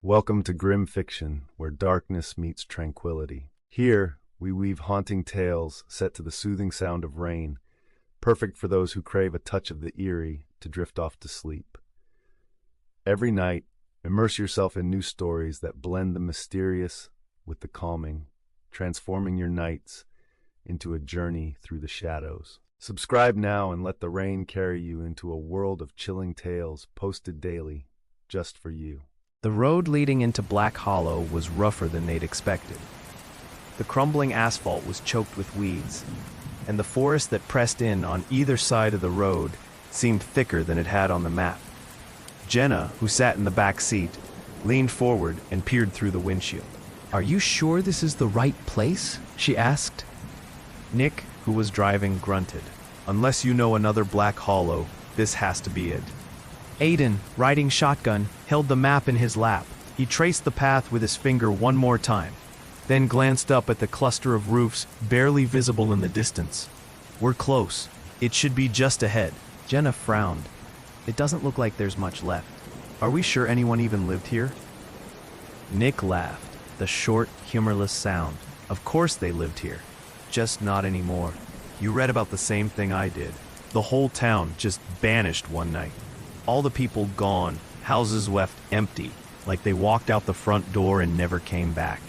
Welcome to grim fiction, where darkness meets tranquility. Here, we weave haunting tales set to the soothing sound of rain, perfect for those who crave a touch of the eerie to drift off to sleep. Every night, immerse yourself in new stories that blend the mysterious with the calming, transforming your nights into a journey through the shadows. Subscribe now and let the rain carry you into a world of chilling tales posted daily, just for you. The road leading into Black Hollow was rougher than they'd expected. The crumbling asphalt was choked with weeds, and the forest that pressed in on either side of the road seemed thicker than it had on the map. Jenna, who sat in the back seat, leaned forward and peered through the windshield. "Are you sure this is the right place?" she asked. Nick, who was driving, grunted. "Unless you know another Black Hollow, this has to be it." Aiden, riding shotgun, held the map in his lap. He traced the path with his finger one more time, then glanced up at the cluster of roofs barely visible in the distance. "We're close. It should be just ahead." Jenna frowned. "It doesn't look like there's much left. "Are we sure anyone even lived here?" Nick laughed, the short, humorless sound. "Of course they lived here. Just not anymore. You read about the same thing I did. The whole town just vanished one night. All the people gone, houses left empty, like they walked out the front door and never came back."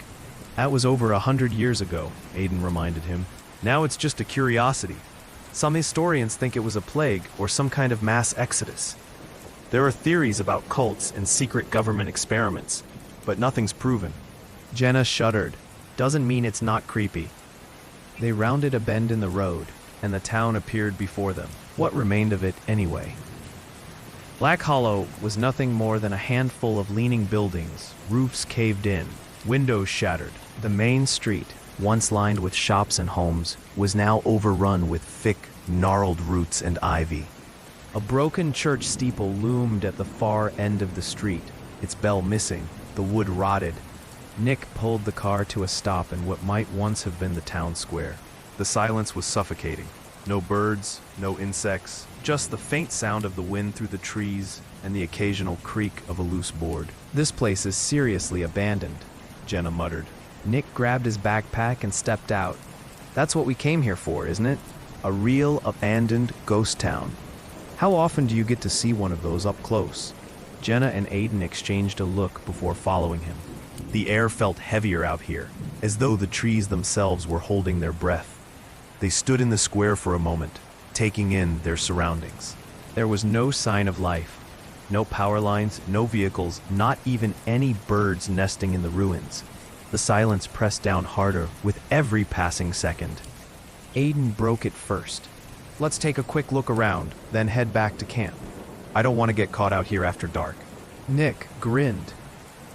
"That was over 100 years ago," Aiden reminded him. "Now it's just a curiosity. Some historians think it was a plague or some kind of mass exodus. There are theories about cults and secret government experiments, but nothing's proven." Jenna shuddered. "Doesn't mean it's not creepy." They rounded a bend in the road, And the town appeared before them. What remained of it anyway? Black Hollow was nothing more than a handful of leaning buildings, roofs caved in, windows shattered. The main street, once lined with shops and homes, was now overrun with thick, gnarled roots and ivy. A broken church steeple loomed at the far end of the street, its bell missing, the wood rotted. Nick pulled the car to a stop in what might once have been the town square. The silence was suffocating. No birds, no insects, just the faint sound of the wind through the trees and the occasional creak of a loose board. "This place is seriously abandoned," Jenna muttered. Nick grabbed his backpack and stepped out. "That's what we came here for, isn't it? A real abandoned ghost town. How often do you get to see one of those up close?" Jenna and Aiden exchanged a look before following him. The air felt heavier out here, as though the trees themselves were holding their breath. They stood in the square for a moment, taking in their surroundings. There was no sign of life. No power lines, no vehicles, not even any birds nesting in the ruins. The silence pressed down harder with every passing second. Aiden broke it first. "Let's take a quick look around, then head back to camp." "I don't want to get caught out here after dark." Nick grinned.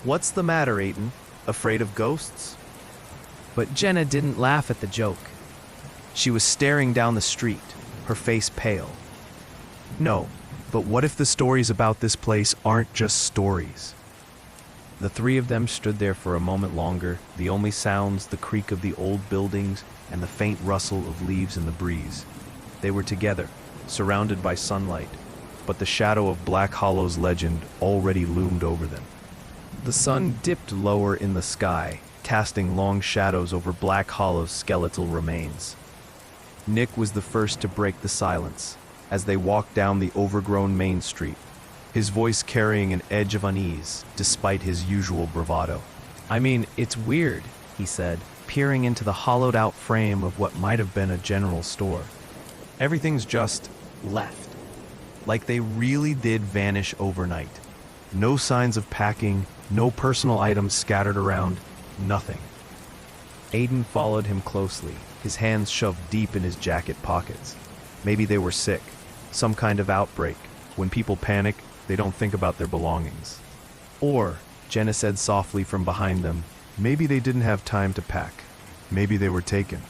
"What's the matter, Aiden? Afraid of ghosts?" But Jenna didn't laugh at the joke. She was staring down the street, her face pale. "No, but what if the stories about this place aren't just stories?" The three of them stood there for a moment longer, the only sounds the creak of the old buildings and the faint rustle of leaves in the breeze. They were together, surrounded by sunlight, but the shadow of Black Hollow's legend already loomed over them. The sun dipped lower in the sky, casting long shadows over Black Hollow's skeletal remains. Nick was the first to break the silence as they walked down the overgrown main street, his voice carrying an edge of unease despite his usual bravado. "I mean, it's weird," he said, peering into the hollowed-out frame of what might have been a general store. "Everything's just left. Like they really did vanish overnight. No signs of packing, no personal items scattered around, nothing." Aiden followed him closely, his hands shoved deep in his jacket pockets. Maybe they were sick, some kind of outbreak. When people panic, they don't think about their belongings. Or, Jenna said softly from behind them, maybe they didn't have time to pack. Maybe they were taken.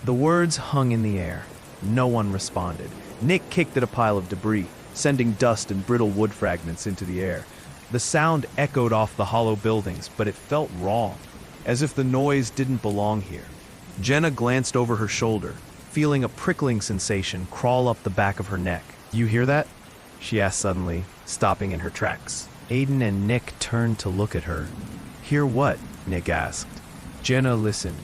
The words hung in the air. No one responded. Nick kicked at a pile of debris, sending dust and brittle wood fragments into the air. The sound echoed off the hollow buildings, but it felt wrong, as if the noise didn't belong here. Jenna glanced over her shoulder, feeling a prickling sensation crawl up the back of her neck. "You hear that?" she asked suddenly, stopping in her tracks. Aiden and Nick turned to look at her. Hear what? Nick asked. Jenna listened.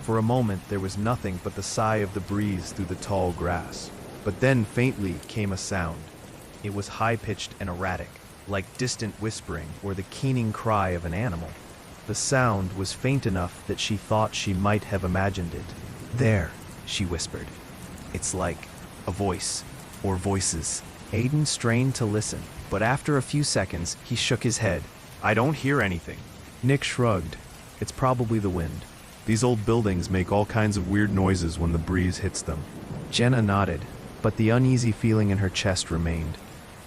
For a moment there was nothing but the sigh of the breeze through the tall grass. But then faintly came a sound. It was high-pitched and erratic, like distant whispering or the keening cry of an animal. The sound was faint enough that she thought she might have imagined it. There, she whispered. It's like a voice, or voices. Aiden strained to listen, but after a few seconds, he shook his head. I don't hear anything. Nick shrugged. It's probably the wind. These old buildings make all kinds of weird noises when the breeze hits them. Jenna nodded, but the uneasy feeling in her chest remained.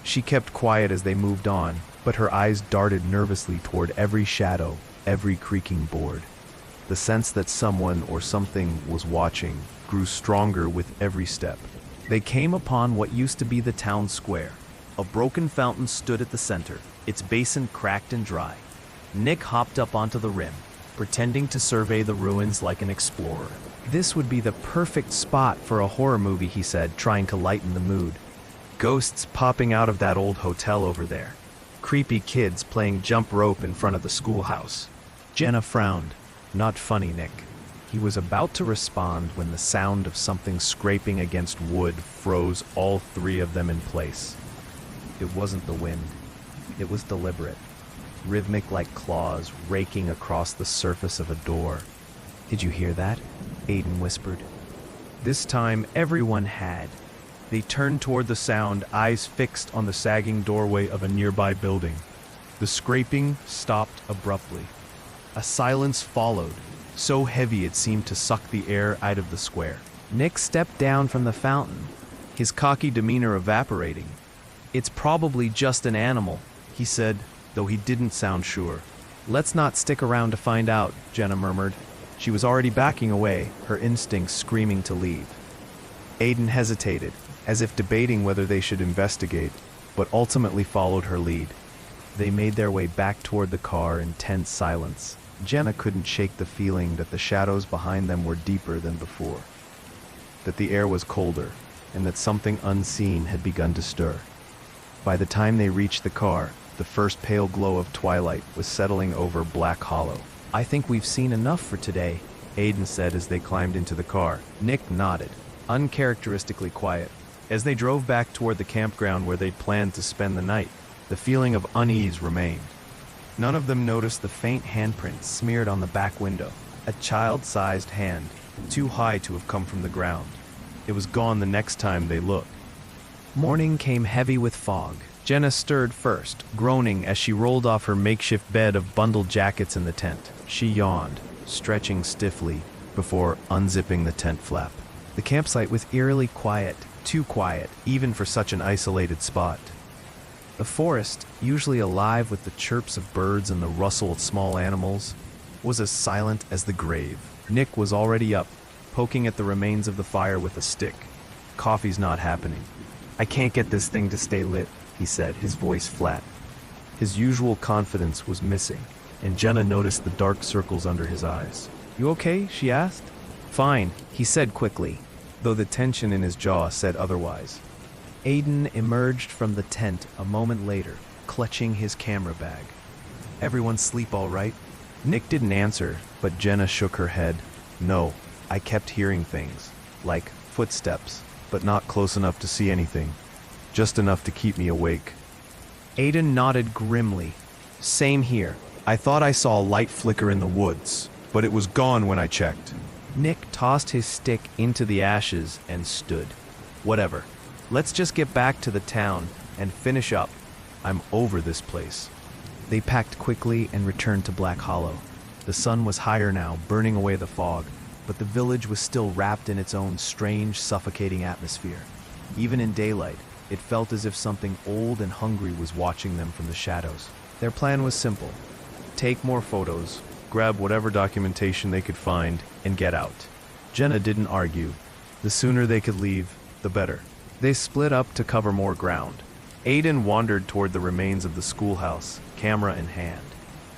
She kept quiet as they moved on, but her eyes darted nervously toward every shadow, every creaking board. The sense that someone or something was watching grew stronger with every step. They came upon what used to be the town square. A broken fountain stood at the center, its basin cracked and dry. Nick hopped up onto the rim, pretending to survey the ruins like an explorer. This would be the perfect spot for a horror movie, he said, trying to lighten the mood. Ghosts popping out of that old hotel over there. Creepy kids playing jump rope in front of the schoolhouse. Jenna frowned. Not funny, Nick. He was about to respond when the sound of something scraping against wood froze all three of them in place. It wasn't the wind. It was deliberate, rhythmic like claws raking across the surface of a door. Did you hear that? Aiden whispered. This time everyone had. They turned toward the sound, eyes fixed on the sagging doorway of a nearby building. The scraping stopped abruptly. A silence followed, so heavy it seemed to suck the air out of the square. Nick stepped down from the fountain, his cocky demeanor evaporating. It's probably just an animal, he said, though he didn't sound sure. Let's not stick around to find out, Jenna murmured. She was already backing away, her instincts screaming to leave. Aiden hesitated, as if debating whether they should investigate, but ultimately followed her lead. They made their way back toward the car in tense silence. Jenna couldn't shake the feeling that the shadows behind them were deeper than before, that the air was colder, and that something unseen had begun to stir. By the time they reached the car, the first pale glow of twilight was settling over Black Hollow. I think we've seen enough for today, Aiden said as they climbed into the car. Nick nodded, uncharacteristically quiet. As they drove back toward the campground where they'd planned to spend the night, the feeling of unease remained. None of them noticed the faint handprint smeared on the back window, a child-sized hand, too high to have come from the ground. It was gone the next time they looked. Morning came heavy with fog. Jenna stirred first, groaning as she rolled off her makeshift bed of bundled jackets in the tent. She yawned, stretching stiffly, before unzipping the tent flap. The campsite was eerily quiet, too quiet, even for such an isolated spot. The forest, usually alive with the chirps of birds and the rustle of small animals, was as silent as the grave. Nick was already up, poking at the remains of the fire with a stick. Coffee's not happening. I can't get this thing to stay lit, he said, his voice flat. His usual confidence was missing, and Jenna noticed the dark circles under his eyes. You okay? She asked. Fine, he said quickly, though the tension in his jaw said otherwise. Aiden emerged from the tent a moment later, clutching his camera bag. Everyone sleep all right? Nick didn't answer, but Jenna shook her head. No, I kept hearing things, like footsteps, but not close enough to see anything. Just enough to keep me awake. Aiden nodded grimly. Same here. I thought I saw a light flicker in the woods, but it was gone when I checked. Nick tossed his stick into the ashes and stood. Whatever. Let's just get back to the town and finish up. I'm over this place. They packed quickly and returned to Black Hollow. The sun was higher now, burning away the fog, but the village was still wrapped in its own strange, suffocating atmosphere. Even in daylight, it felt as if something old and hungry was watching them from the shadows. Their plan was simple. Take more photos, grab whatever documentation they could find, and get out. Jenna didn't argue. The sooner they could leave, the better. They split up to cover more ground. Aiden wandered toward the remains of the schoolhouse, camera in hand.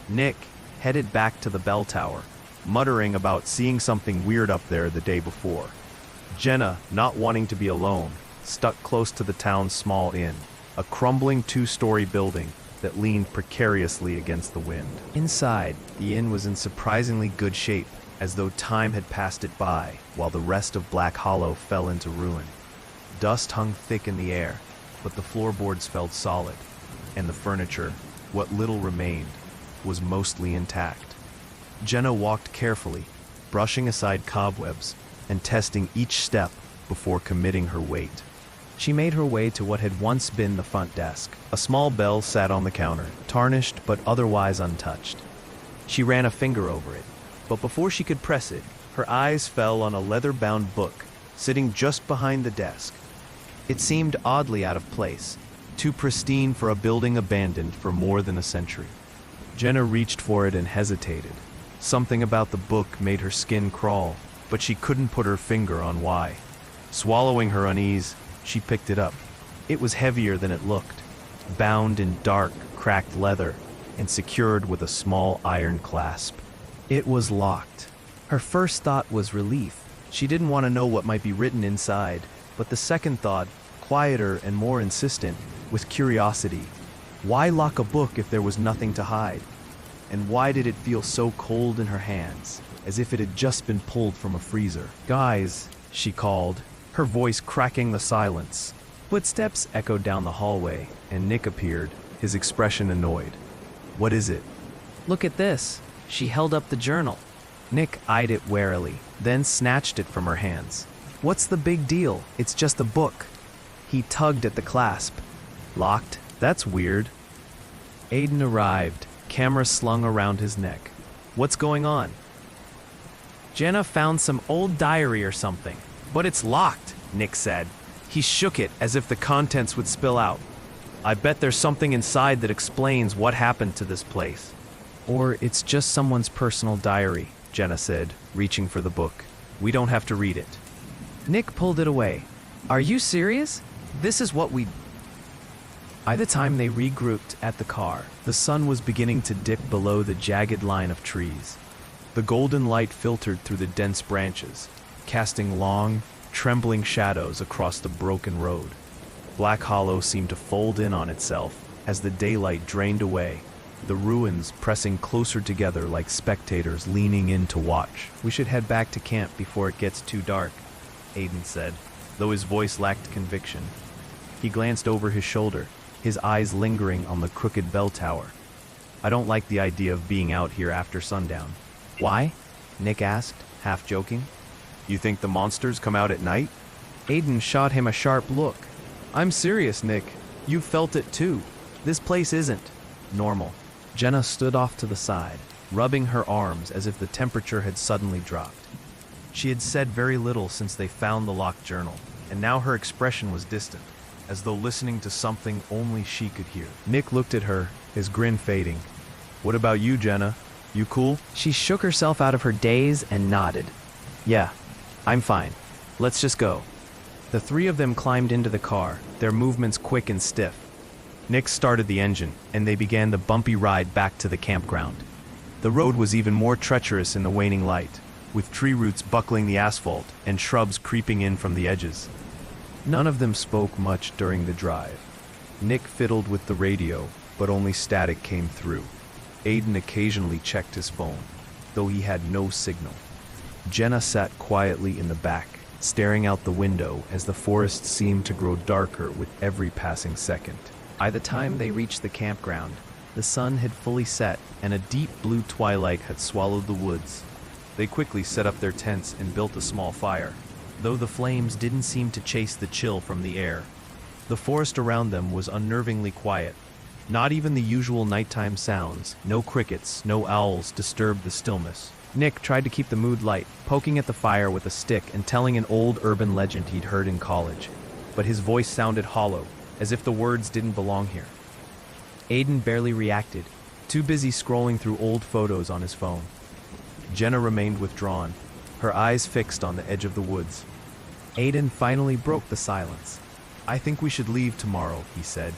Nick headed back to the bell tower, muttering about seeing something weird up there the day before. Jenna, not wanting to be alone, stuck close to the town's small inn, a crumbling two-story building that leaned precariously against the wind. Inside, the inn was in surprisingly good shape, as though time had passed it by, while the rest of Black Hollow fell into ruin. Dust hung thick in the air, but the floorboards felt solid, and the furniture, what little remained, was mostly intact. Jenna walked carefully, brushing aside cobwebs and testing each step before committing her weight. She made her way to what had once been the front desk. A small bell sat on the counter, tarnished but otherwise untouched. She ran a finger over it, but before she could press it, her eyes fell on a leather-bound book sitting just behind the desk. It seemed oddly out of place, too pristine for a building abandoned for more than a century. Jenna reached for it and hesitated. Something about the book made her skin crawl, but she couldn't put her finger on why. Swallowing her unease, she picked it up. It was heavier than it looked, bound in dark, cracked leather and secured with a small iron clasp. It was locked. Her first thought was relief. She didn't want to know what might be written inside, but the second thought, quieter and more insistent, was curiosity. Why lock a book if there was nothing to hide? And why did it feel so cold in her hands, as if it had just been pulled from a freezer? "Guys," she called, her voice cracking the silence. Footsteps echoed down the hallway, and Nick appeared, his expression annoyed. "What is it?" Look at this. She held up the journal. Nick eyed it warily, then snatched it from her hands. "What's the big deal? It's just a book." He tugged at the clasp. "Locked? That's weird." Aiden arrived, camera slung around his neck. "What's going on?" Jenna found some old diary or something. "But it's locked," Nick said. He shook it as if the contents would spill out. "I bet there's something inside that explains what happened to this place." Or it's just someone's personal diary, Jenna said, reaching for the book. "We don't have to read it." Nick pulled it away. "Are you serious? This is what we..." By the time they regrouped at the car, the sun was beginning to dip below the jagged line of trees. The golden light filtered through the dense branches, casting long, trembling shadows across the broken road. Black Hollow seemed to fold in on itself as the daylight drained away, the ruins pressing closer together like spectators leaning in to watch. "We should head back to camp before it gets too dark," Aiden said, though his voice lacked conviction. He glanced over his shoulder, his eyes lingering on the crooked bell tower. "I don't like the idea of being out here after sundown." "Why?" Nick asked, half joking. "You think the monsters come out at night?" Aiden shot him a sharp look. "I'm serious, Nick. You've felt it too. This place isn't normal." Jenna stood off to the side, rubbing her arms as if the temperature had suddenly dropped. She had said very little since they found the locked journal, and now her expression was distant, as though listening to something only she could hear. Nick looked at her, his grin fading. "What about you, Jenna? You cool?" She shook herself out of her daze and nodded. "Yeah, I'm fine. Let's just go." The three of them climbed into the car, their movements quick and stiff. Nick started the engine, and they began the bumpy ride back to the campground. The road was even more treacherous in the waning light, with tree roots buckling the asphalt and shrubs creeping in from the edges. None of them spoke much during the drive. Nick fiddled with the radio, but only static came through. Aiden occasionally checked his phone, though he had no signal. Jenna sat quietly in the back, staring out the window as the forest seemed to grow darker with every passing second. By the time they reached the campground, the sun had fully set and a deep blue twilight had swallowed the woods. They quickly set up their tents and built a small fire, though the flames didn't seem to chase the chill from the air. The forest around them was unnervingly quiet. Not even the usual nighttime sounds, no crickets, no owls, disturbed the stillness. Nick tried to keep the mood light, poking at the fire with a stick and telling an old urban legend he'd heard in college. But his voice sounded hollow, as if the words didn't belong here. Aiden barely reacted, too busy scrolling through old photos on his phone. Jenna remained withdrawn, her eyes fixed on the edge of the woods. Aiden finally broke the silence. "I think we should leave tomorrow," he said.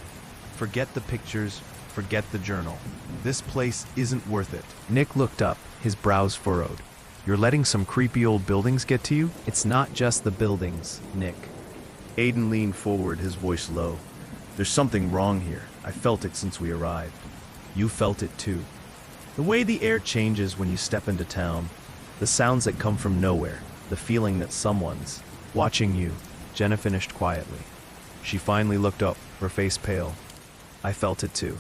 "Forget the pictures, forget the journal. This place isn't worth it." Nick looked up, his brows furrowed. "You're letting some creepy old buildings get to you?" "It's not just the buildings, Nick." Aiden leaned forward, his voice low. "There's something wrong here. I felt it since we arrived. You felt it too. The way the air changes when you step into town, the sounds that come from nowhere, the feeling that someone's watching you. Jenna finished quietly. She finally looked up, her face pale. I felt it too.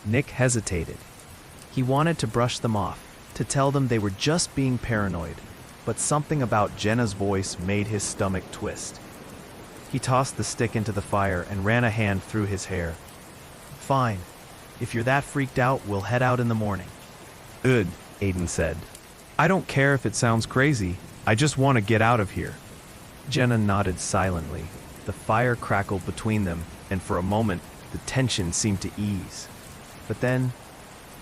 Nick hesitated. He wanted to brush them off, to tell them they were just being paranoid, but something about Jenna's voice made his stomach twist. He tossed the stick into the fire and ran a hand through his hair. Fine. If you're that freaked out, we'll head out in the morning. Good, Aiden said. I don't care if it sounds crazy. I just want to get out of here. Jenna nodded silently. The fire crackled between them, and for a moment, the tension seemed to ease. But then,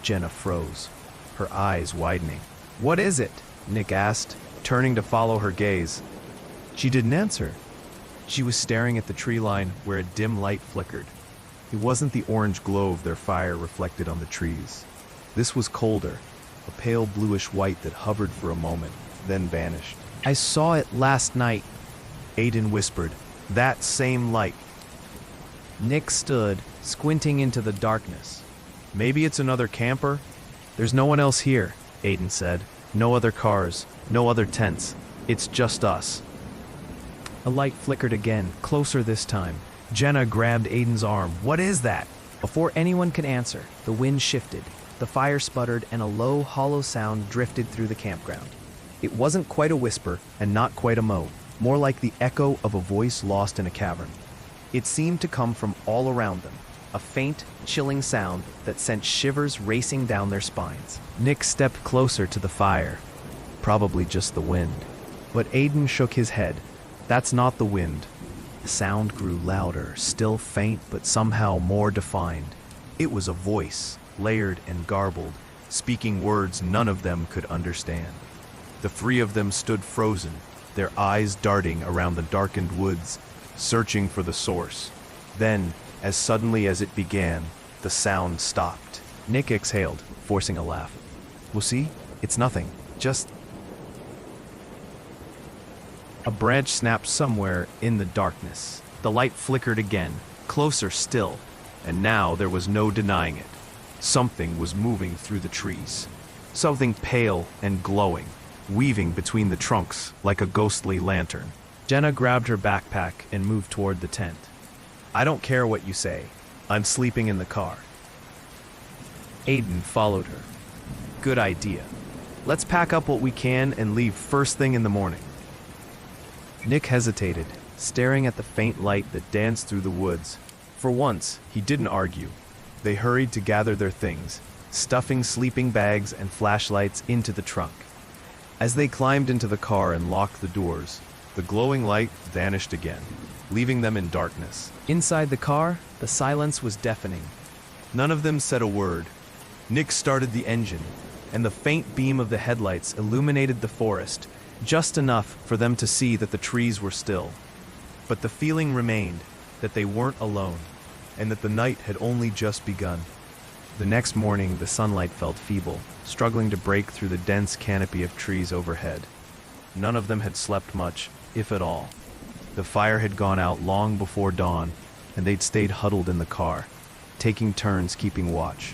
Jenna froze, her eyes widening. What is it? Nick asked, turning to follow her gaze. She didn't answer. She was staring at the tree line where a dim light flickered. It wasn't the orange glow of their fire reflected on the trees. This was colder, a pale bluish white that hovered for a moment, then vanished. I saw it last night, Aiden whispered. That same light. Nick stood, squinting into the darkness. Maybe it's another camper? There's no one else here, Aiden said. No other cars, no other tents. It's just us. A light flickered again, closer this time. Jenna grabbed Aiden's arm. What is that? Before anyone could answer, the wind shifted. The fire sputtered and a low, hollow sound drifted through the campground. It wasn't quite a whisper and not quite a moan, more like the echo of a voice lost in a cavern. It seemed to come from all around them, a faint, chilling sound that sent shivers racing down their spines. Nick stepped closer to the fire. Probably just the wind. But Aiden shook his head. That's not the wind. The sound grew louder, still faint but somehow more defined. It was a voice, layered and garbled, speaking words none of them could understand. The three of them stood frozen, their eyes darting around the darkened woods, searching for the source. Then, as suddenly as it began, the sound stopped. Nick exhaled, forcing a laugh. Well, see? It's nothing. Just... A branch snapped somewhere in the darkness. The light flickered again, closer still, and now there was no denying it. Something was moving through the trees. Something pale and glowing, weaving between the trunks like a ghostly lantern. Jenna grabbed her backpack and moved toward the tent. I don't care what you say. I'm sleeping in the car. Aiden followed her. Good idea. Let's pack up what we can and leave first thing in the morning. Nick hesitated, staring at the faint light that danced through the woods. For once, he didn't argue. They hurried to gather their things, stuffing sleeping bags and flashlights into the trunk. As they climbed into the car and locked the doors, the glowing light vanished again, leaving them in darkness. Inside the car, the silence was deafening. None of them said a word. Nick started the engine, and the faint beam of the headlights illuminated the forest, just enough for them to see that the trees were still. But the feeling remained that they weren't alone, and that the night had only just begun. The next morning, the sunlight felt feeble, struggling to break through the dense canopy of trees overhead. None of them had slept much, if at all. The fire had gone out long before dawn, and they'd stayed huddled in the car, taking turns keeping watch.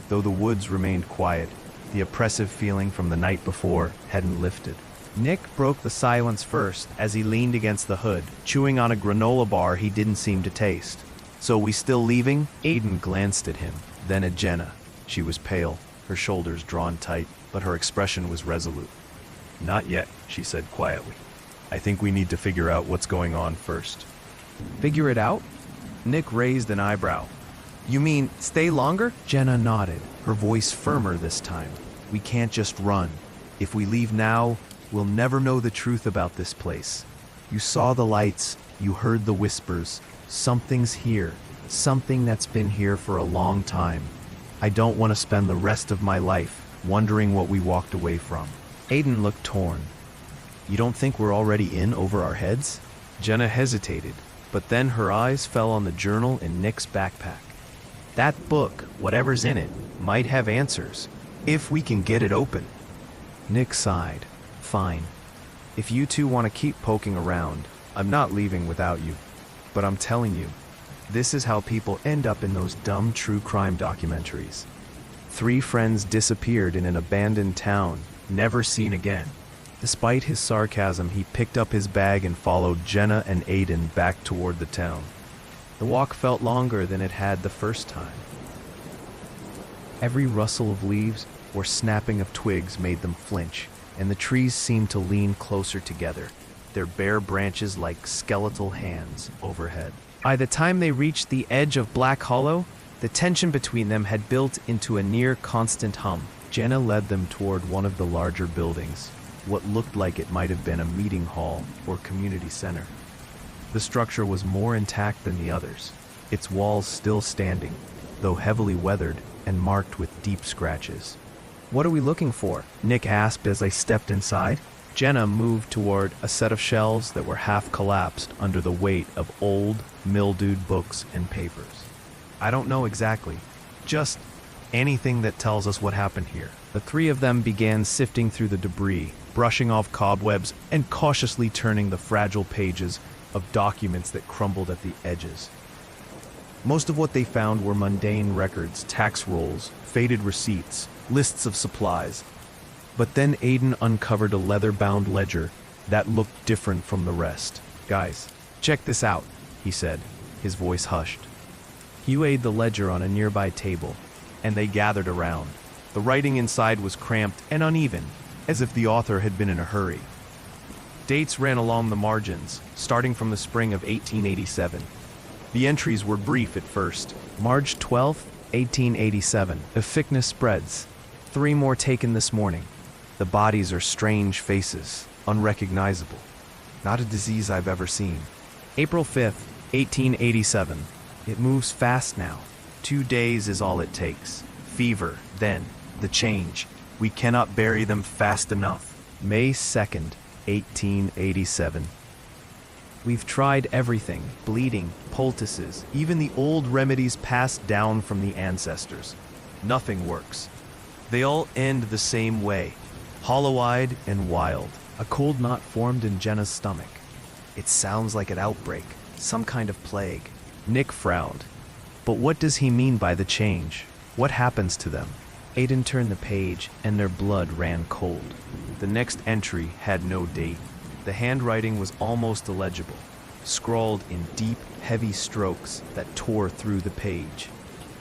Though the woods remained quiet, the oppressive feeling from the night before hadn't lifted. Nick broke the silence first as he leaned against the hood, chewing on a granola bar he didn't seem to taste. So we still leaving? Aiden glanced at him, then at Jenna. She was pale, her shoulders drawn tight, but her expression was resolute. Not yet, she said quietly. I think we need to figure out what's going on first. Figure it out? Nick raised an eyebrow. You mean, stay longer? Jenna nodded, her voice firmer this time. We can't just run. If we leave now, we'll never know the truth about this place. You saw the lights, you heard the whispers. Something's here, something that's been here for a long time. I don't want to spend the rest of my life wondering what we walked away from. Aiden looked torn. You don't think we're already in over our heads? Jenna hesitated, but then her eyes fell on the journal in Nick's backpack. That book, whatever's in it, might have answers, if we can get it open. Nick sighed. Fine. If you two want to keep poking around, I'm not leaving without you. But I'm telling you, This is how people end up in those dumb true crime documentaries. 3 friends disappeared in an abandoned town, never seen again. Despite his sarcasm, he picked up his bag and followed Jenna and Aiden back toward the town. The walk felt longer than it had the first time. Every rustle of leaves or snapping of twigs made them flinch, and the trees seemed to lean closer together, their bare branches like skeletal hands overhead. By the time they reached the edge of Black Hollow, the tension between them had built into a near-constant hum. Jenna led them toward one of the larger buildings, what looked like it might have been a meeting hall or community center. The structure was more intact than the others, its walls still standing, though heavily weathered and marked with deep scratches. "What are we looking for?" Nick asked as I stepped inside. Jenna moved toward a set of shelves that were half collapsed under the weight of old, mildewed books and papers. "I don't know exactly. Just anything that tells us what happened here." The 3 of them began sifting through the debris, brushing off cobwebs and cautiously turning the fragile pages of documents that crumbled at the edges. Most of what they found were mundane records, tax rolls, faded receipts, lists of supplies. But then Aiden uncovered a leather-bound ledger that looked different from the rest. "Guys, check this out," he said, his voice hushed. He laid the ledger on a nearby table, and they gathered around. The writing inside was cramped and uneven, as if the author had been in a hurry. Dates ran along the margins, starting from the spring of 1887. The entries were brief at first. March 12th, 1887. The thickness spreads. 3 more taken this morning. The bodies are strange faces, unrecognizable. Not a disease I've ever seen. April 5th, 1887. It moves fast now. 2 days is all it takes. Fever, then the change. We cannot bury them fast enough. May 2nd, 1887. We've tried everything, bleeding, poultices, even the old remedies passed down from the ancestors. Nothing works. They all end the same way, hollow-eyed and wild. A cold knot formed in Jenna's stomach. It sounds like an outbreak, some kind of plague. Nick frowned. But what does he mean by the change? What happens to them? Aiden turned the page, and their blood ran cold. The next entry had no date. The handwriting was almost illegible, scrawled in deep, heavy strokes that tore through the page.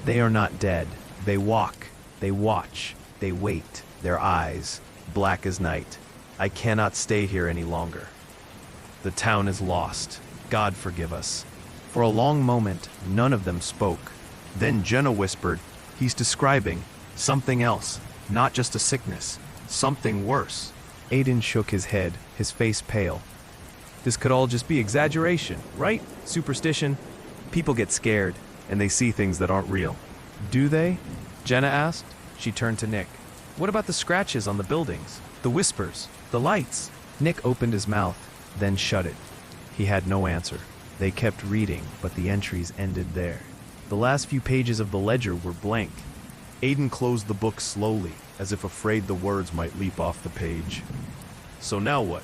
They are not dead. They walk. They watch. They wait. Their eyes, black as night. I cannot stay here any longer. The town is lost. God forgive us. For a long moment, none of them spoke. Then Jenna whispered, "He's describing something else, not just a sickness, something worse." Aiden shook his head, his face pale. "This could all just be exaggeration, right? Superstition. People get scared, and they see things that aren't real." "Do they?" Jenna asked. She turned to Nick. "What about the scratches on the buildings? The whispers? The lights?" Nick opened his mouth, then shut it. He had no answer. They kept reading, but the entries ended there. The last few pages of the ledger were blank. Aiden closed the book slowly, as if afraid the words might leap off the page. "So now what?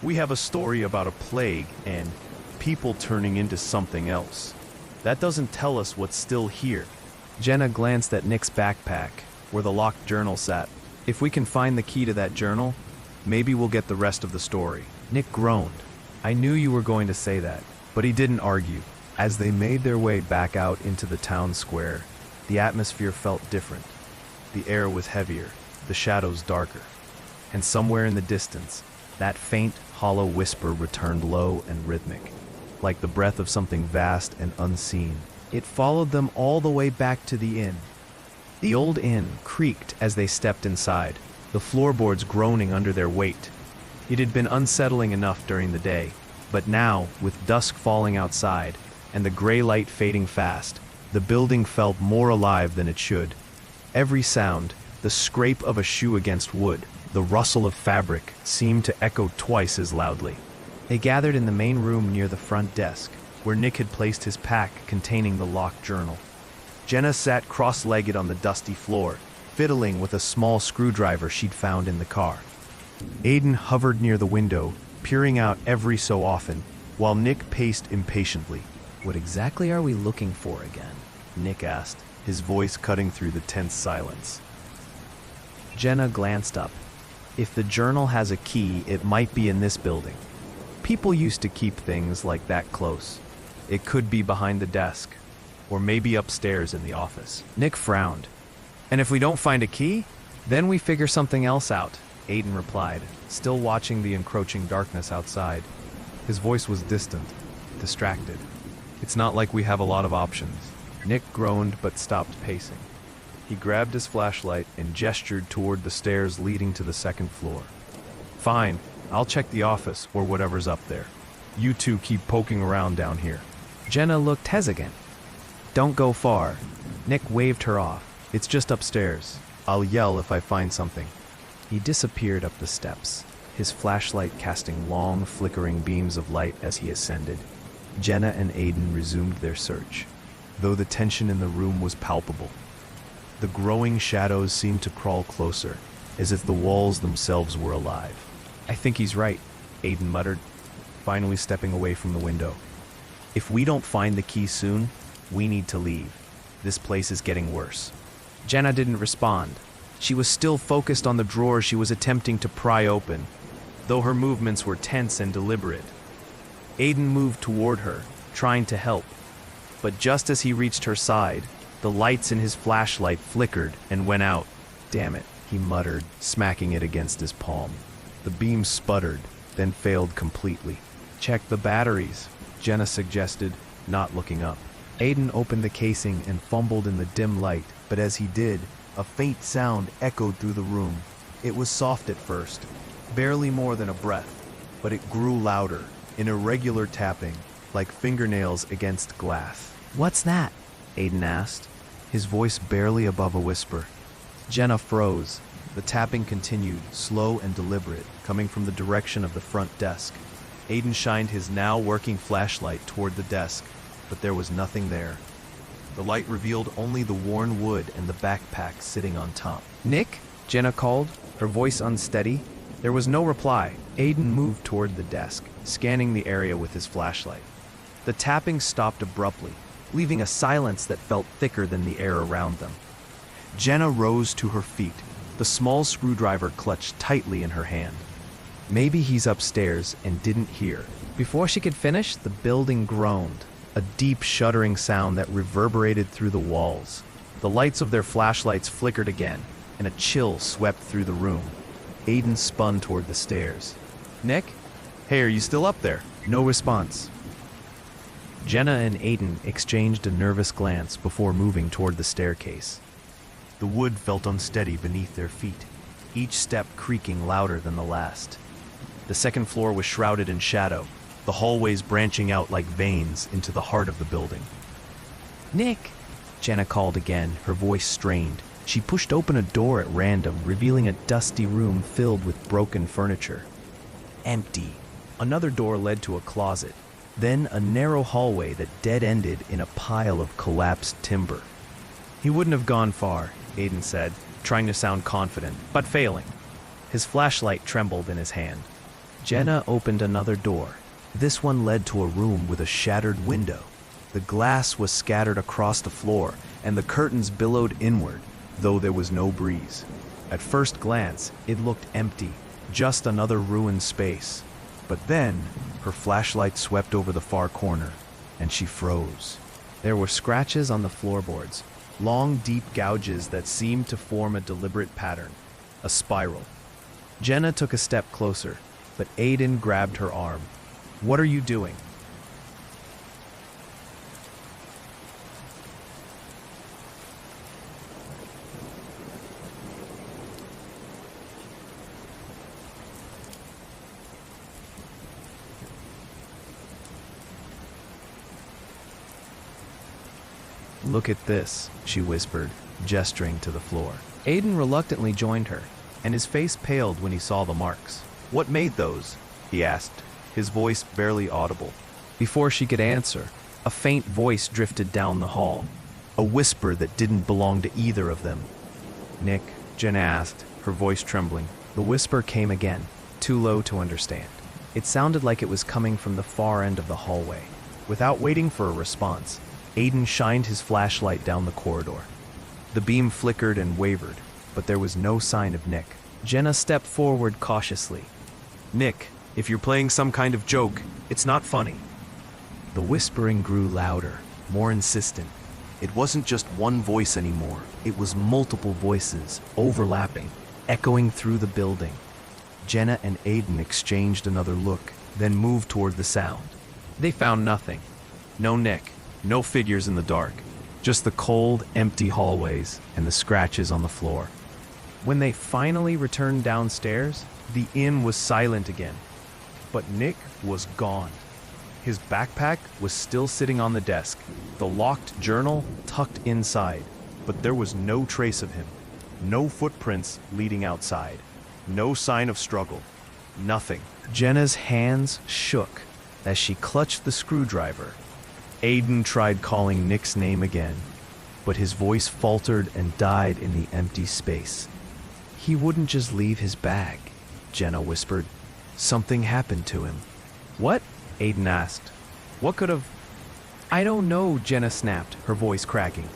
We have a story about a plague and people turning into something else. That doesn't tell us what's still here." Jenna glanced at Nick's backpack, where the locked journal sat. "If we can find the key to that journal, maybe we'll get the rest of the story." Nick groaned. "I knew you were going to say that." But he didn't argue. As they made their way back out into the town square, the atmosphere felt different. The air was heavier, the shadows darker. And somewhere in the distance, that faint, hollow whisper returned low and rhythmic, like the breath of something vast and unseen. It followed them all the way back to the inn. The old inn creaked as they stepped inside, the floorboards groaning under their weight. It had been unsettling enough during the day, but now, with dusk falling outside, and the gray light fading fast, the building felt more alive than it should. Every sound, the scrape of a shoe against wood, the rustle of fabric, seemed to echo twice as loudly. They gathered in the main room near the front desk, where Nick had placed his pack containing the locked journal. Jenna sat cross-legged on the dusty floor, fiddling with a small screwdriver she'd found in the car. Aiden hovered near the window, peering out every so often, while Nick paced impatiently. What exactly are we looking for again? Nick asked, his voice cutting through the tense silence. Jenna glanced up. If the journal has a key, it might be in this building. People used to keep things like that close. It could be behind the desk, or maybe upstairs in the office. Nick frowned. And if we don't find a key, then we figure something else out, Aiden replied, still watching the encroaching darkness outside. His voice was distant, distracted. It's not like we have a lot of options. Nick groaned but stopped pacing. He grabbed his flashlight and gestured toward the stairs leading to the second floor. Fine, I'll check the office or whatever's up there. You two keep poking around down here. Jenna looked hesitant. Don't go far. Nick waved her off. It's just upstairs. I'll yell if I find something. He disappeared up the steps, his flashlight casting long, flickering beams of light as he ascended. Jenna and Aiden resumed their search, though the tension in the room was palpable. The growing shadows seemed to crawl closer, as if the walls themselves were alive. I think he's right, Aiden muttered, finally stepping away from the window. If we don't find the key soon, we need to leave. This place is getting worse. Jenna didn't respond. She was still focused on the drawer she was attempting to pry open, though her movements were tense and deliberate. Aiden moved toward her, trying to help. But just as he reached her side, the lights in his flashlight flickered and went out. Damn it, he muttered, smacking it against his palm. The beam sputtered, then failed completely. Check the batteries, Jenna suggested, not looking up. Aiden opened the casing and fumbled in the dim light, but as he did, a faint sound echoed through the room. It was soft at first, barely more than a breath, but it grew louder, an irregular tapping, like fingernails against glass. What's that? Aiden asked, his voice barely above a whisper. Jenna froze. The tapping continued, slow and deliberate, coming from the direction of the front desk. Aiden shined his now working flashlight toward the desk, but there was nothing there. The light revealed only the worn wood and the backpack sitting on top. Nick? Jenna called, her voice unsteady. There was no reply. Aiden moved toward the desk, scanning the area with his flashlight. The tapping stopped abruptly, leaving a silence that felt thicker than the air around them. Jenna rose to her feet, the small screwdriver clutched tightly in her hand. Maybe he's upstairs and didn't hear. Before she could finish, the building groaned, a deep shuddering sound that reverberated through the walls. The lights of their flashlights flickered again, and a chill swept through the room. Aiden spun toward the stairs. Nick? Hey, are you still up there? No response. Jenna and Aiden exchanged a nervous glance before moving toward the staircase. The wood felt unsteady beneath their feet, each step creaking louder than the last. The second floor was shrouded in shadow, the hallways branching out like veins into the heart of the building. Nick! Jenna called again, her voice strained. She pushed open a door at random, revealing a dusty room filled with broken furniture. Empty. Another door led to a closet, then a narrow hallway that dead-ended in a pile of collapsed timber. He wouldn't have gone far, Aiden said, trying to sound confident, but failing. His flashlight trembled in his hand. Jenna opened another door. This one led to a room with a shattered window. The glass was scattered across the floor, and the curtains billowed inward, though there was no breeze. At first glance, it looked empty, just another ruined space. But then, her flashlight swept over the far corner, and she froze. There were scratches on the floorboards, long, deep gouges that seemed to form a deliberate pattern, a spiral. Jenna took a step closer, but Aiden grabbed her arm. What are you doing? Look at this, she whispered, gesturing to the floor. Aiden reluctantly joined her, and his face paled when he saw the marks. What made those? He asked, his voice barely audible. Before she could answer, a faint voice drifted down the hall, a whisper that didn't belong to either of them. Nick, Jenna asked, her voice trembling. The whisper came again, too low to understand. It sounded like it was coming from the far end of the hallway, Without waiting for a response, Aiden shined his flashlight down the corridor. The beam flickered and wavered, but there was no sign of Nick. Jenna stepped forward cautiously. Nick, if you're playing some kind of joke, it's not funny. The whispering grew louder, more insistent. It wasn't just one voice anymore. It was multiple voices, overlapping, echoing through the building. Jenna and Aiden exchanged another look, then moved toward the sound. They found nothing. No Nick, no figures in the dark, just the cold, empty hallways and the scratches on the floor. When they finally returned downstairs, the inn was silent again. But Nick was gone. His backpack was still sitting on the desk, the locked journal tucked inside, but there was no trace of him. No footprints leading outside. No sign of struggle. Nothing. Jenna's hands shook as she clutched the screwdriver. Aiden tried calling Nick's name again, but his voice faltered and died in the empty space. He wouldn't just leave his bag, Jenna whispered. Something happened to him. What? Aiden asked. What could have... I don't know, Jenna snapped, her voice cracking.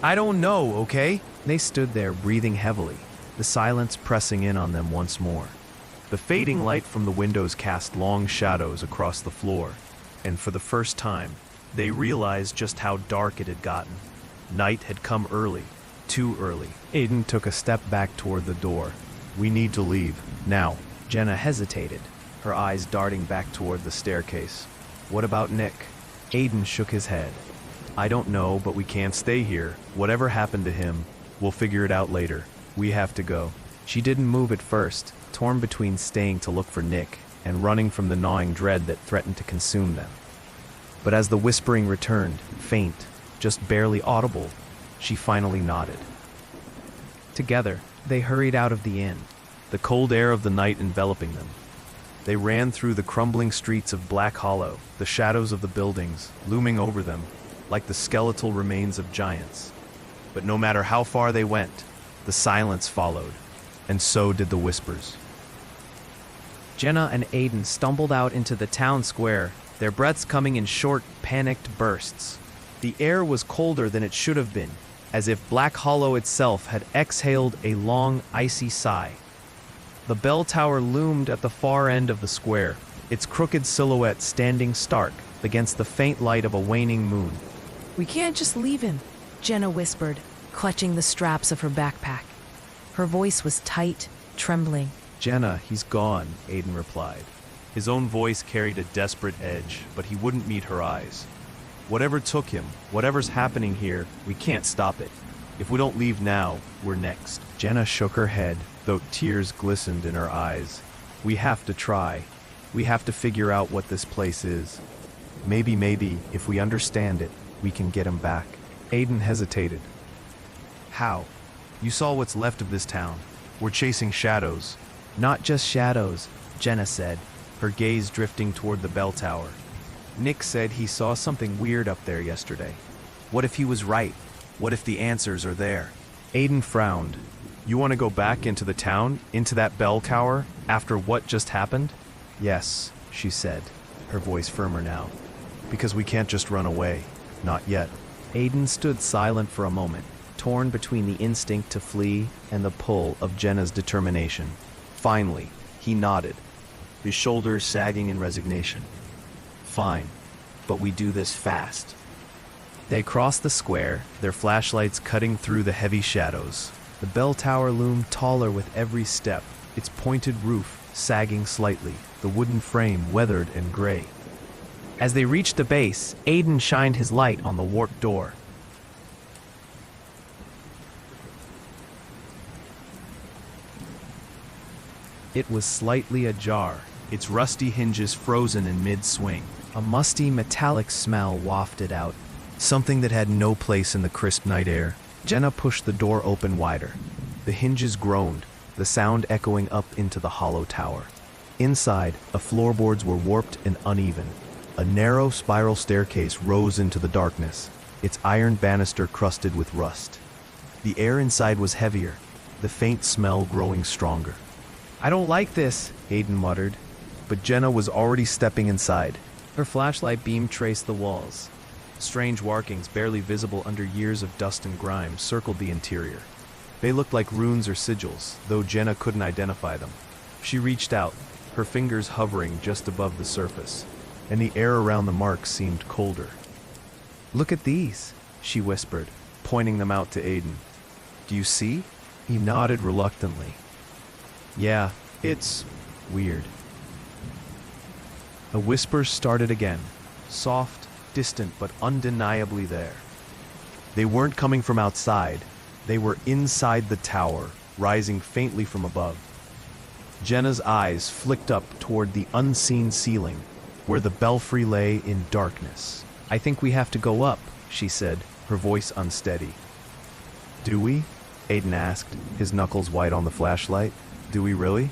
I don't know, okay? They stood there, breathing heavily, the silence pressing in on them once more. The fading light from the windows cast long shadows across the floor, and for the first time, they realized just how dark it had gotten. Night had come early, too early. Aiden took a step back toward the door. We need to leave, now. Jenna hesitated, her eyes darting back toward the staircase. What about Nick? Aiden shook his head. I don't know, but we can't stay here. Whatever happened to him, we'll figure it out later. We have to go. She didn't move at first, torn between staying to look for Nick and running from the gnawing dread that threatened to consume them. But as the whispering returned, faint, just barely audible, she finally nodded. Together, they hurried out of the inn, the cold air of the night enveloping them. They ran through the crumbling streets of Black Hollow, the shadows of the buildings looming over them like the skeletal remains of giants. But no matter how far they went, the silence followed, and so did the whispers. Jenna and Aiden stumbled out into the town square, their breaths coming in short, panicked bursts. The air was colder than it should have been, as if Black Hollow itself had exhaled a long, icy sigh. The bell tower loomed at the far end of the square, its crooked silhouette standing stark against the faint light of a waning moon. We can't just leave him, Jenna whispered, clutching the straps of her backpack. Her voice was tight, trembling. Jenna, he's gone, Aiden replied. His own voice carried a desperate edge, but he wouldn't meet her eyes. Whatever took him, whatever's happening here, we can't stop it. If we don't leave now, we're next. Jenna shook her head, though tears glistened in her eyes. We have to try. We have to figure out what this place is. Maybe, if we understand it, we can get him back. Aiden hesitated. How? You saw what's left of this town. We're chasing shadows. Not just shadows, Jenna said, her gaze drifting toward the bell tower. Nick said he saw something weird up there yesterday. What if he was right? What if the answers are there? Aiden frowned. You want to go back into the town, into that bell tower, after what just happened? Yes, she said, her voice firmer now. Because we can't just run away. Not yet. Aiden stood silent for a moment, torn between the instinct to flee and the pull of Jenna's determination. Finally, he nodded, his shoulders sagging in resignation. Fine, but we do this fast. They crossed the square, their flashlights cutting through the heavy shadows. The bell tower loomed taller with every step, its pointed roof sagging slightly, the wooden frame weathered and gray. As they reached the base, Aiden shined his light on the warped door. It was slightly ajar, its rusty hinges frozen in mid-swing. A musty metallic smell wafted out, something that had no place in the crisp night air. Jenna pushed the door open wider. The hinges groaned, the sound echoing up into the hollow tower. Inside, the floorboards were warped and uneven. A narrow spiral staircase rose into the darkness, its iron banister crusted with rust. The air inside was heavier, the faint smell growing stronger. I don't like this, Aiden muttered, but Jenna was already stepping inside. Her flashlight beam traced the walls. Strange markings, barely visible under years of dust and grime, circled the interior. They looked like runes or sigils, though Jenna couldn't identify them. She reached out, her fingers hovering just above the surface, and the air around the marks seemed colder. "Look at these," she whispered, pointing them out to Aiden. "Do you see?" He nodded reluctantly. "Yeah, it's weird." The whispers started again, soft, distant, but undeniably there. They weren't coming from outside, they were inside the tower, rising faintly from above. Jenna's eyes flicked up toward the unseen ceiling, where the belfry lay in darkness. "I think we have to go up," she said, her voice unsteady. "Do we?" Aiden asked, his knuckles white on the flashlight. "Do we really?"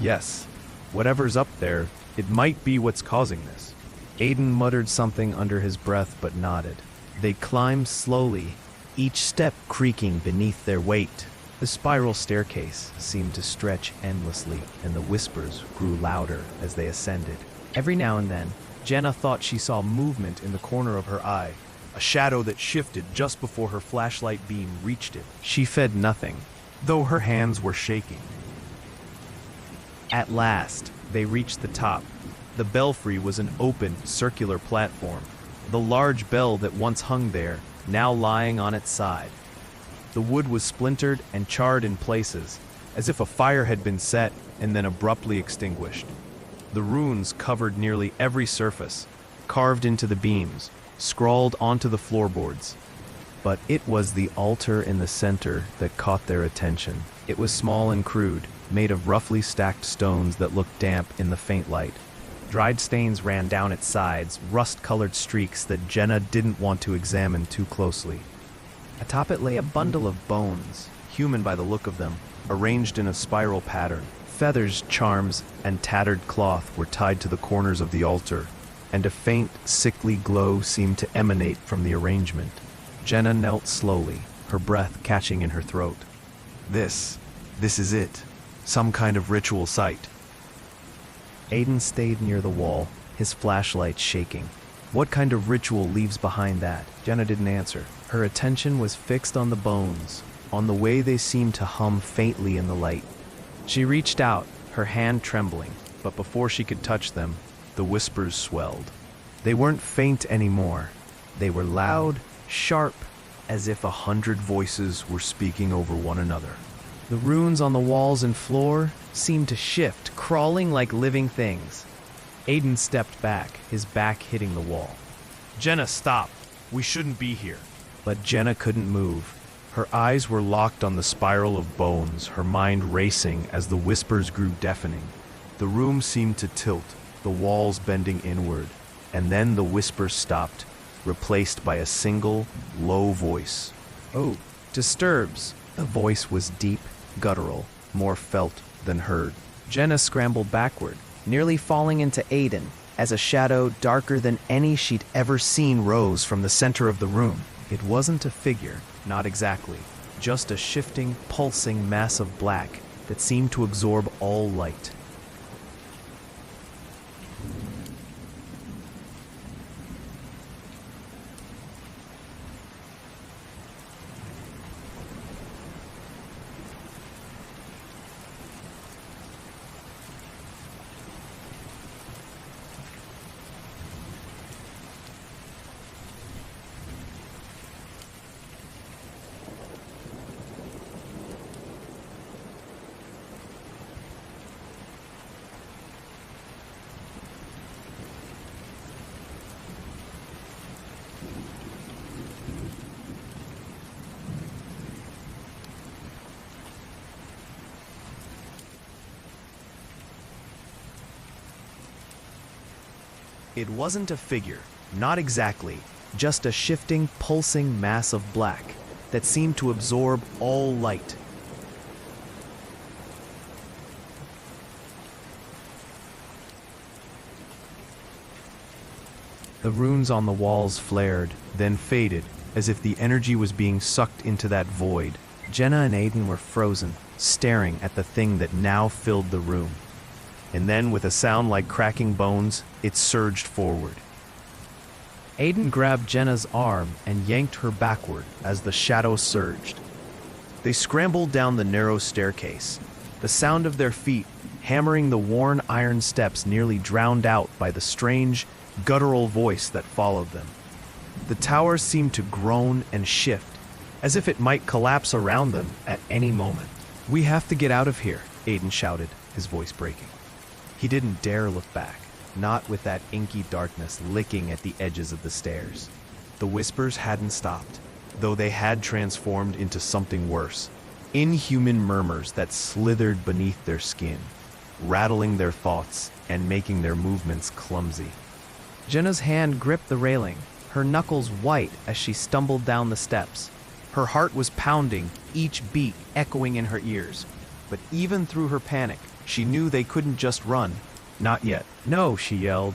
"Yes. Whatever's up there, it might be what's causing this." Aiden muttered something under his breath but nodded. They climbed slowly, each step creaking beneath their weight. The spiral staircase seemed to stretch endlessly, and the whispers grew louder as they ascended. Every now and then, Jenna thought she saw movement in the corner of her eye, a shadow that shifted just before her flashlight beam reached it. She fed nothing, though her hands were shaking. At last, they reached the top. The belfry was an open, circular platform, the large bell that once hung there, now lying on its side. The wood was splintered and charred in places, as if a fire had been set and then abruptly extinguished. The runes covered nearly every surface, carved into the beams, scrawled onto the floorboards. But it was the altar in the center that caught their attention. It was small and crude, made of roughly stacked stones that looked damp in the faint light. Dried stains ran down its sides, rust-colored streaks that Jenna didn't want to examine too closely. Atop it lay a bundle of bones, human by the look of them, arranged in a spiral pattern. Feathers, charms, and tattered cloth were tied to the corners of the altar, and a faint, sickly glow seemed to emanate from the arrangement. Jenna knelt slowly, her breath catching in her throat. This is it. Some kind of ritual site. Aiden stayed near the wall, his flashlight shaking. What kind of ritual leaves behind that? Jenna didn't answer. Her attention was fixed on the bones, on the way they seemed to hum faintly in the light. She reached out, her hand trembling, but before she could touch them, the whispers swelled. They weren't faint anymore. They were loud, sharp, as if 100 voices were speaking over one another. The runes on the walls and floor seemed to shift, crawling like living things. Aiden stepped back, his back hitting the wall. "Jenna, stop! We shouldn't be here." But Jenna couldn't move. Her eyes were locked on the spiral of bones, her mind racing as the whispers grew deafening. The room seemed to tilt, the walls bending inward, and then the whispers stopped, replaced by a single, low voice. "Oh, disturbs." The voice was deep, guttural, more felt than heard. Jenna scrambled backward, nearly falling into Aiden, as a shadow darker than any she'd ever seen rose from the center of the room. It wasn't a figure, not exactly, just a shifting, pulsing mass of black that seemed to absorb all light. It wasn't a figure, not exactly, just a shifting, pulsing mass of black that seemed to absorb all light. The runes on the walls flared, then faded, as if the energy was being sucked into that void. Jenna and Aiden were frozen, staring at the thing that now filled the room. and then with a sound like cracking bones, it surged forward. Aiden grabbed Jenna's arm and yanked her backward as the shadow surged. They scrambled down the narrow staircase. The sound of their feet hammering the worn iron steps nearly drowned out by the strange, guttural voice that followed them. The tower seemed to groan and shift, as if it might collapse around them at any moment. "We have to get out of here," Aiden shouted, his voice breaking. He didn't dare look back, not with that inky darkness licking at the edges of the stairs. The whispers hadn't stopped, though they had transformed into something worse. Inhuman murmurs that slithered beneath their skin, rattling their thoughts and making their movements clumsy. Jenna's hand gripped the railing, her knuckles white as she stumbled down the steps. Her heart was pounding, each beat echoing in her ears. But even through her panic, she knew they couldn't just run. Not yet. "No," she yelled.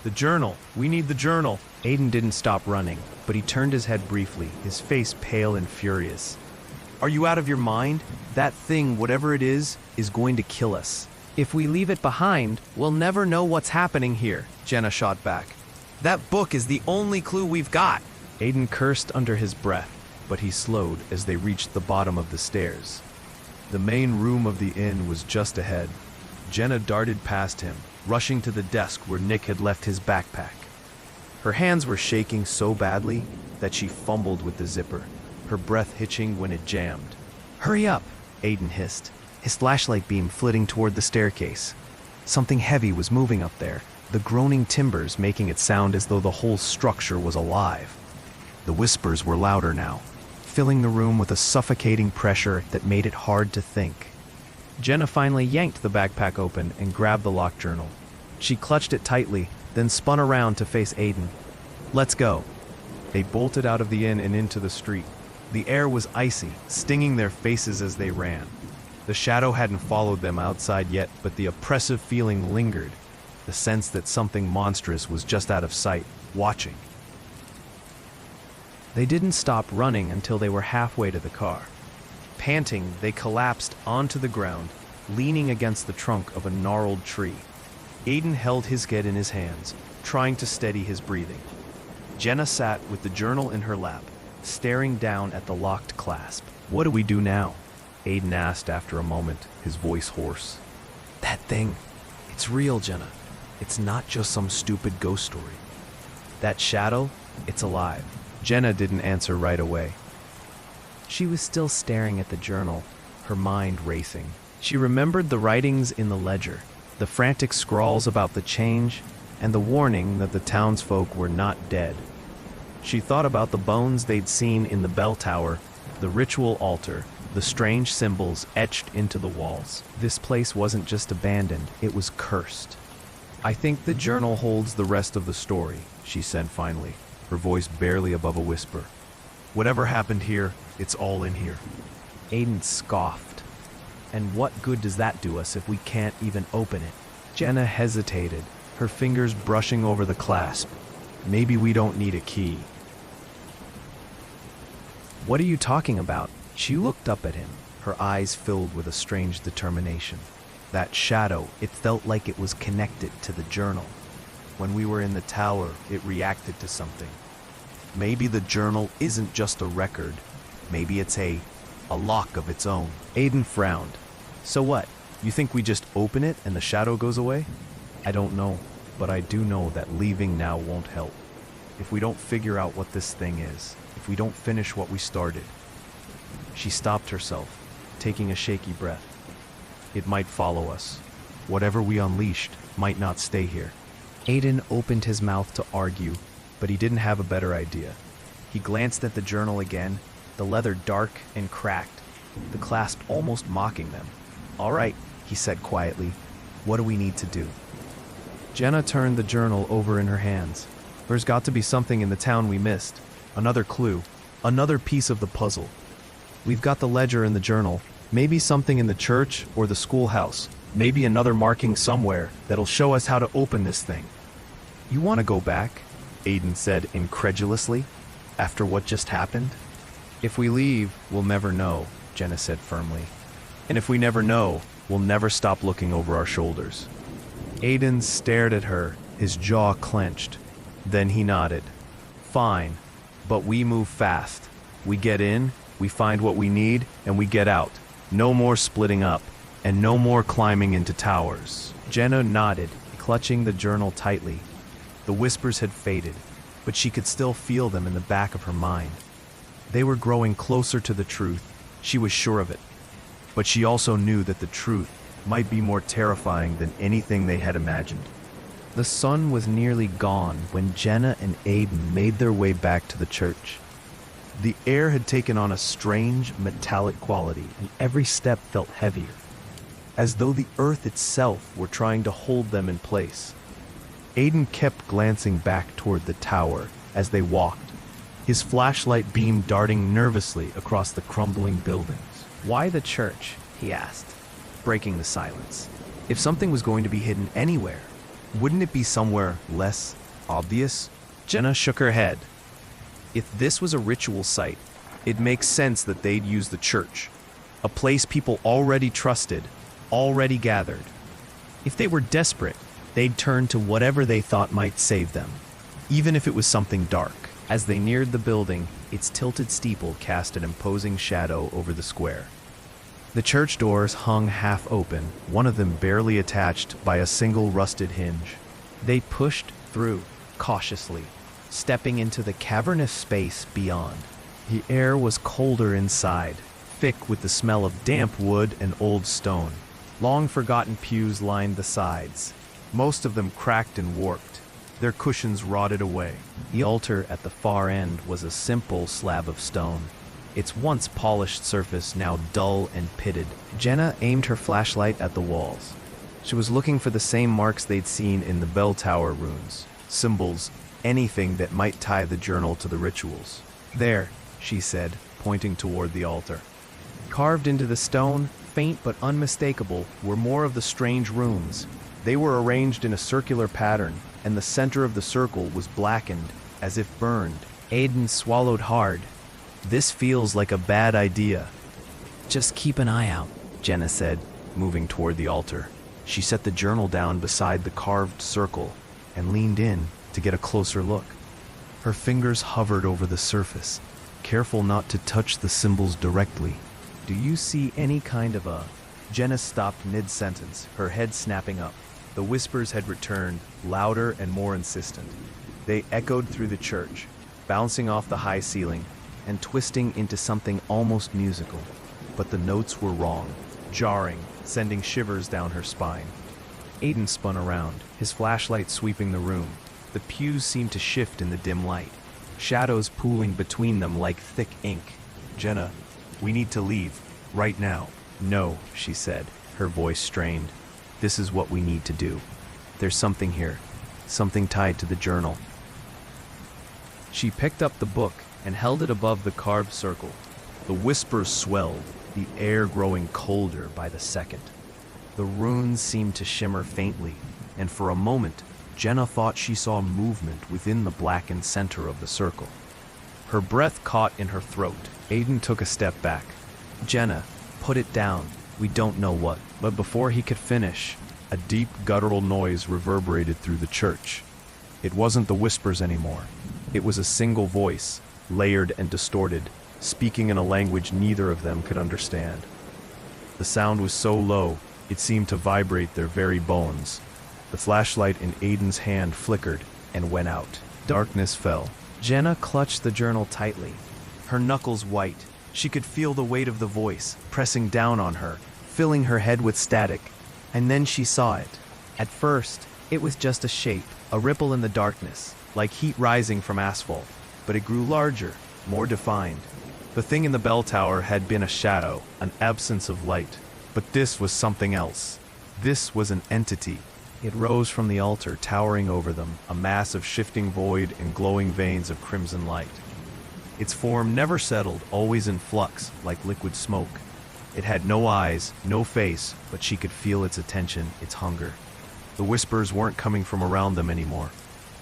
"The journal! We need the journal!" Aiden didn't stop running, but he turned his head briefly, his face pale and furious. "Are you out of your mind? That thing, whatever it is going to kill us." "If we leave it behind, we'll never know what's happening here," Jenna shot back. "That book is the only clue we've got!" Aiden cursed under his breath, but he slowed as they reached the bottom of the stairs. The main room of the inn was just ahead. Jenna darted past him, rushing to the desk where Nick had left his backpack. Her hands were shaking so badly that she fumbled with the zipper, her breath hitching when it jammed. "Hurry up," Aiden hissed, his flashlight beam flitting toward the staircase. Something heavy was moving up there, the groaning timbers making it sound as though the whole structure was alive. The whispers were louder now, filling the room with a suffocating pressure that made it hard to think. Jenna finally yanked the backpack open and grabbed the locked journal. She clutched it tightly, then spun around to face Aiden. "Let's go." They bolted out of the inn and into the street. The air was icy, stinging their faces as they ran. The shadow hadn't followed them outside yet, but the oppressive feeling lingered, the sense that something monstrous was just out of sight, watching. They didn't stop running until they were halfway to the car. Panting, they collapsed onto the ground, leaning against the trunk of a gnarled tree. Aiden held his head in his hands, trying to steady his breathing. Jenna sat with the journal in her lap, staring down at the locked clasp. "What do we do now?" Aiden asked after a moment, his voice hoarse. "That thing, it's real, Jenna. It's not just some stupid ghost story. That shadow, it's alive." Jenna didn't answer right away. She was still staring at the journal, her mind racing. She remembered the writings in the ledger, the frantic scrawls about the change, and the warning that the townsfolk were not dead. She thought about the bones they'd seen in the bell tower, the ritual altar, the strange symbols etched into the walls. This place wasn't just abandoned, it was cursed. "I think the journal holds the rest of the story," she said finally, her voice barely above a whisper. "Whatever happened here, it's all in here." Aiden scoffed. "And what good does that do us if we can't even open it?" Jenna hesitated, her fingers brushing over the clasp. "Maybe we don't need a key." "What are you talking about?" She looked up at him, her eyes filled with a strange determination. That shadow, it felt like it was connected to the journal. When we were in the tower, it reacted to something. Maybe the journal isn't just a record. Maybe it's a lock of its own. Aiden frowned. "So what? You think we just open it and the shadow goes away?" "I don't know, but I do know that leaving now won't help. If we don't figure out what this thing is, if we don't finish what we started." She stopped herself, taking a shaky breath. "It might follow us. Whatever we unleashed might not stay here." Aiden opened his mouth to argue, but he didn't have a better idea. He glanced at the journal again, the leather dark and cracked, the clasp almost mocking them. "All right," he said quietly. "What do we need to do?" Jenna turned the journal over in her hands. "There's got to be something in the town we missed. Another clue. Another piece of the puzzle. We've got the ledger in the journal. Maybe something in the church or the schoolhouse. Maybe another marking somewhere that'll show us how to open this thing." "You want to go back?" Aiden said incredulously, "after what just happened?" "If we leave, we'll never know," Jenna said firmly. "And if we never know, we'll never stop looking over our shoulders." Aiden stared at her, his jaw clenched. Then he nodded. Fine, but we move fast. We get in, we find what we need, and we get out. No more splitting up, and no more climbing into towers. Jenna nodded, clutching the journal tightly. The whispers had faded, but she could still feel them in the back of her mind. They were growing closer to the truth, she was sure of it. But she also knew that the truth might be more terrifying than anything they had imagined. The sun was nearly gone when Jenna and Aiden made their way back to the church. The air had taken on a strange, metallic quality, and every step felt heavier, as though the earth itself were trying to hold them in place. Aiden kept glancing back toward the tower as they walked, his flashlight beam darting nervously across the crumbling buildings. Why the church? He asked, breaking the silence. If something was going to be hidden anywhere, wouldn't it be somewhere less obvious? Jenna shook her head. If this was a ritual site, it makes sense that they'd use the church, a place people already trusted, already gathered. If they were desperate, they'd turn to whatever they thought might save them, even if it was something dark. As they neared the building, its tilted steeple cast an imposing shadow over the square. The church doors hung half open, one of them barely attached by a single rusted hinge. They pushed through, cautiously, stepping into the cavernous space beyond. The air was colder inside, thick with the smell of damp wood and old stone. Long-forgotten pews lined the sides, most of them cracked and warped, their cushions rotted away. The altar at the far end was a simple slab of stone, its once polished surface now dull and pitted. Jenna aimed her flashlight at the walls. She was looking for the same marks they'd seen in the bell tower runes, symbols, anything that might tie the journal to the rituals. There, she said, pointing toward the altar. Carved into the stone, faint but unmistakable, were more of the strange runes. They were arranged in a circular pattern, and the center of the circle was blackened, as if burned. Aiden swallowed hard. This feels like a bad idea. Just keep an eye out, Jenna said, moving toward the altar. She set the journal down beside the carved circle and leaned in to get a closer look. Her fingers hovered over the surface, careful not to touch the symbols directly. Do you see any kind of a... Jenna stopped mid-sentence, her head snapping up. The whispers had returned, louder and more insistent. They echoed through the church, bouncing off the high ceiling and twisting into something almost musical. But the notes were wrong, jarring, sending shivers down her spine. Aiden spun around, his flashlight sweeping the room. The pews seemed to shift in the dim light, shadows pooling between them like thick ink. Jenna, we need to leave, right now. No, she said, her voice strained. This is what we need to do. There's something here, something tied to the journal. She picked up the book and held it above the carved circle. The whispers swelled, the air growing colder by the second. The runes seemed to shimmer faintly, and for a moment, Jenna thought she saw movement within the blackened center of the circle. Her breath caught in her throat. Aiden took a step back. Jenna, put it down. We don't know what. But before he could finish, a deep guttural noise reverberated through the church. It wasn't the whispers anymore. It was a single voice, layered and distorted, speaking in a language neither of them could understand. The sound was so low, it seemed to vibrate their very bones. The flashlight in Aiden's hand flickered and went out. Darkness fell. Jenna clutched the journal tightly, her knuckles white. She could feel the weight of the voice pressing down on her, filling her head with static. And then she saw it. At first, it was just a shape, a ripple in the darkness, like heat rising from asphalt. But it grew larger, more defined. The thing in the bell tower had been a shadow, an absence of light. But this was something else. This was an entity. It rose from the altar, towering over them, a mass of shifting void and glowing veins of crimson light. Its form never settled, always in flux, like liquid smoke. It had no eyes, no face, but she could feel its attention, its hunger. The whispers weren't coming from around them anymore.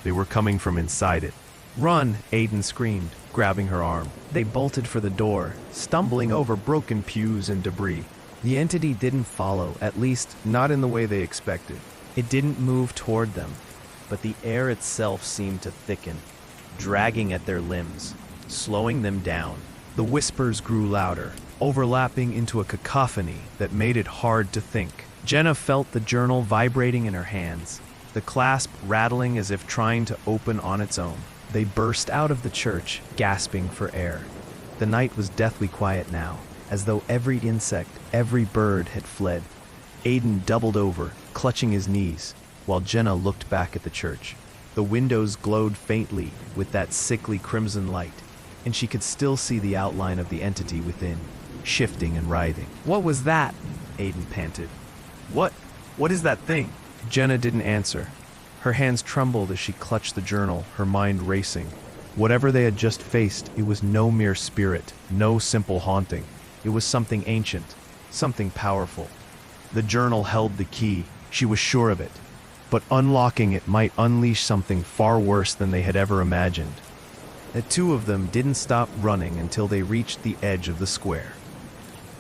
They were coming from inside it. "Run!" Aiden screamed, grabbing her arm. They bolted for the door, stumbling over broken pews and debris. The entity didn't follow, at least not in the way they expected. It didn't move toward them, but the air itself seemed to thicken, dragging at their limbs, slowing them down. The whispers grew louder, overlapping into a cacophony that made it hard to think. Jenna felt the journal vibrating in her hands, the clasp rattling as if trying to open on its own. They burst out of the church, gasping for air. The night was deathly quiet now, as though every insect, every bird had fled. Aiden doubled over, clutching his knees, while Jenna looked back at the church. The windows glowed faintly with that sickly crimson light, and she could still see the outline of the entity within, shifting and writhing. What was that? Aiden panted. What is that thing? Jenna didn't answer. Her hands trembled as she clutched the journal, her mind racing. Whatever they had just faced, it was no mere spirit, no simple haunting. It was something ancient, something powerful. The journal held the key, she was sure of it. But unlocking it might unleash something far worse than they had ever imagined. The two of them didn't stop running until they reached the edge of the square.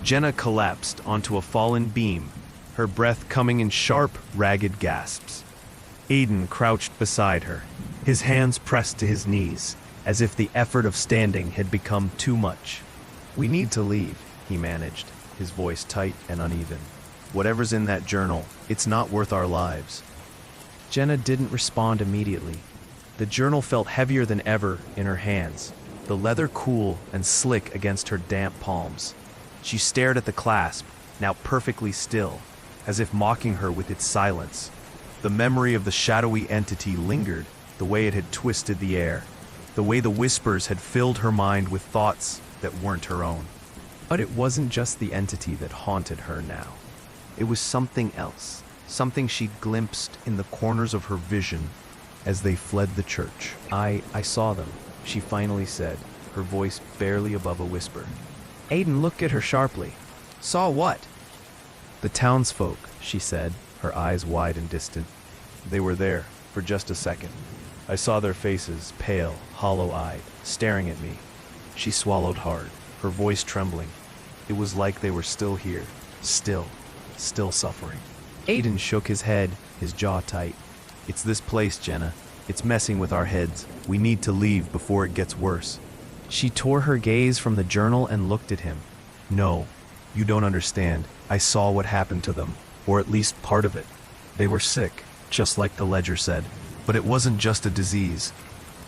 Jenna collapsed onto a fallen beam, her breath coming in sharp, ragged gasps. Aiden crouched beside her, his hands pressed to his knees, as if the effort of standing had become too much. "We need to leave," he managed, his voice tight and uneven. "Whatever's in that journal, it's not worth our lives." Jenna didn't respond immediately. The journal felt heavier than ever in her hands, the leather cool and slick against her damp palms. She stared at the clasp, now perfectly still, as if mocking her with its silence. The memory of the shadowy entity lingered, the way it had twisted the air, the way the whispers had filled her mind with thoughts that weren't her own. But it wasn't just the entity that haunted her now. It was something else, something she'd glimpsed in the corners of her vision as they fled the church. I saw them, she finally said, her voice barely above a whisper. Aiden looked at her sharply. Saw what? The townsfolk, she said, her eyes wide and distant. They were there, for just a second. I saw their faces, pale, hollow-eyed, staring at me. She swallowed hard, her voice trembling. It was like they were still here, still suffering. Aiden shook his head, his jaw tight. It's this place, Jenna. It's messing with our heads. We need to leave before it gets worse. She tore her gaze from the journal and looked at him. No, you don't understand. I saw what happened to them, or at least part of it. They were sick, just like the ledger said. But it wasn't just a disease.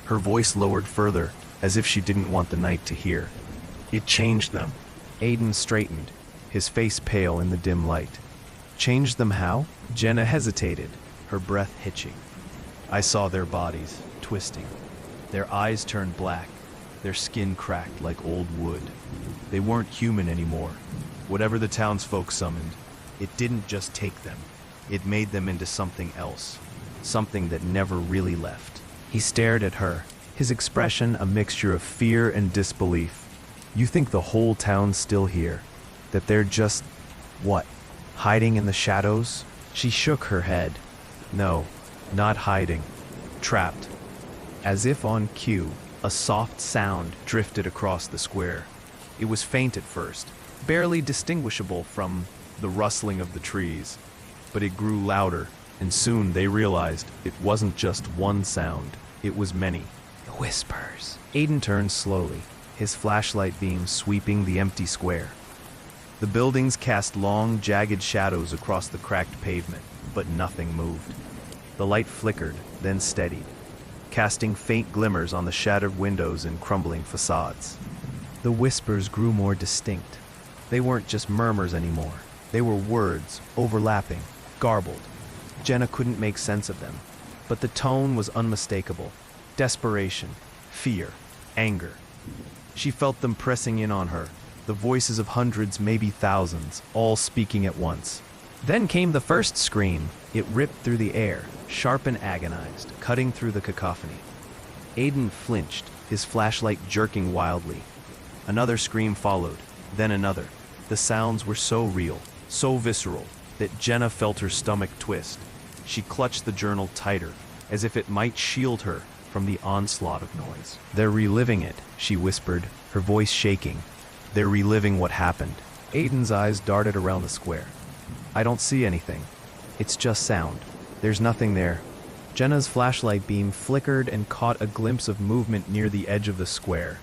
Her voice lowered further, as if she didn't want the night to hear. It changed them. Aiden straightened, his face pale in the dim light. Changed them how? Jenna hesitated, her breath hitching. I saw their bodies, twisting. Their eyes turned black, their skin cracked like old wood. They weren't human anymore. Whatever the townsfolk summoned, it didn't just take them. It made them into something else, something that never really left. He stared at her, his expression a mixture of fear and disbelief. You think the whole town's still here? That they're just, what, hiding in the shadows? She shook her head. No, not hiding. Trapped. As if on cue, a soft sound drifted across the square. It was faint at first, barely distinguishable from the rustling of the trees. But it grew louder, and soon they realized it wasn't just one sound, it was many. The whispers. Aiden turned slowly, his flashlight beam sweeping the empty square. The buildings cast long, jagged shadows across the cracked pavement, but nothing moved. The light flickered, then steadied, casting faint glimmers on the shattered windows and crumbling facades. The whispers grew more distinct. They weren't just murmurs anymore. They were words, overlapping, garbled. Jenna couldn't make sense of them, but the tone was unmistakable. Desperation, fear, anger. She felt them pressing in on her, the voices of hundreds, maybe thousands, all speaking at once. Then came the first scream. It ripped through the air, sharp and agonized, cutting through the cacophony. Aiden flinched, his flashlight jerking wildly. Another scream followed, then another. The sounds were so real, so visceral, that Jenna felt her stomach twist. She clutched the journal tighter, as if it might shield her from the onslaught of noise. They're reliving it, she whispered, her voice shaking. They're reliving what happened. Aiden's eyes darted around the square. I don't see anything. It's just sound. There's nothing there. Jenna's flashlight beam flickered and caught a glimpse of movement near the edge of the square.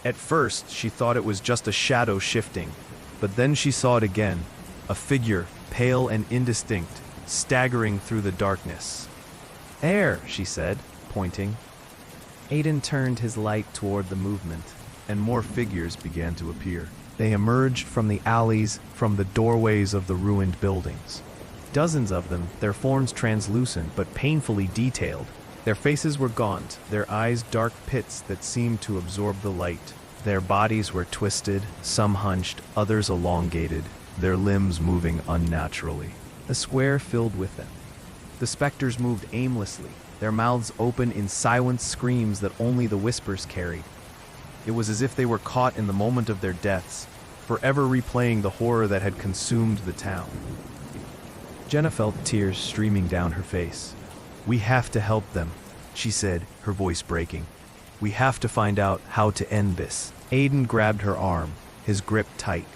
At first, she thought it was just a shadow shifting, but then she saw it again, a figure, pale and indistinct, staggering through the darkness. "There," she said, pointing. Aiden turned his light toward the movement, And more figures began to appear. They emerged from the alleys, from the doorways of the ruined buildings. Dozens of them, their forms translucent but painfully detailed. Their faces were gaunt, their eyes dark pits that seemed to absorb the light. Their bodies were twisted, some hunched, others elongated, their limbs moving unnaturally. The square filled with them. The specters moved aimlessly, their mouths open in silent screams that only the whispers carried. It was as if they were caught in the moment of their deaths, forever replaying the horror that had consumed the town. Jenna felt tears streaming down her face. "We have to help them," she said, her voice breaking. "We have to find out how to end this." Aiden grabbed her arm, his grip tight.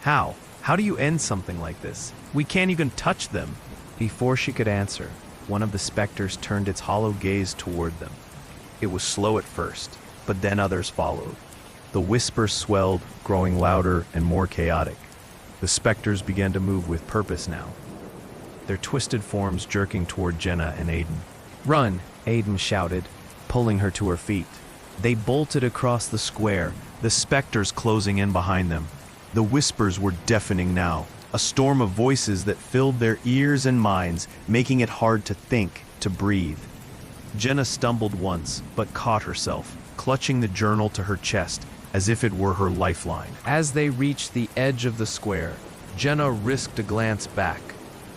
"How? How do you end something like this? We can't even touch them." Before she could answer, one of the specters turned its hollow gaze toward them. It was slow at first, but then others followed. The whispers swelled, growing louder and more chaotic. The specters began to move with purpose now, their twisted forms jerking toward Jenna and Aiden. "Run!" Aiden shouted, pulling her to her feet. They bolted across the square, the specters closing in behind them. The whispers were deafening now, a storm of voices that filled their ears and minds, making it hard to think, to breathe. Jenna stumbled once, but caught herself, clutching the journal to her chest, as if it were her lifeline. As they reached the edge of the square, Jenna risked a glance back.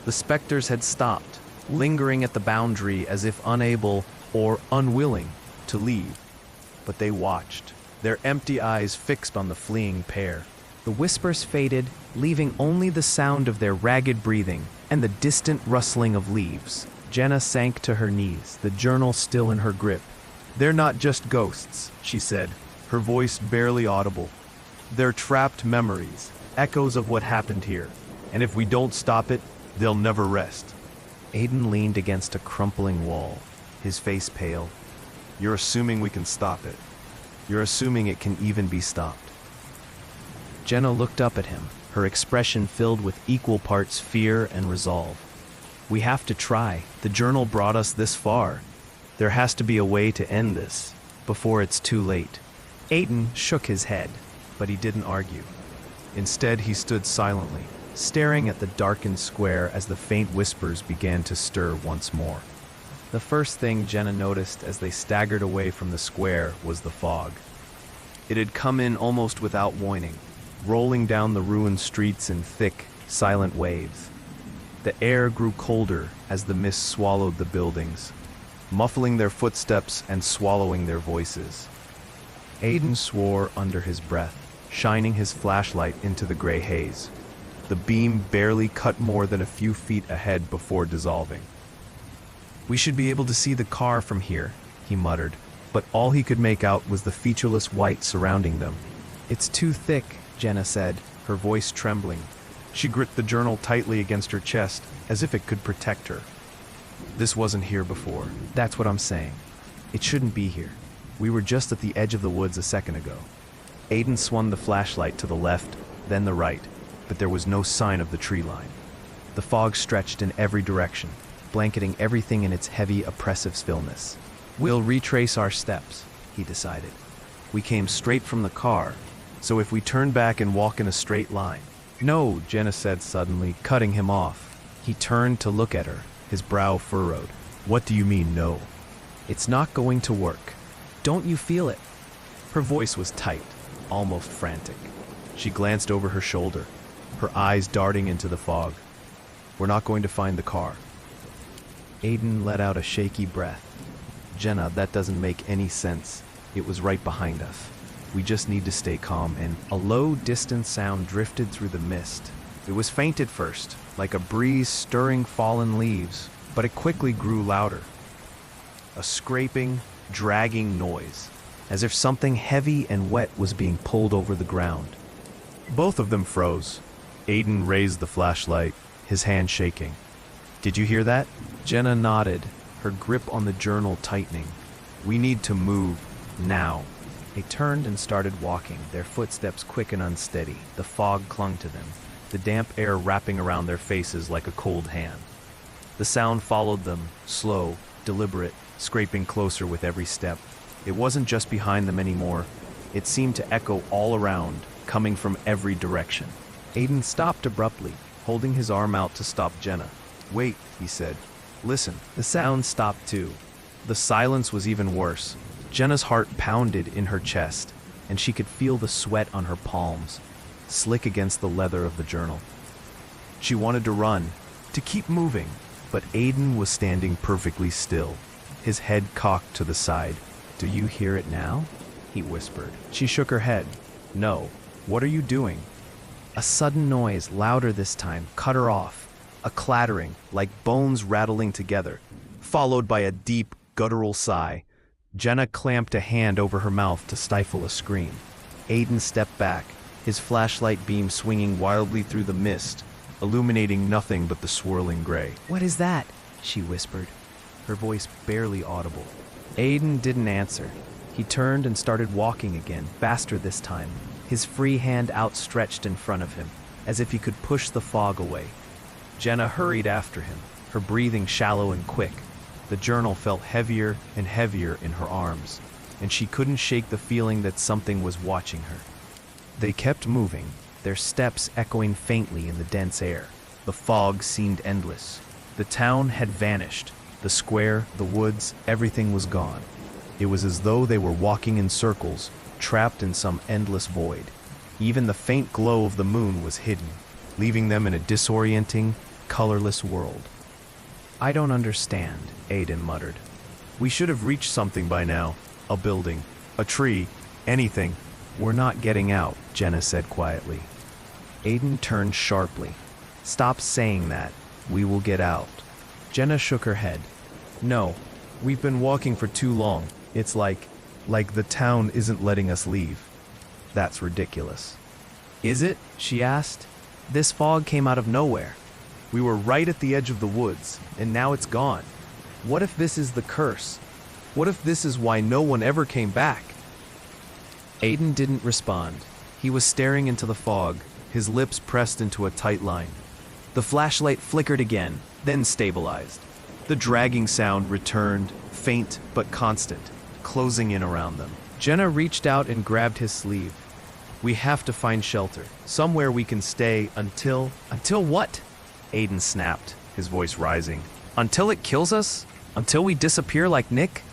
The specters had stopped, lingering at the boundary as if unable or unwilling to leave. But they watched, their empty eyes fixed on the fleeing pair. The whispers faded, leaving only the sound of their ragged breathing and the distant rustling of leaves. Jenna sank to her knees, the journal still in her grip. "They're not just ghosts," she said, her voice barely audible. "They're trapped memories, echoes of what happened here. And if we don't stop it, they'll never rest." Aiden leaned against a crumpling wall, his face pale. "You're assuming we can stop it. You're assuming it can even be stopped." Jenna looked up at him, her expression filled with equal parts fear and resolve. "We have to try. The journal brought us this far. There has to be a way to end this, before it's too late." Aiden shook his head, but he didn't argue. Instead, he stood silently, staring at the darkened square as the faint whispers began to stir once more. The first thing Jenna noticed as they staggered away from the square was the fog. It had come in almost without warning, rolling down the ruined streets in thick, silent waves. The air grew colder as the mist swallowed the buildings, muffling their footsteps and swallowing their voices. Aiden swore under his breath, shining his flashlight into the gray haze. The beam barely cut more than a few feet ahead before dissolving. "We should be able to see the car from here," he muttered, but all he could make out was the featureless white surrounding them. "It's too thick," Jenna said, her voice trembling. She gripped the journal tightly against her chest, as if it could protect her. "This wasn't here before." "That's what I'm saying. It shouldn't be here. We were just at the edge of the woods a second ago." Aiden swung the flashlight to the left, then the right, but there was no sign of the tree line. The fog stretched in every direction, blanketing everything in its heavy, oppressive stillness. "We'll retrace our steps," he decided. "We came straight from the car, so if we turn back and walk in a straight line—" "No," Jenna said suddenly, cutting him off. He turned to look at her, his brow furrowed. "What do you mean, no?" "It's not going to work. Don't you feel it?" Her voice was tight, almost frantic. She glanced over her shoulder, her eyes darting into the fog. "We're not going to find the car." Aiden let out a shaky breath. "Jenna, that doesn't make any sense. It was right behind us. We just need to stay calm." And a low, distant sound drifted through the mist. It was faint at first, like a breeze stirring fallen leaves, but it quickly grew louder. A scraping, dragging noise, as if something heavy and wet was being pulled over the ground. Both of them froze. Aiden raised the flashlight, his hand shaking. "Did you hear that?" Jenna nodded, her grip on the journal tightening. We need to move, now. They turned and started walking, their footsteps quick and unsteady. The fog clung to them, the damp air wrapping around their faces like a cold hand. The sound followed them, slow, deliberate, scraping closer with every step. It wasn't just behind them anymore. It seemed to echo all around, coming from every direction. Aiden stopped abruptly, holding his arm out to stop Jenna. "Wait," he said. "Listen." The sound stopped too. The silence was even worse. Jenna's heart pounded in her chest, and she could feel the sweat on her palms, slick against the leather of the journal. She wanted to run, to keep moving, but Aiden was standing perfectly still, his head cocked to the side. "Do you hear it now?" he whispered. She shook her head. "No. What are you doing?" A sudden noise, louder this time, cut her off. A clattering, like bones rattling together, followed by a deep, guttural sigh. Jenna clamped a hand over her mouth to stifle a scream. Aiden stepped back, his flashlight beam swinging wildly through the mist, illuminating nothing but the swirling gray. What is that? She whispered, her voice barely audible. Aiden didn't answer. He turned and started walking again, faster this time, his free hand outstretched in front of him, as if he could push the fog away. Jenna hurried after him, her breathing shallow and quick. The journal felt heavier and heavier in her arms, and she couldn't shake the feeling that something was watching her. They kept moving, their steps echoing faintly in the dense air. The fog seemed endless. The town had vanished. The square, the woods, everything was gone. It was as though they were walking in circles, trapped in some endless void. Even the faint glow of the moon was hidden, leaving them in a disorienting, colorless world. "I don't understand," Aiden muttered. "We should have reached something by now. A building, a tree, anything." "We're not getting out," Jenna said quietly. Aiden turned sharply. "Stop saying that. We will get out." Jenna shook her head. "No, we've been walking for too long. It's like the town isn't letting us leave." "That's ridiculous." "Is it?" she asked. "This fog came out of nowhere. We were right at the edge of the woods, and now it's gone. What if this is the curse? What if this is why no one ever came back?" Aiden didn't respond. He was staring into the fog, his lips pressed into a tight line. The flashlight flickered again, then stabilized. The dragging sound returned, faint but constant, closing in around them. Jenna reached out and grabbed his sleeve. "We have to find shelter, somewhere we can stay until what?" Aiden snapped, his voice rising. "Until it kills us? Until we disappear like Nick?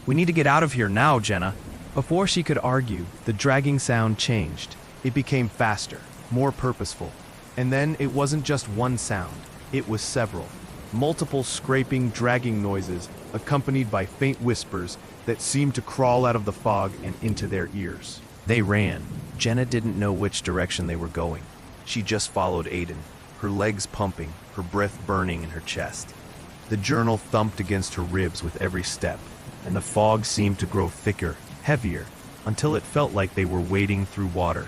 We need to get out of here now, Jenna." Before she could argue, the dragging sound changed. It became faster, more purposeful. And then it wasn't just one sound, it was several. Multiple scraping, dragging noises, accompanied by faint whispers that seemed to crawl out of the fog and into their ears. They ran. Jenna didn't know which direction they were going. She just followed Aiden, her legs pumping, her breath burning in her chest. The journal thumped against her ribs with every step, and the fog seemed to grow thicker, heavier, until it felt like they were wading through water.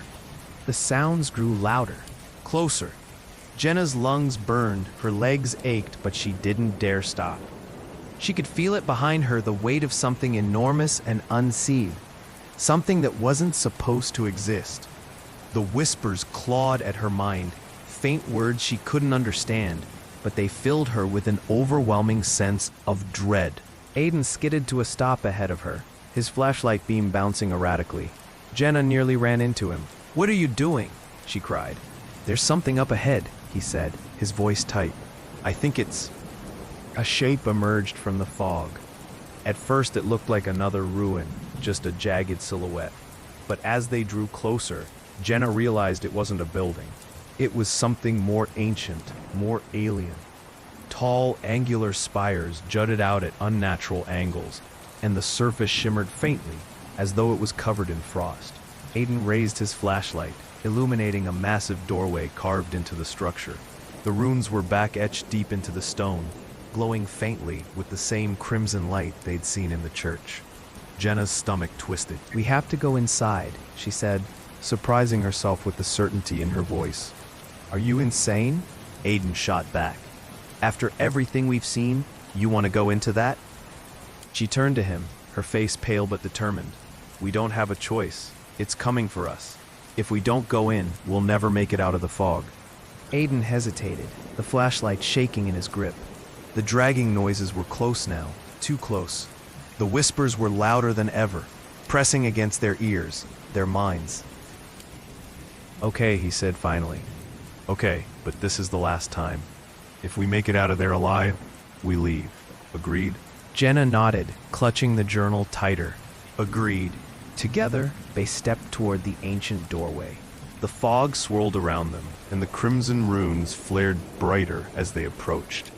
The sounds grew louder, closer. Jenna's lungs burned, her legs ached, but she didn't dare stop. She could feel it behind her, the weight of something enormous and unseen, something that wasn't supposed to exist. The whispers clawed at her mind, faint words she couldn't understand, but they filled her with an overwhelming sense of dread. Aiden skidded to a stop ahead of her, his flashlight beam bouncing erratically. Jenna nearly ran into him. "What are you doing?" she cried. "There's something up ahead," he said, his voice tight. "I think it's..." A shape emerged from the fog. At first it looked like another ruin, just a jagged silhouette. But as they drew closer, Jenna realized it wasn't a building. It was something more ancient, more alien. Tall, angular spires jutted out at unnatural angles, and the surface shimmered faintly, as though it was covered in frost. Aiden raised his flashlight, illuminating a massive doorway carved into the structure. The runes were back-etched deep into the stone, glowing faintly with the same crimson light they'd seen in the church. Jenna's stomach twisted. "We have to go inside," she said, surprising herself with the certainty in her voice. "Are you insane?" Aiden shot back. "After everything we've seen, You want to go into that? She turned to him, her face pale but determined. We don't have a choice. It's coming for us. If we don't go in, we'll never make it out of the fog. Aiden hesitated, the flashlight shaking in his grip. The dragging noises were close now, too close. The whispers were louder than ever, pressing against their ears, their minds. Okay, he said finally. Okay, but this is the last time. If we make it out of there alive, we leave. Agreed? Jenna nodded, clutching the journal tighter. Agreed. Together, they stepped toward the ancient doorway. The fog swirled around them, and the crimson runes flared brighter as they approached.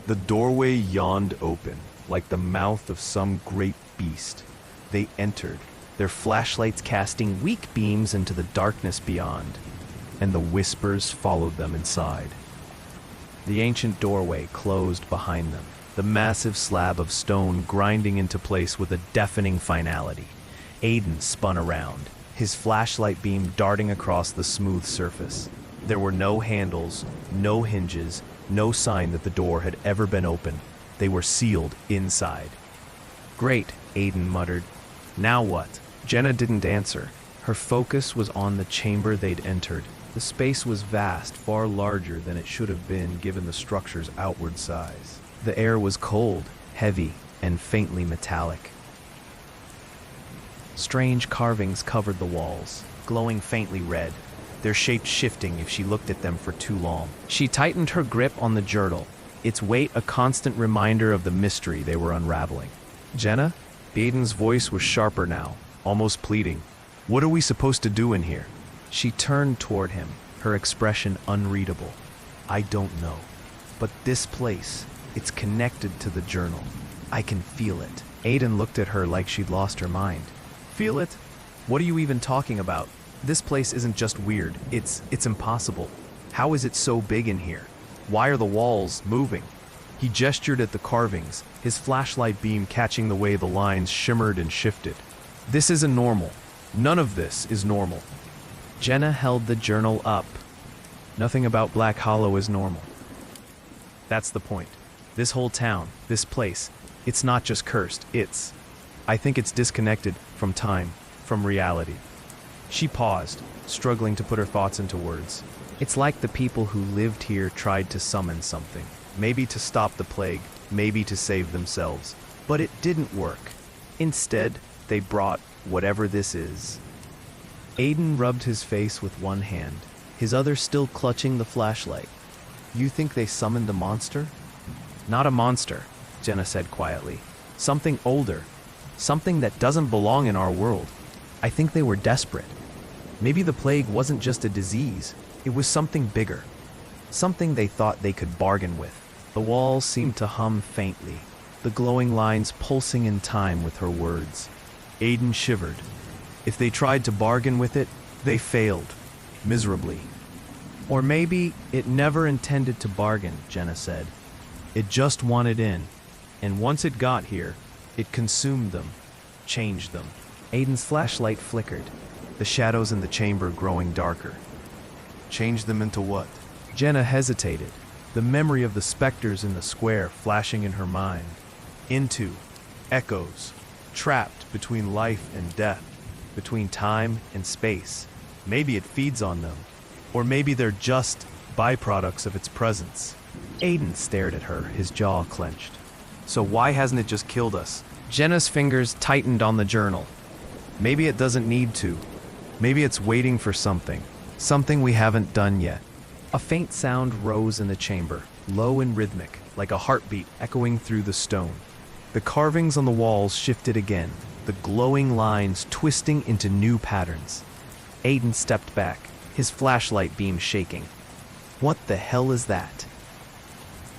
The doorway yawned open, like the mouth of some great beast. They entered, their flashlights casting weak beams into the darkness beyond, and the whispers followed them inside. The ancient doorway closed behind them, the massive slab of stone grinding into place with a deafening finality. Aiden spun around, his flashlight beam darting across the smooth surface. There were no handles, no hinges, no sign that the door had ever been opened. They were sealed inside. Great, Aiden muttered. Now what? Jenna didn't answer. Her focus was on the chamber they'd entered. The space was vast, far larger than it should have been given the structure's outward size. The air was cold, heavy, and faintly metallic. Strange carvings covered the walls, glowing faintly red, their shapes shifting if she looked at them for too long. She tightened her grip on the journal, its weight a constant reminder of the mystery they were unraveling. Jenna? Aiden's voice was sharper now, almost pleading. What are we supposed to do in here? She turned toward him, her expression unreadable. I don't know. But this place, it's connected to the journal. I can feel it. Aiden looked at her like she'd lost her mind. Feel it? What are you even talking about? This place isn't just weird, it's impossible. How is it so big in here? Why are the walls moving? He gestured at the carvings, his flashlight beam catching the way the lines shimmered and shifted. This isn't normal. None of this is normal. Jenna held the journal up. Nothing about Black Hollow is normal. That's the point. This whole town, this place, it's not just cursed, I think it's disconnected from time, from reality. She paused, struggling to put her thoughts into words. It's like the people who lived here tried to summon something. Maybe to stop the plague, maybe to save themselves. But it didn't work. Instead, they brought whatever this is. Aiden rubbed his face with one hand, his other still clutching the flashlight. You think they summoned a monster? Not a monster, Jenna said quietly. Something older. Something that doesn't belong in our world. I think they were desperate. Maybe the plague wasn't just a disease. It was something bigger. Something they thought they could bargain with. The walls seemed to hum faintly, the glowing lines pulsing in time with her words. Aiden shivered. If they tried to bargain with it, they failed. Miserably. Or maybe it never intended to bargain, Jenna said. It just wanted in. And once it got here, it consumed them, changed them. Aiden's flashlight flickered, the shadows in the chamber growing darker. Changed them into what? Jenna hesitated, the memory of the specters in the square flashing in her mind. Into echoes, trapped between life and death, between time and space. Maybe it feeds on them, or maybe they're just byproducts of its presence. Aiden stared at her, his jaw clenched. So why hasn't it just killed us? Jenna's fingers tightened on the journal. Maybe it doesn't need to. Maybe it's waiting for something. Something we haven't done yet. A faint sound rose in the chamber, low and rhythmic, like a heartbeat echoing through the stone. The carvings on the walls shifted again, the glowing lines twisting into new patterns. Aiden stepped back, his flashlight beam shaking. What the hell is that?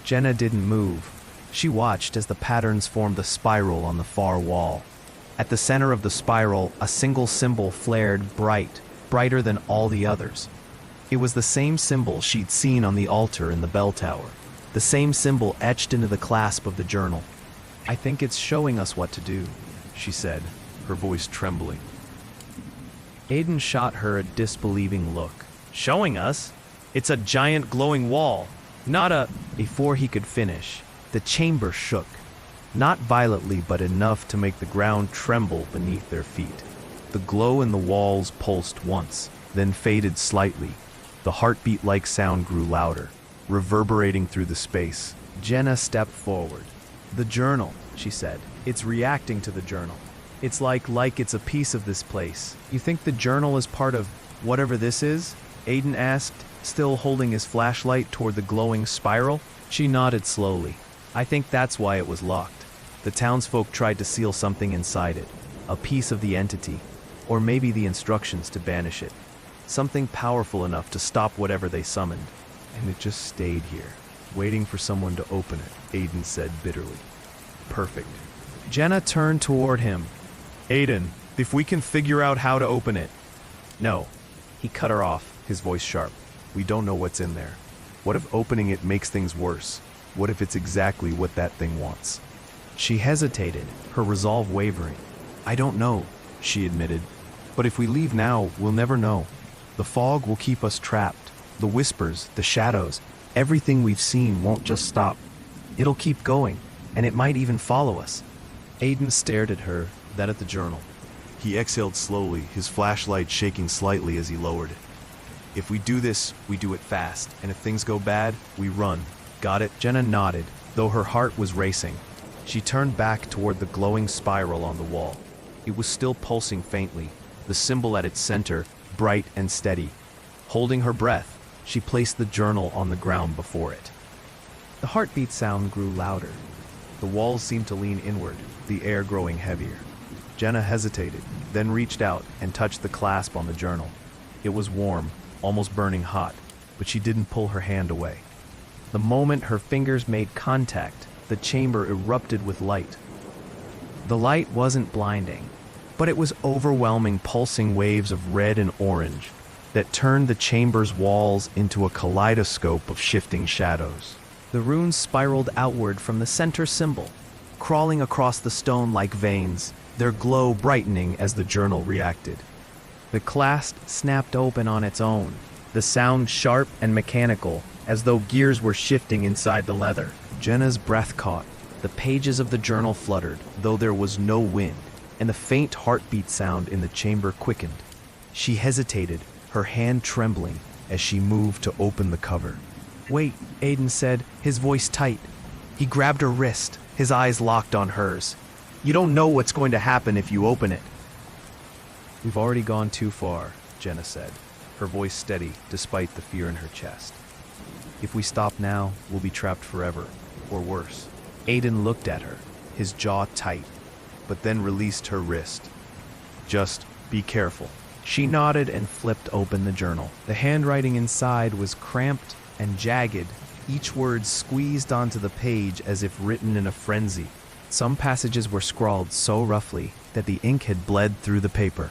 Jenna didn't move. She watched as the patterns formed a spiral on the far wall. At the center of the spiral, a single symbol flared bright, brighter than all the others. It was the same symbol she'd seen on the altar in the bell tower, the same symbol etched into the clasp of the journal. I think it's showing us what to do, she said, her voice trembling. Aiden shot her a disbelieving look. Showing us? It's a giant glowing wall, not a... Before he could finish, The chamber shook. Not violently, but enough to make the ground tremble beneath their feet. The glow in the walls pulsed once, then faded slightly. The heartbeat-like sound grew louder, reverberating through the space. Jenna stepped forward. "The journal," she said. "It's reacting to the journal. It's like it's a piece of this place." "You think the journal is part of whatever this is?" Aiden asked, still holding his flashlight toward the glowing spiral. She nodded slowly. "I think that's why it was locked. The townsfolk tried to seal something inside it, a piece of the entity, or maybe the instructions to banish it. Something powerful enough to stop whatever they summoned. And it just stayed here, waiting for someone to open it," Aiden said bitterly. "Perfect." Jenna turned toward him. "Aiden, if we can figure out how to open it." "No." He cut her off, his voice sharp. "We don't know what's in there. What if opening it makes things worse? What if it's exactly what that thing wants?" She hesitated, her resolve wavering. "I don't know," she admitted. "But if we leave now, we'll never know. The fog will keep us trapped. The whispers, the shadows, everything we've seen won't just stop. It'll keep going, and it might even follow us." Aiden stared at her, then at the journal. He exhaled slowly, his flashlight shaking slightly as he lowered it. "If we do this, we do it fast, and if things go bad, we run. Got it?" Jenna nodded, though her heart was racing. She turned back toward the glowing spiral on the wall. It was still pulsing faintly, the symbol at its center, bright and steady. Holding her breath, she placed the journal on the ground before it. The heartbeat sound grew louder. The walls seemed to lean inward, the air growing heavier. Jenna hesitated, then reached out and touched the clasp on the journal. It was warm, almost burning hot, but she didn't pull her hand away. The moment her fingers made contact, the chamber erupted with light. The light wasn't blinding, but it was overwhelming, pulsing waves of red and orange that turned the chamber's walls into a kaleidoscope of shifting shadows. The runes spiraled outward from the center symbol, crawling across the stone like veins, their glow brightening as the journal reacted. The clasp snapped open on its own, the sound sharp and mechanical, as though gears were shifting inside the leather. Jenna's breath caught. The pages of the journal fluttered, though there was no wind, and the faint heartbeat sound in the chamber quickened. She hesitated, her hand trembling, as she moved to open the cover. "Wait," Aiden said, his voice tight. He grabbed her wrist, his eyes locked on hers. "You don't know what's going to happen if you open it." "We've already gone too far," Jenna said, her voice steady despite the fear in her chest. "If we stop now, we'll be trapped forever, or worse." Aiden looked at her, his jaw tight, but then released her wrist. "Just be careful." She nodded and flipped open the journal. The handwriting inside was cramped and jagged, each word squeezed onto the page as if written in a frenzy. Some passages were scrawled so roughly that the ink had bled through the paper.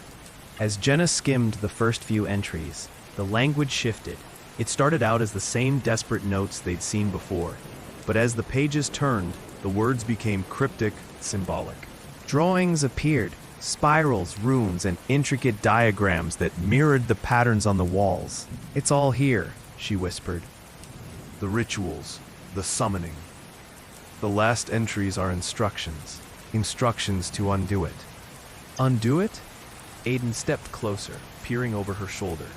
As Jenna skimmed the first few entries, the language shifted. It started out as the same desperate notes they'd seen before, but as the pages turned, the words became cryptic, symbolic. Drawings appeared, spirals, runes, and intricate diagrams that mirrored the patterns on the walls. "It's all here," she whispered. "The rituals, the summoning. The last entries are instructions to undo it." "Undo it?" Aiden stepped closer, peering over her shoulder.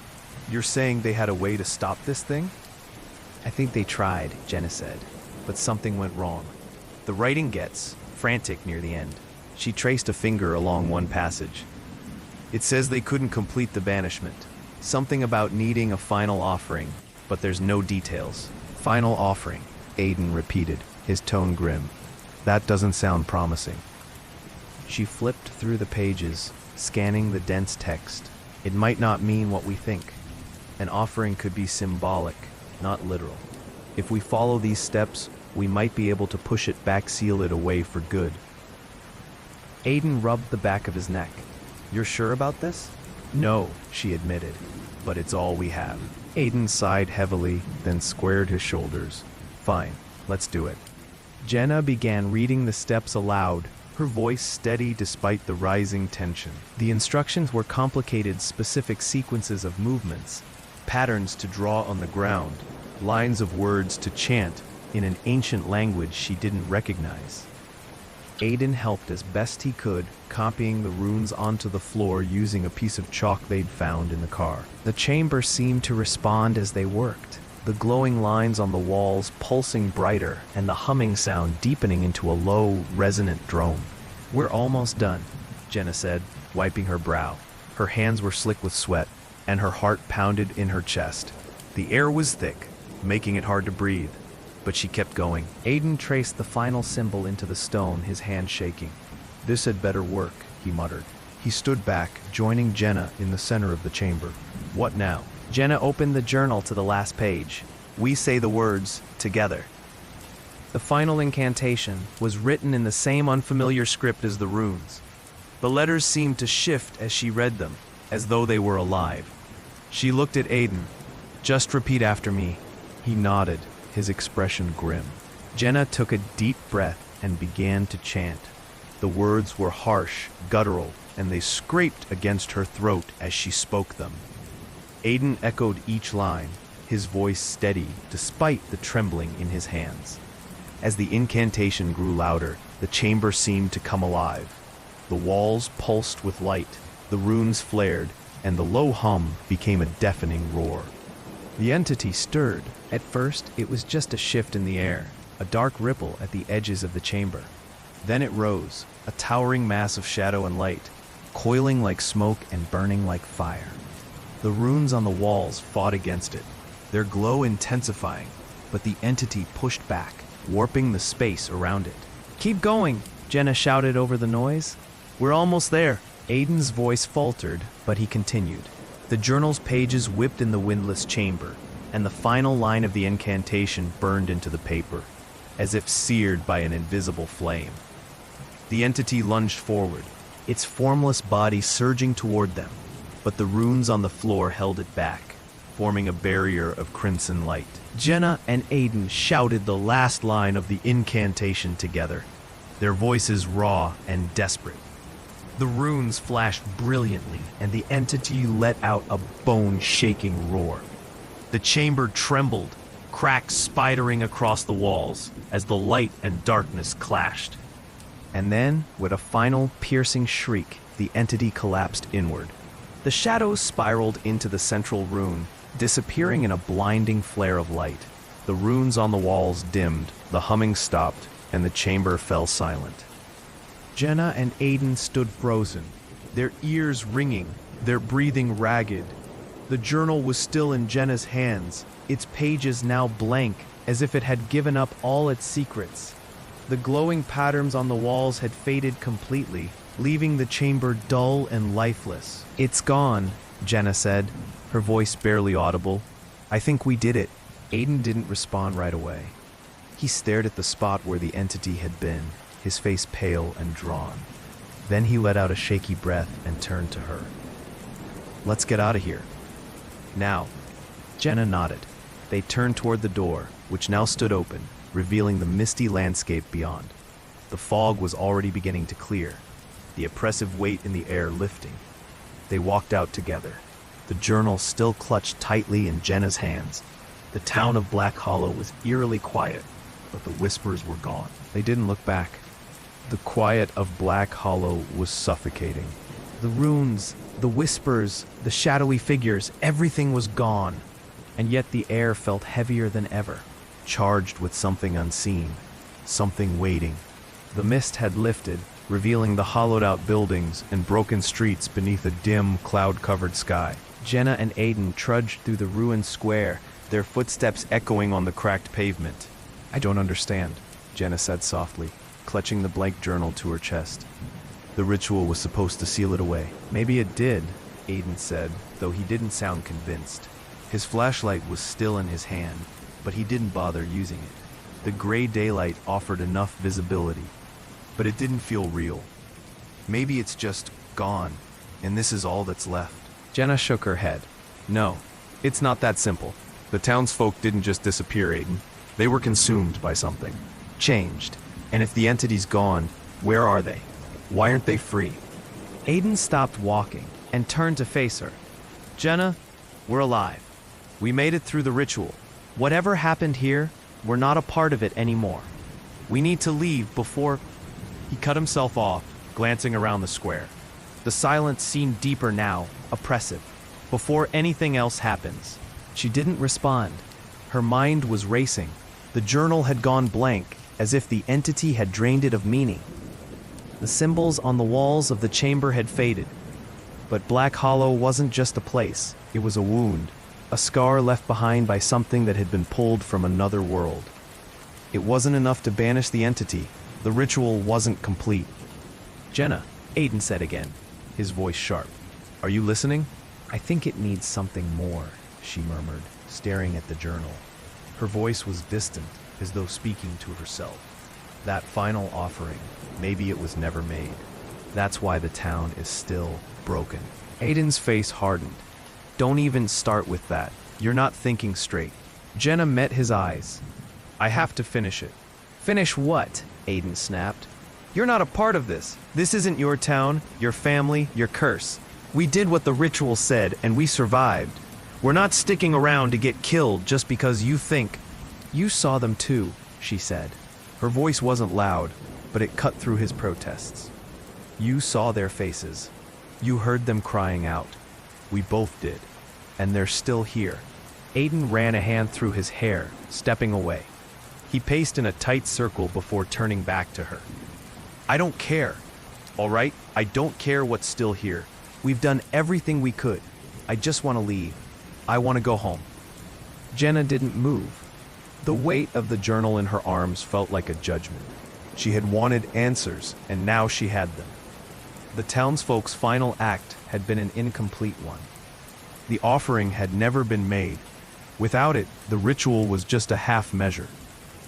"You're saying they had a way to stop this thing?" "I think they tried," Jenna said, "but something went wrong. The writing gets frantic near the end." She traced a finger along one passage. "It says they couldn't complete the banishment. Something about needing a final offering, but there's no details." "Final offering," Aiden repeated, his tone grim. "That doesn't sound promising." She flipped through the pages, scanning the dense text. "It might not mean what we think. An offering could be symbolic, not literal. If we follow these steps, we might be able to push it back, seal it away for good." Aiden rubbed the back of his neck. "You're sure about this?" "No," she admitted, "but it's all we have." Aiden sighed heavily, then squared his shoulders. "Fine, let's do it." Jenna began reading the steps aloud, her voice steady despite the rising tension. The instructions were complicated, specific sequences of movements, patterns to draw on the ground, lines of words to chant, in an ancient language she didn't recognize. Aiden helped as best he could, copying the runes onto the floor using a piece of chalk they'd found in the car. The chamber seemed to respond as they worked, the glowing lines on the walls pulsing brighter and the humming sound deepening into a low, resonant drone. "We're almost done," Jenna said, wiping her brow. Her hands were slick with sweat, and her heart pounded in her chest. The air was thick, making it hard to breathe, but she kept going. Aiden traced the final symbol into the stone, his hand shaking. "This had better work," he muttered. He stood back, joining Jenna in the center of the chamber. "What now?" Jenna opened the journal to the last page. "We say the words together." The final incantation was written in the same unfamiliar script as the runes. The letters seemed to shift as she read them, as though they were alive. She looked at Aiden. "Just repeat after me." He nodded, his expression grim. Jenna took a deep breath and began to chant. The words were harsh, guttural, and they scraped against her throat as she spoke them. Aiden echoed each line, his voice steady despite the trembling in his hands. As the incantation grew louder, the chamber seemed to come alive. The walls pulsed with light, the runes flared, and the low hum became a deafening roar. The entity stirred. At first, it was just a shift in the air, a dark ripple at the edges of the chamber. Then it rose, a towering mass of shadow and light, coiling like smoke and burning like fire. The runes on the walls fought against it, their glow intensifying, but the entity pushed back, warping the space around it. "Keep going," Jenna shouted over the noise. "We're almost there." Aiden's voice faltered, but he continued. The journal's pages whipped in the windless chamber, and the final line of the incantation burned into the paper, as if seared by an invisible flame. The entity lunged forward, its formless body surging toward them, but the runes on the floor held it back, forming a barrier of crimson light. Jenna and Aiden shouted the last line of the incantation together, their voices raw and desperate. The runes flashed brilliantly, and the entity let out a bone-shaking roar. The chamber trembled, cracks spidering across the walls as the light and darkness clashed. And then, with a final piercing shriek, the entity collapsed inward. The shadows spiraled into the central rune, disappearing in a blinding flare of light. The runes on the walls dimmed, the humming stopped, and the chamber fell silent. Jenna and Aiden stood frozen, their ears ringing, their breathing ragged. The journal was still in Jenna's hands, its pages now blank, as if it had given up all its secrets. The glowing patterns on the walls had faded completely, leaving the chamber dull and lifeless. "It's gone," Jenna said, her voice barely audible. "I think we did it." Aiden didn't respond right away. He stared at the spot where the entity had been, his face pale and drawn. Then he let out a shaky breath and turned to her. "Let's get out of here." "Now." Jenna nodded. They turned toward the door, which now stood open, revealing the misty landscape beyond. The fog was already beginning to clear, the oppressive weight in the air lifting. They walked out together, the journal still clutched tightly in Jenna's hands. The town of Black Hollow was eerily quiet, but the whispers were gone. They didn't look back. The quiet of Black Hollow was suffocating. The runes, the whispers, the shadowy figures, everything was gone. And yet the air felt heavier than ever, charged with something unseen, something waiting. The mist had lifted, revealing the hollowed-out buildings and broken streets beneath a dim, cloud-covered sky. Jenna and Aiden trudged through the ruined square, their footsteps echoing on the cracked pavement. "I don't understand," Jenna said softly, clutching the blank journal to her chest. "The ritual was supposed to seal it away." "Maybe it did," Aiden said, though he didn't sound convinced. His flashlight was still in his hand, but he didn't bother using it. The gray daylight offered enough visibility, but it didn't feel real. Maybe it's just gone, and this is all that's left. Jenna shook her head. "No, it's not that simple. The townsfolk didn't just disappear, Aiden. They were consumed by something. Changed. And if the entity's gone, where are they? Why aren't they free?" Aiden stopped walking and turned to face her. "Jenna, we're alive. We made it through the ritual. Whatever happened here, We're not a part of it anymore. We need to leave before... He cut himself off, glancing around the square. The silence seemed deeper now, oppressive. Before anything else happens. She didn't respond. Her mind was racing. The journal had gone blank, as if the entity had drained it of meaning. The symbols on the walls of the chamber had faded. But Black Hollow wasn't just a place, it was a wound, a scar left behind by something that had been pulled from another world. It wasn't enough to banish the entity. The ritual wasn't complete. "Jenna," Aiden said again, his voice sharp. "Are you listening?" "I think it needs something more," she murmured, staring at the journal. Her voice was distant, as though speaking to herself. That final offering, maybe it was never made. That's why the town is still broken. Aiden's face hardened. "Don't even start with that. You're not thinking straight." Jenna met his eyes. "I have to finish it." "Finish what?" Aiden snapped. "You're not a part of this. This isn't your town, your family, your curse. We did what the ritual said, and we survived. We're not sticking around to get killed just because you think..." "You saw them too," she said. Her voice wasn't loud, but it cut through his protests. "You saw their faces. You heard them crying out. We both did. And they're still here." Aiden ran a hand through his hair, stepping away. He paced in a tight circle before turning back to her. "I don't care. All right? I don't care what's still here. We've done everything we could. I just want to leave. I want to go home." Jenna didn't move. The weight of the journal in her arms felt like a judgment. She had wanted answers, and now she had them. The townsfolk's final act had been an incomplete one. The offering had never been made. Without it, the ritual was just a half measure.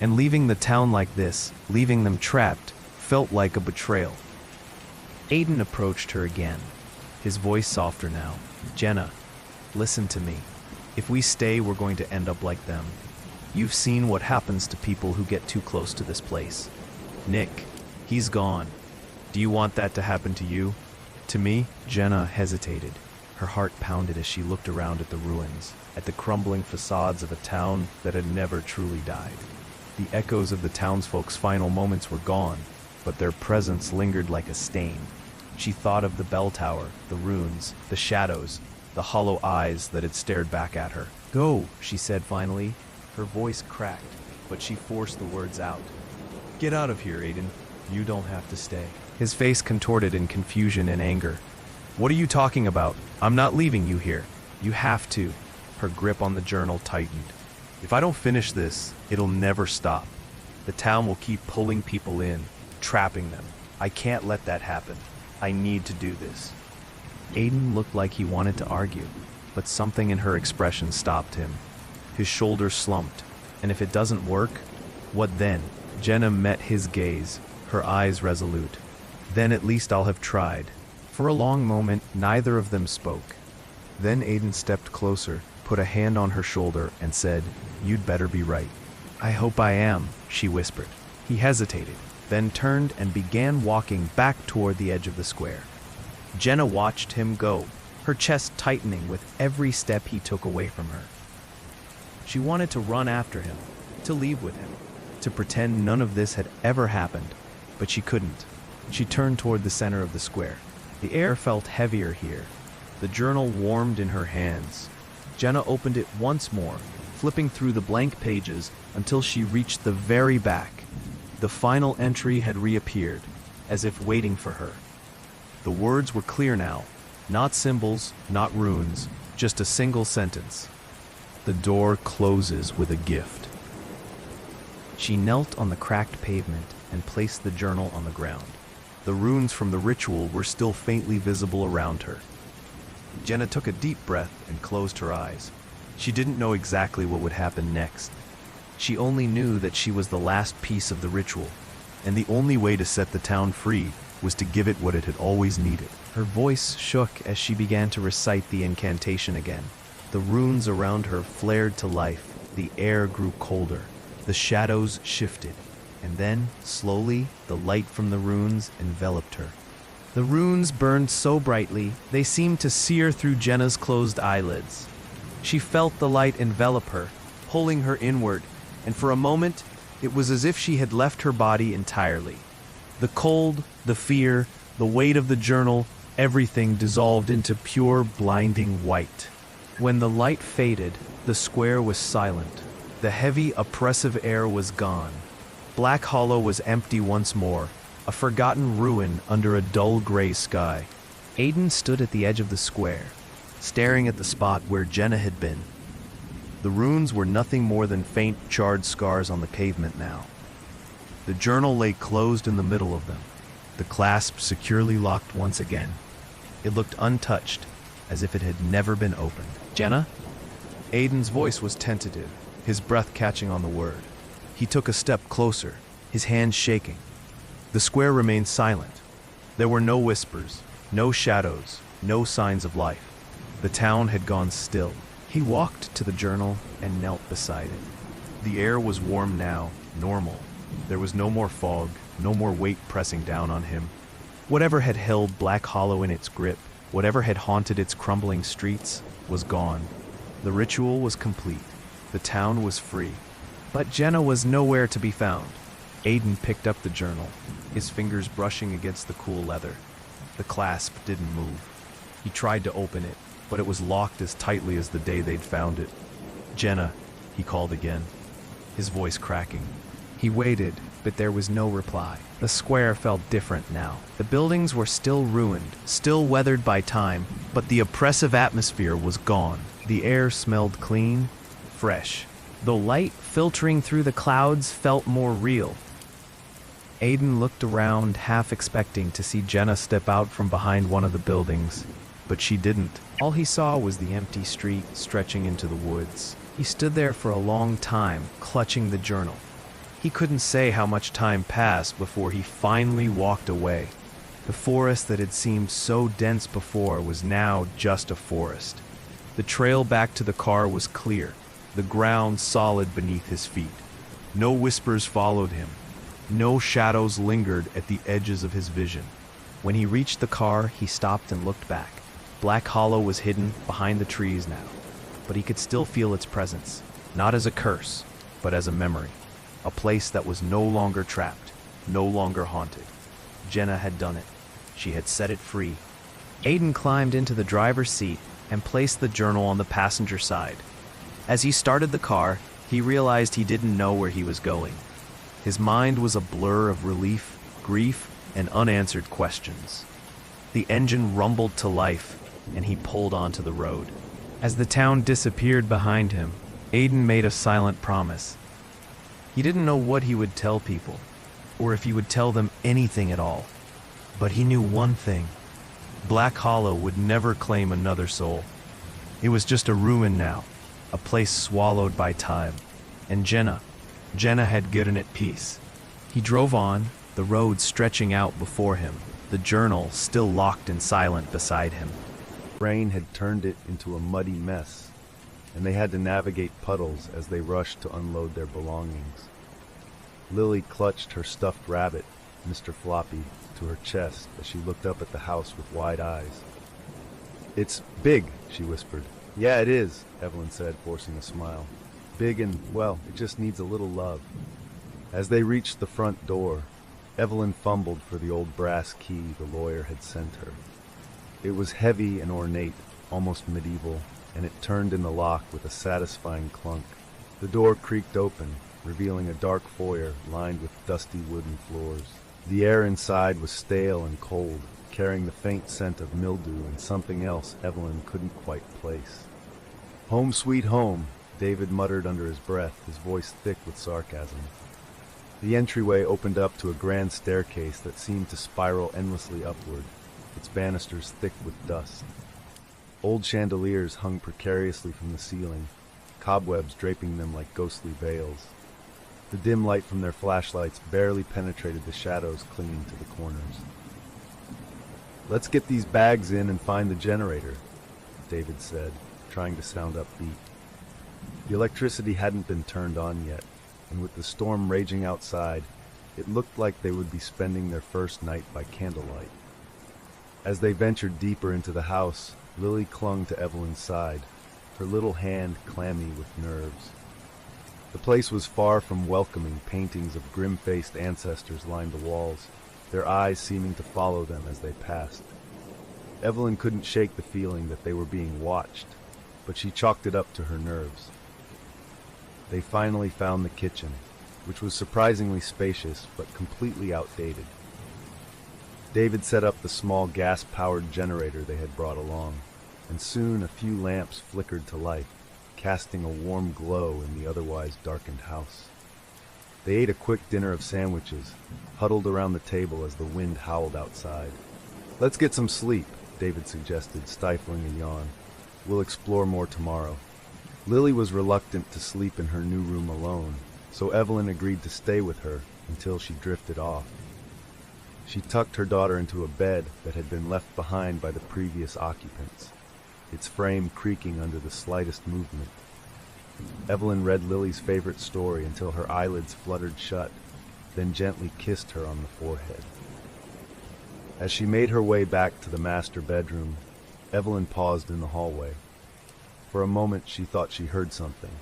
And leaving the town like this, leaving them trapped, felt like a betrayal. Aiden approached her again, his voice softer now. "Jenna, listen to me. If we stay, we're going to end up like them. You've seen what happens to people who get too close to this place. Nick, he's gone. Do you want that to happen to you? To me?" Jenna hesitated. Her heart pounded as she looked around at the ruins, at the crumbling facades of a town that had never truly died. The echoes of the townsfolk's final moments were gone, but their presence lingered like a stain. She thought of the bell tower, the runes, the shadows, the hollow eyes that had stared back at her. "Go," she said finally. Her voice cracked, but she forced the words out. "Get out of here, Aiden. You don't have to stay." His face contorted in confusion and anger. "What are you talking about? I'm not leaving you here. You have to." Her grip on the journal tightened. "If I don't finish this, it'll never stop. The town will keep pulling people in, trapping them. I can't let that happen. I need to do this." Aiden looked like he wanted to argue, but something in her expression stopped him. His shoulders slumped. "And if it doesn't work, what then?" Jenna met his gaze, her eyes resolute. "Then at least I'll have tried." For a long moment, neither of them spoke. Then Aiden stepped closer, put a hand on her shoulder, and said, "You'd better be right." "I hope I am," she whispered. He hesitated, then turned and began walking back toward the edge of the square. Jenna watched him go, her chest tightening with every step he took away from her. She wanted to run after him, to leave with him, to pretend none of this had ever happened, but she couldn't. She turned toward the center of the square. The air felt heavier here. The journal warmed in her hands. Jenna opened it once more, flipping through the blank pages until she reached the very back. The final entry had reappeared, as if waiting for her. The words were clear now, not symbols, not runes, just a single sentence. "The door closes with a gift." She knelt on the cracked pavement and placed the journal on the ground. The runes from the ritual were still faintly visible around her. Jenna took a deep breath and closed her eyes. She didn't know exactly what would happen next. She only knew that she was the last piece of the ritual, and the only way to set the town free was to give it what it had always needed. Her voice shook as she began to recite the incantation again. The runes around her flared to life. The air grew colder. The shadows shifted. And then, slowly, the light from the runes enveloped her. The runes burned so brightly, they seemed to sear through Jenna's closed eyelids. She felt the light envelop her, pulling her inward, and for a moment, it was as if she had left her body entirely. The cold, the fear, the weight of the journal, everything dissolved into pure, blinding white. When the light faded, the square was silent. The heavy, oppressive air was gone. Black Hollow was empty once more, a forgotten ruin under a dull gray sky. Aiden stood at the edge of the square, staring at the spot where Jenna had been. The runes were nothing more than faint, charred scars on the pavement now. The journal lay closed in the middle of them, the clasp securely locked once again. It looked untouched, as if it had never been opened. "Jenna?" Aiden's voice was tentative, his breath catching on the word. He took a step closer, his hands shaking. The square remained silent. There were no whispers, no shadows, no signs of life. The town had gone still. He walked to the journal and knelt beside it. The air was warm now, normal. There was no more fog, no more weight pressing down on him. Whatever had held Black Hollow in its grip, whatever had haunted its crumbling streets, was gone. The ritual was complete. The town was free. But Jenna was nowhere to be found. Aiden picked up the journal, his fingers brushing against the cool leather. The clasp didn't move. He tried to open it, but it was locked as tightly as the day they'd found it. "Jenna," he called again, his voice cracking. He waited, but there was no reply. The square felt different now. The buildings were still ruined, still weathered by time, but the oppressive atmosphere was gone. The air smelled clean, fresh. The light filtering through the clouds felt more real. Aiden looked around, half expecting to see Jenna step out from behind one of the buildings, but she didn't. All he saw was the empty street stretching into the woods. He stood there for a long time, clutching the journal. He couldn't say how much time passed before he finally walked away. The forest that had seemed so dense before was now just a forest. The trail back to the car was clear, the ground solid beneath his feet. No whispers followed him. No shadows lingered at the edges of his vision. When he reached the car, he stopped and looked back. Black Hollow was hidden behind the trees now, but he could still feel its presence, not as a curse, but as a memory. A place that was no longer trapped, no longer haunted. Jenna had done it. She had set it free. Aiden climbed into the driver's seat and placed the journal on the passenger side. As he started the car, he realized he didn't know where he was going. His mind was a blur of relief, grief, and unanswered questions. The engine rumbled to life, and he pulled onto the road. As the town disappeared behind him, Aiden made a silent promise. He didn't know what he would tell people, or if he would tell them anything at all. But he knew one thing. Black Hollow would never claim another soul. It was just a ruin now, a place swallowed by time. And Jenna had given it peace. He drove on, the road stretching out before him, the journal still locked and silent beside him. Rain had turned it into a muddy mess, and they had to navigate puddles as they rushed to unload their belongings. Lily clutched her stuffed rabbit, Mr. Floppy, to her chest as she looked up at the house with wide eyes. "It's big," she whispered. "Yeah, it is," Evelyn said, forcing a smile. "Big and, well, it just needs a little love." As they reached the front door, Evelyn fumbled for the old brass key the lawyer had sent her. It was heavy and ornate, almost medieval, and it turned in the lock with a satisfying clunk. The door creaked open, revealing a dark foyer lined with dusty wooden floors. The air inside was stale and cold, carrying the faint scent of mildew and something else Evelyn couldn't quite place. "Home sweet home," David muttered under his breath, his voice thick with sarcasm. The entryway opened up to a grand staircase that seemed to spiral endlessly upward, its banisters thick with dust. Old chandeliers hung precariously from the ceiling, cobwebs draping them like ghostly veils. The dim light from their flashlights barely penetrated the shadows clinging to the corners. "Let's get these bags in and find the generator," David said, trying to sound upbeat. The electricity hadn't been turned on yet, and with the storm raging outside, it looked like they would be spending their first night by candlelight. As they ventured deeper into the house, Lily clung to Evelyn's side, her little hand clammy with nerves. The place was far from welcoming. Paintings of grim-faced ancestors lined the walls, their eyes seeming to follow them as they passed. Evelyn couldn't shake the feeling that they were being watched, but she chalked it up to her nerves. They finally found the kitchen, which was surprisingly spacious but completely outdated. David set up the small gas-powered generator they had brought along, and soon a few lamps flickered to life, casting a warm glow in the otherwise darkened house. They ate a quick dinner of sandwiches, huddled around the table as the wind howled outside. "Let's get some sleep," David suggested, stifling a yawn. "We'll explore more tomorrow." Lily was reluctant to sleep in her new room alone, so Evelyn agreed to stay with her until she drifted off. She tucked her daughter into a bed that had been left behind by the previous occupants, its frame creaking under the slightest movement. Evelyn read Lily's favorite story until her eyelids fluttered shut, then gently kissed her on the forehead. As she made her way back to the master bedroom, Evelyn paused in the hallway. For a moment she thought she heard something.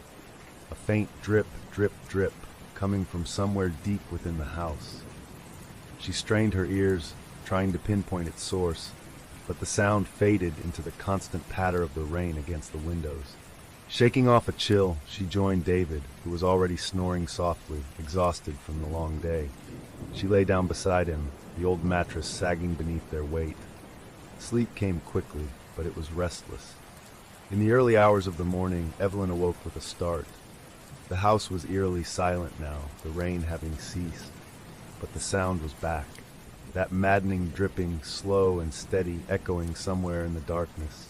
A faint drip, drip, drip, coming from somewhere deep within the house. She strained her ears, trying to pinpoint its source, but the sound faded into the constant patter of the rain against the windows. Shaking off a chill, she joined David, who was already snoring softly, exhausted from the long day. She lay down beside him, the old mattress sagging beneath their weight. Sleep came quickly, but it was restless. In the early hours of the morning, Evelyn awoke with a start. The house was eerily silent now, the rain having ceased, but the sound was back. That maddening dripping, slow and steady, echoing somewhere in the darkness.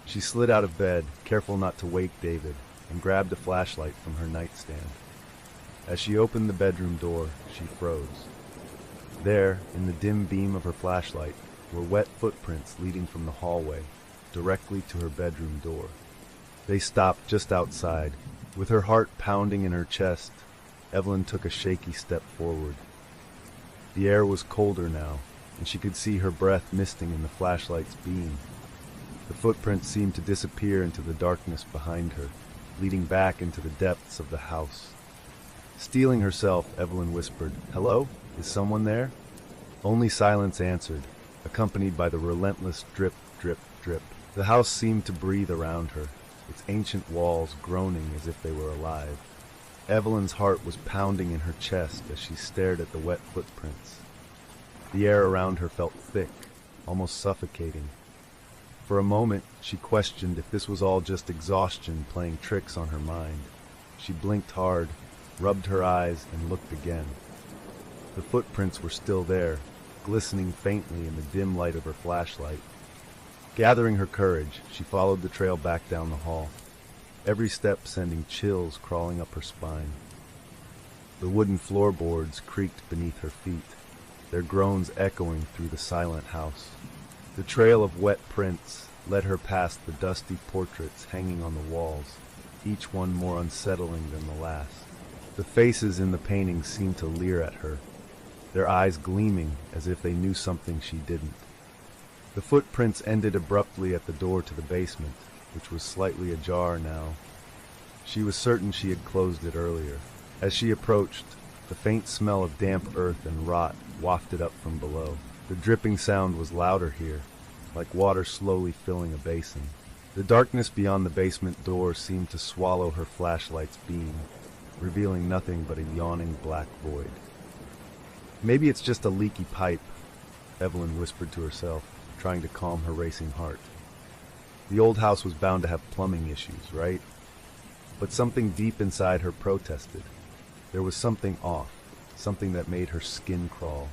She slid out of bed, careful not to wake David, and grabbed a flashlight from her nightstand. As she opened the bedroom door, she froze. There, in the dim beam of her flashlight, were wet footprints leading from the hallway, directly to her bedroom door. They stopped just outside. With her heart pounding in her chest, Evelyn took a shaky step forward. The air was colder now, and she could see her breath misting in the flashlight's beam. The footprints seemed to disappear into the darkness behind her, leading back into the depths of the house. Steeling herself, Evelyn whispered, "Hello? Is someone there?" Only silence answered, accompanied by the relentless drip, drip, drip. The house seemed to breathe around her, its ancient walls groaning as if they were alive. Evelyn's heart was pounding in her chest as she stared at the wet footprints. The air around her felt thick, almost suffocating. For a moment, she questioned if this was all just exhaustion playing tricks on her mind. She blinked hard, rubbed her eyes, and looked again. The footprints were still there, glistening faintly in the dim light of her flashlight. Gathering her courage, she followed the trail back down the hall, every step sending chills crawling up her spine. The wooden floorboards creaked beneath her feet, their groans echoing through the silent house. The trail of wet prints led her past the dusty portraits hanging on the walls, each one more unsettling than the last. The faces in the paintings seemed to leer at her, their eyes gleaming as if they knew something she didn't. The footprints ended abruptly at the door to the basement, which was slightly ajar now. She was certain she had closed it earlier. As she approached, the faint smell of damp earth and rot wafted up from below. The dripping sound was louder here, like water slowly filling a basin. The darkness beyond the basement door seemed to swallow her flashlight's beam, revealing nothing but a yawning black void. "Maybe it's just a leaky pipe," Evelyn whispered to herself, trying to calm her racing heart. The old house was bound to have plumbing issues, right? But something deep inside her protested. There was something off, something that made her skin crawl.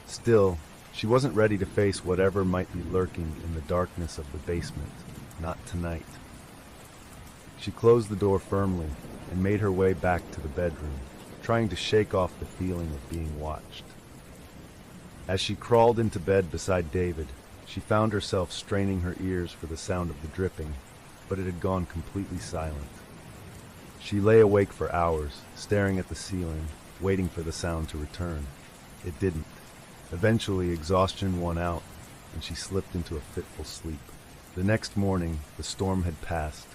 Still, she wasn't ready to face whatever might be lurking in the darkness of the basement, not tonight. She closed the door firmly and made her way back to the bedroom, trying to shake off the feeling of being watched. As she crawled into bed beside David, she found herself straining her ears for the sound of the dripping, but it had gone completely silent. She lay awake for hours, staring at the ceiling, waiting for the sound to return. It didn't. Eventually, exhaustion won out, and she slipped into a fitful sleep. The next morning, the storm had passed.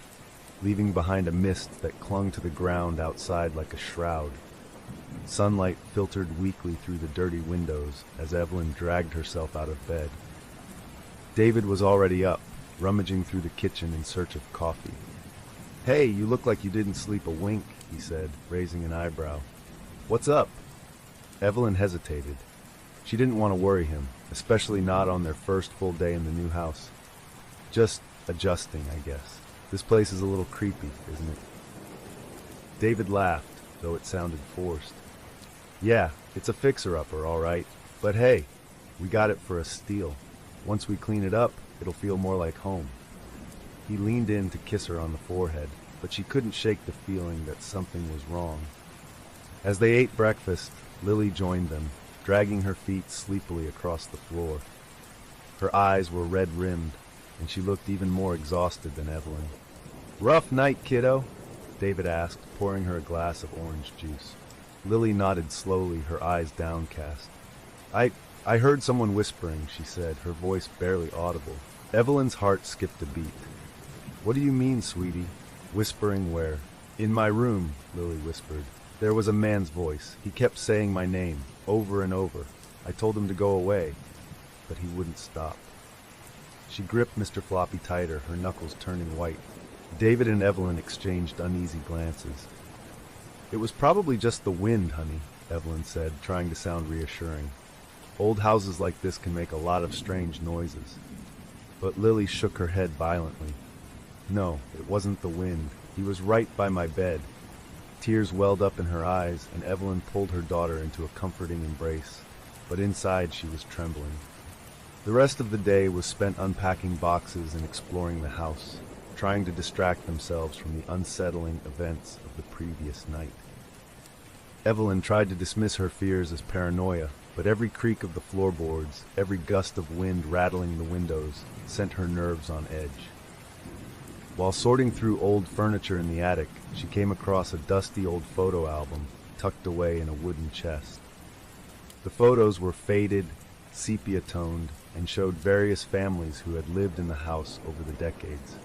leaving behind a mist that clung to the ground outside like a shroud. Sunlight filtered weakly through the dirty windows as Evelyn dragged herself out of bed. David was already up, rummaging through the kitchen in search of coffee. "Hey, you look like you didn't sleep a wink," he said, raising an eyebrow. "What's up?" Evelyn hesitated. She didn't want to worry him, especially not on their first full day in the new house. "Just adjusting, I guess. This place is a little creepy, isn't it?" David laughed, though it sounded forced. "Yeah, it's a fixer-upper, all right. But hey, we got it for a steal. Once we clean it up, it'll feel more like home." He leaned in to kiss her on the forehead, but she couldn't shake the feeling that something was wrong. As they ate breakfast, Lily joined them, dragging her feet sleepily across the floor. Her eyes were red-rimmed, and she looked even more exhausted than Evelyn. "Rough night, kiddo?" David asked, pouring her a glass of orange juice. Lily nodded slowly, her eyes downcast. I heard someone whispering," she said, her voice barely audible. Evelyn's heart skipped a beat. "What do you mean, sweetie? Whispering where?" "In my room," Lily whispered. "There was a man's voice. He kept saying my name, over and over. I told him to go away, but he wouldn't stop." She gripped Mr. Floppy tighter, her knuckles turning white. David and Evelyn exchanged uneasy glances. "It was probably just the wind, honey," Evelyn said, trying to sound reassuring. "Old houses like this can make a lot of strange noises." But Lily shook her head violently. "No, it wasn't the wind. He was right by my bed." Tears welled up in her eyes, and Evelyn pulled her daughter into a comforting embrace, but inside she was trembling. The rest of the day was spent unpacking boxes and exploring the house, trying to distract themselves from the unsettling events of the previous night. Evelyn tried to dismiss her fears as paranoia, but every creak of the floorboards, every gust of wind rattling the windows, sent her nerves on edge. While sorting through old furniture in the attic, she came across a dusty old photo album tucked away in a wooden chest. The photos were faded, sepia-toned, and showed various families who had lived in the house over the decades.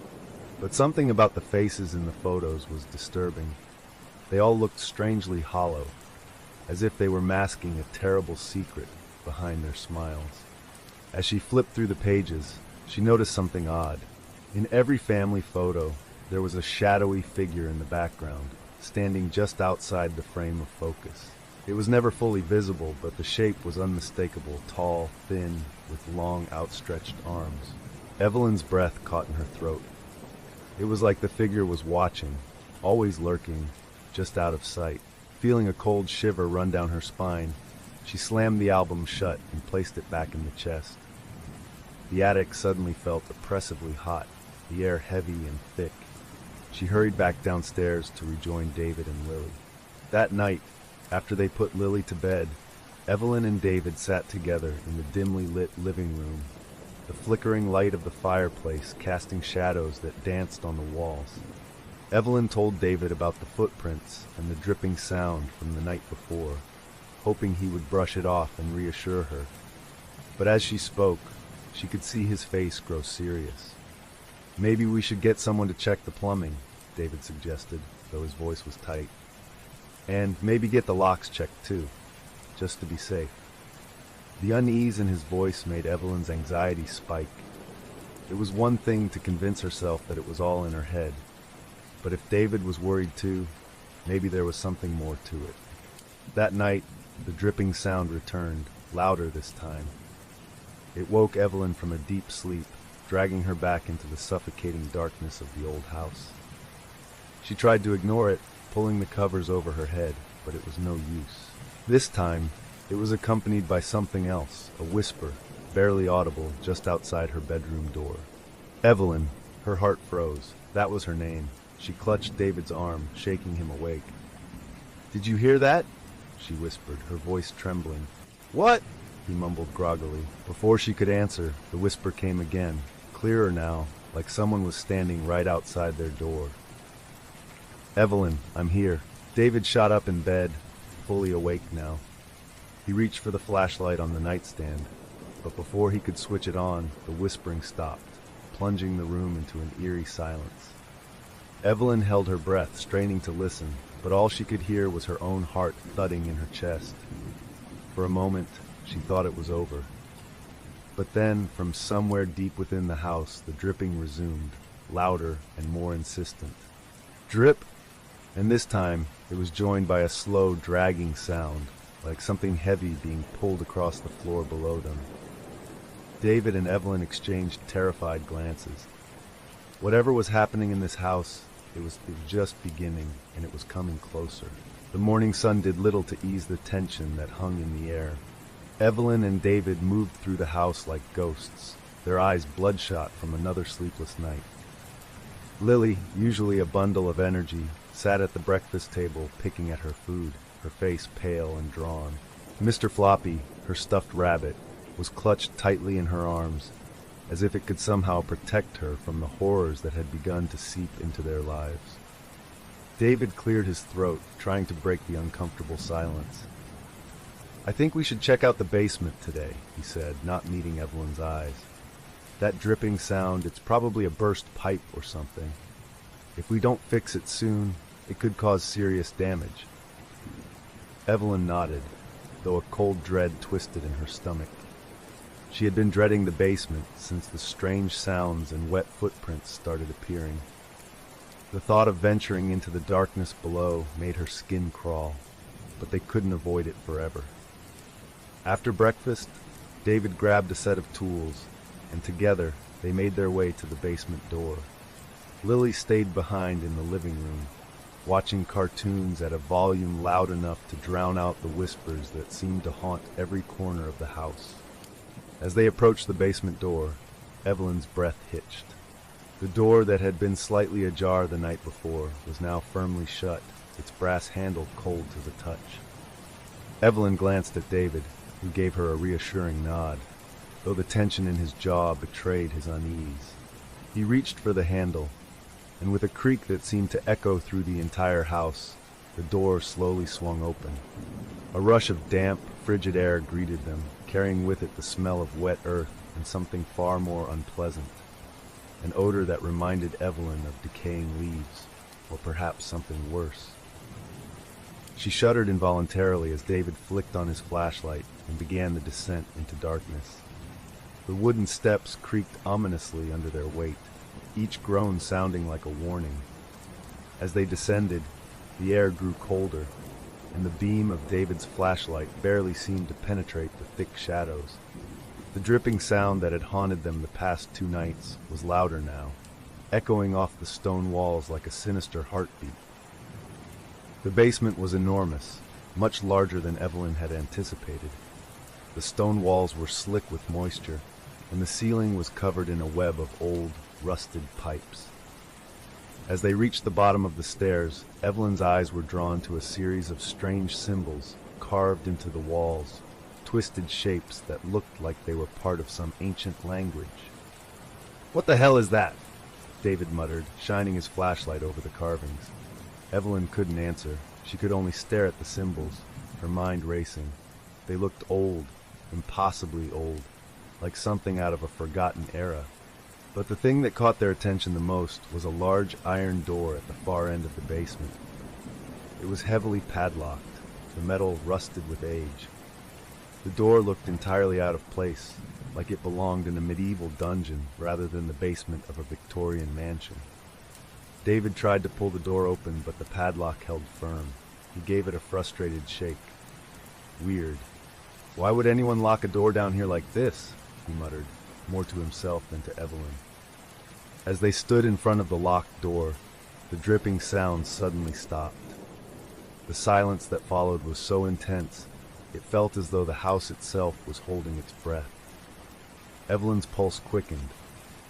But something about the faces in the photos was disturbing. They all looked strangely hollow, as if they were masking a terrible secret behind their smiles. As she flipped through the pages, she noticed something odd. In every family photo, there was a shadowy figure in the background, standing just outside the frame of focus. It was never fully visible, but the shape was unmistakable, tall, thin, with long, outstretched arms. Evelyn's breath caught in her throat. It was like the figure was watching, always lurking, just out of sight. Feeling a cold shiver run down her spine, she slammed the album shut and placed it back in the chest. The attic suddenly felt oppressively hot, the air heavy and thick. She hurried back downstairs to rejoin David and Lily. That night, after they put Lily to bed, Evelyn and David sat together in the dimly lit living room, the flickering light of the fireplace casting shadows that danced on the walls. Evelyn told David about the footprints and the dripping sound from the night before, hoping he would brush it off and reassure her. But as she spoke, she could see his face grow serious. "Maybe we should get someone to check the plumbing," David suggested, though his voice was tight. "And maybe get the locks checked too, just to be safe." The unease in his voice made Evelyn's anxiety spike. It was one thing to convince herself that it was all in her head, but if David was worried too, maybe there was something more to it. That night, the dripping sound returned, louder this time. It woke Evelyn from a deep sleep, dragging her back into the suffocating darkness of the old house. She tried to ignore it, pulling the covers over her head, but it was no use. This time, it was accompanied by something else, a whisper, barely audible, just outside her bedroom door. Evelyn, her heart froze. That was her name. She clutched David's arm, shaking him awake. "Did you hear that?" she whispered, her voice trembling. "What?" he mumbled groggily. Before she could answer, the whisper came again, clearer now, like someone was standing right outside their door. "Evelyn, I'm here." David shot up in bed, fully awake now. He reached for the flashlight on the nightstand, but before he could switch it on, the whispering stopped, plunging the room into an eerie silence. Evelyn held her breath, straining to listen, but all she could hear was her own heart thudding in her chest. For a moment, she thought it was over. But then, from somewhere deep within the house, the dripping resumed, louder and more insistent. Drip! And this time, it was joined by a slow, dragging sound, like something heavy being pulled across the floor below them. David and Evelyn exchanged terrified glances. Whatever was happening in this house, it was just beginning, and it was coming closer. The morning sun did little to ease the tension that hung in the air. Evelyn and David moved through the house like ghosts, their eyes bloodshot from another sleepless night. Lily, usually a bundle of energy, sat at the breakfast table picking at her food, her face pale and drawn. Mr. Floppy, her stuffed rabbit, was clutched tightly in her arms, as if it could somehow protect her from the horrors that had begun to seep into their lives. David cleared his throat, trying to break the uncomfortable silence. "I think we should check out the basement today," he said, not meeting Evelyn's eyes. "That dripping sound, it's probably a burst pipe or something. If we don't fix it soon, it could cause serious damage." Evelyn nodded, though a cold dread twisted in her stomach. She had been dreading the basement since the strange sounds and wet footprints started appearing. The thought of venturing into the darkness below made her skin crawl, but they couldn't avoid it forever. After breakfast, David grabbed a set of tools, and together they made their way to the basement door. Lily stayed behind in the living room, watching cartoons at a volume loud enough to drown out the whispers that seemed to haunt every corner of the house. As they approached the basement door, Evelyn's breath hitched. The door that had been slightly ajar the night before was now firmly shut, its brass handle cold to the touch. Evelyn glanced at David, who gave her a reassuring nod, though the tension in his jaw betrayed his unease. He reached for the handle, and with a creak that seemed to echo through the entire house, the door slowly swung open. A rush of damp, frigid air greeted them, carrying with it the smell of wet earth and something far more unpleasant, an odor that reminded Evelyn of decaying leaves, or perhaps something worse. She shuddered involuntarily as David flicked on his flashlight and began the descent into darkness. The wooden steps creaked ominously under their weight, each groan sounding like a warning. As they descended, the air grew colder, and the beam of David's flashlight barely seemed to penetrate the thick shadows. The dripping sound that had haunted them the past 2 nights was louder now, echoing off the stone walls like a sinister heartbeat. The basement was enormous, much larger than Evelyn had anticipated. The stone walls were slick with moisture, and the ceiling was covered in a web of old, rusted pipes. As they reached the bottom of the stairs, Evelyn's eyes were drawn to a series of strange symbols carved into the walls, twisted shapes that looked like they were part of some ancient language. "What the hell is that?" David muttered, shining his flashlight over the carvings. Evelyn couldn't answer. She could only stare at the symbols, her mind racing. They looked old, impossibly old, like something out of a forgotten era. But the thing that caught their attention the most was a large iron door at the far end of the basement. It was heavily padlocked, the metal rusted with age. The door looked entirely out of place, like it belonged in a medieval dungeon rather than the basement of a Victorian mansion. David tried to pull the door open, but the padlock held firm. He gave it a frustrated shake. "Weird. Why would anyone lock a door down here like this?" he muttered, more to himself than to Evelyn. As they stood in front of the locked door, the dripping sound suddenly stopped. The silence that followed was so intense, it felt as though the house itself was holding its breath. Evelyn's pulse quickened,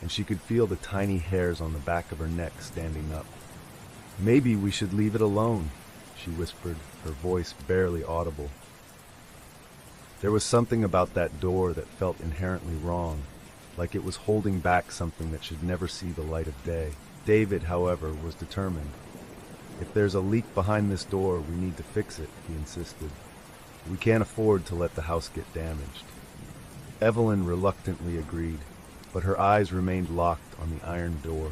and she could feel the tiny hairs on the back of her neck standing up. "Maybe we should leave it alone," she whispered, her voice barely audible. There was something about that door that felt inherently wrong, like it was holding back something that should never see the light of day. David, however, was determined. "If there's a leak behind this door, we need to fix it," he insisted. "We can't afford to let the house get damaged." Evelyn reluctantly agreed, but her eyes remained locked on the iron door.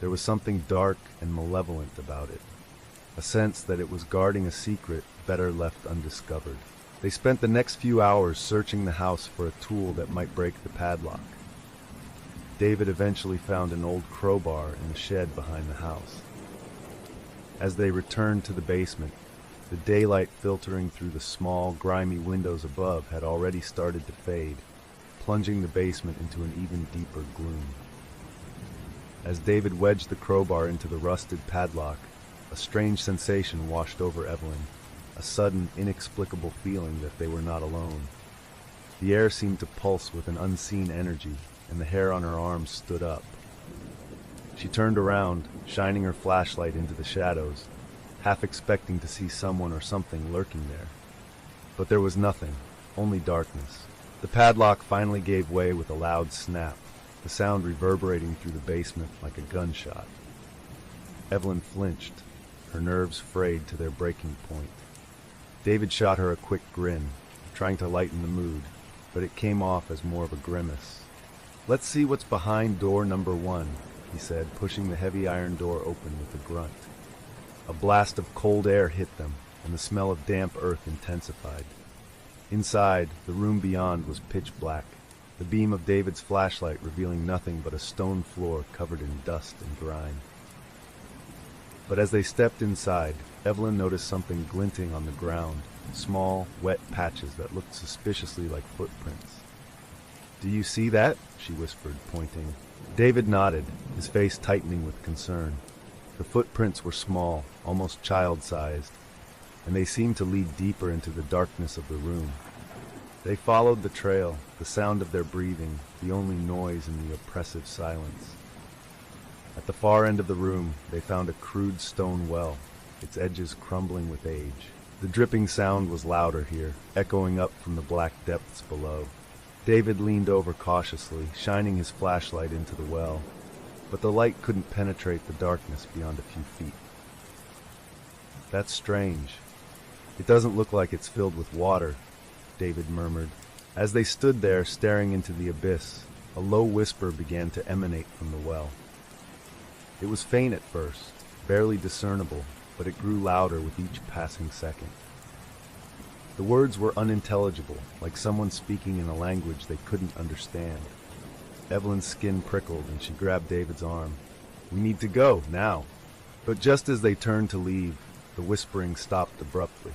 There was something dark and malevolent about it, a sense that it was guarding a secret better left undiscovered. They spent the next few hours searching the house for a tool that might break the padlock. David eventually found an old crowbar in the shed behind the house. As they returned to the basement, the daylight filtering through the small, grimy windows above had already started to fade, plunging the basement into an even deeper gloom. As David wedged the crowbar into the rusted padlock, a strange sensation washed over Evelyn, a sudden, inexplicable feeling that they were not alone. The air seemed to pulse with an unseen energy, and the hair on her arms stood up. She turned around, shining her flashlight into the shadows, half expecting to see someone or something lurking there. But there was nothing, only darkness. The padlock finally gave way with a loud snap, the sound reverberating through the basement like a gunshot. Evelyn flinched, her nerves frayed to their breaking point. David shot her a quick grin, trying to lighten the mood, but it came off as more of a grimace. "Let's see what's behind door number 1, he said, pushing the heavy iron door open with a grunt. A blast of cold air hit them, and the smell of damp earth intensified. Inside, the room beyond was pitch black, the beam of David's flashlight revealing nothing but a stone floor covered in dust and grime. But as they stepped inside, Evelyn noticed something glinting on the ground, small, wet patches that looked suspiciously like footprints. "Do you see that?" she whispered, pointing. David nodded, his face tightening with concern. The footprints were small, almost child-sized, and they seemed to lead deeper into the darkness of the room. They followed the trail, the sound of their breathing, the only noise in the oppressive silence. At the far end of the room, they found a crude stone well, its edges crumbling with age. The dripping sound was louder here, echoing up from the black depths below. David leaned over cautiously, shining his flashlight into the well, but the light couldn't penetrate the darkness beyond a few feet. "That's strange. It doesn't look like it's filled with water," David murmured. As they stood there staring into the abyss, a low whisper began to emanate from the well. It was faint at first, barely discernible, but it grew louder with each passing second. The words were unintelligible, like someone speaking in a language they couldn't understand. Evelyn's skin prickled and she grabbed David's arm. "We need to go, now." But just as they turned to leave, the whispering stopped abruptly,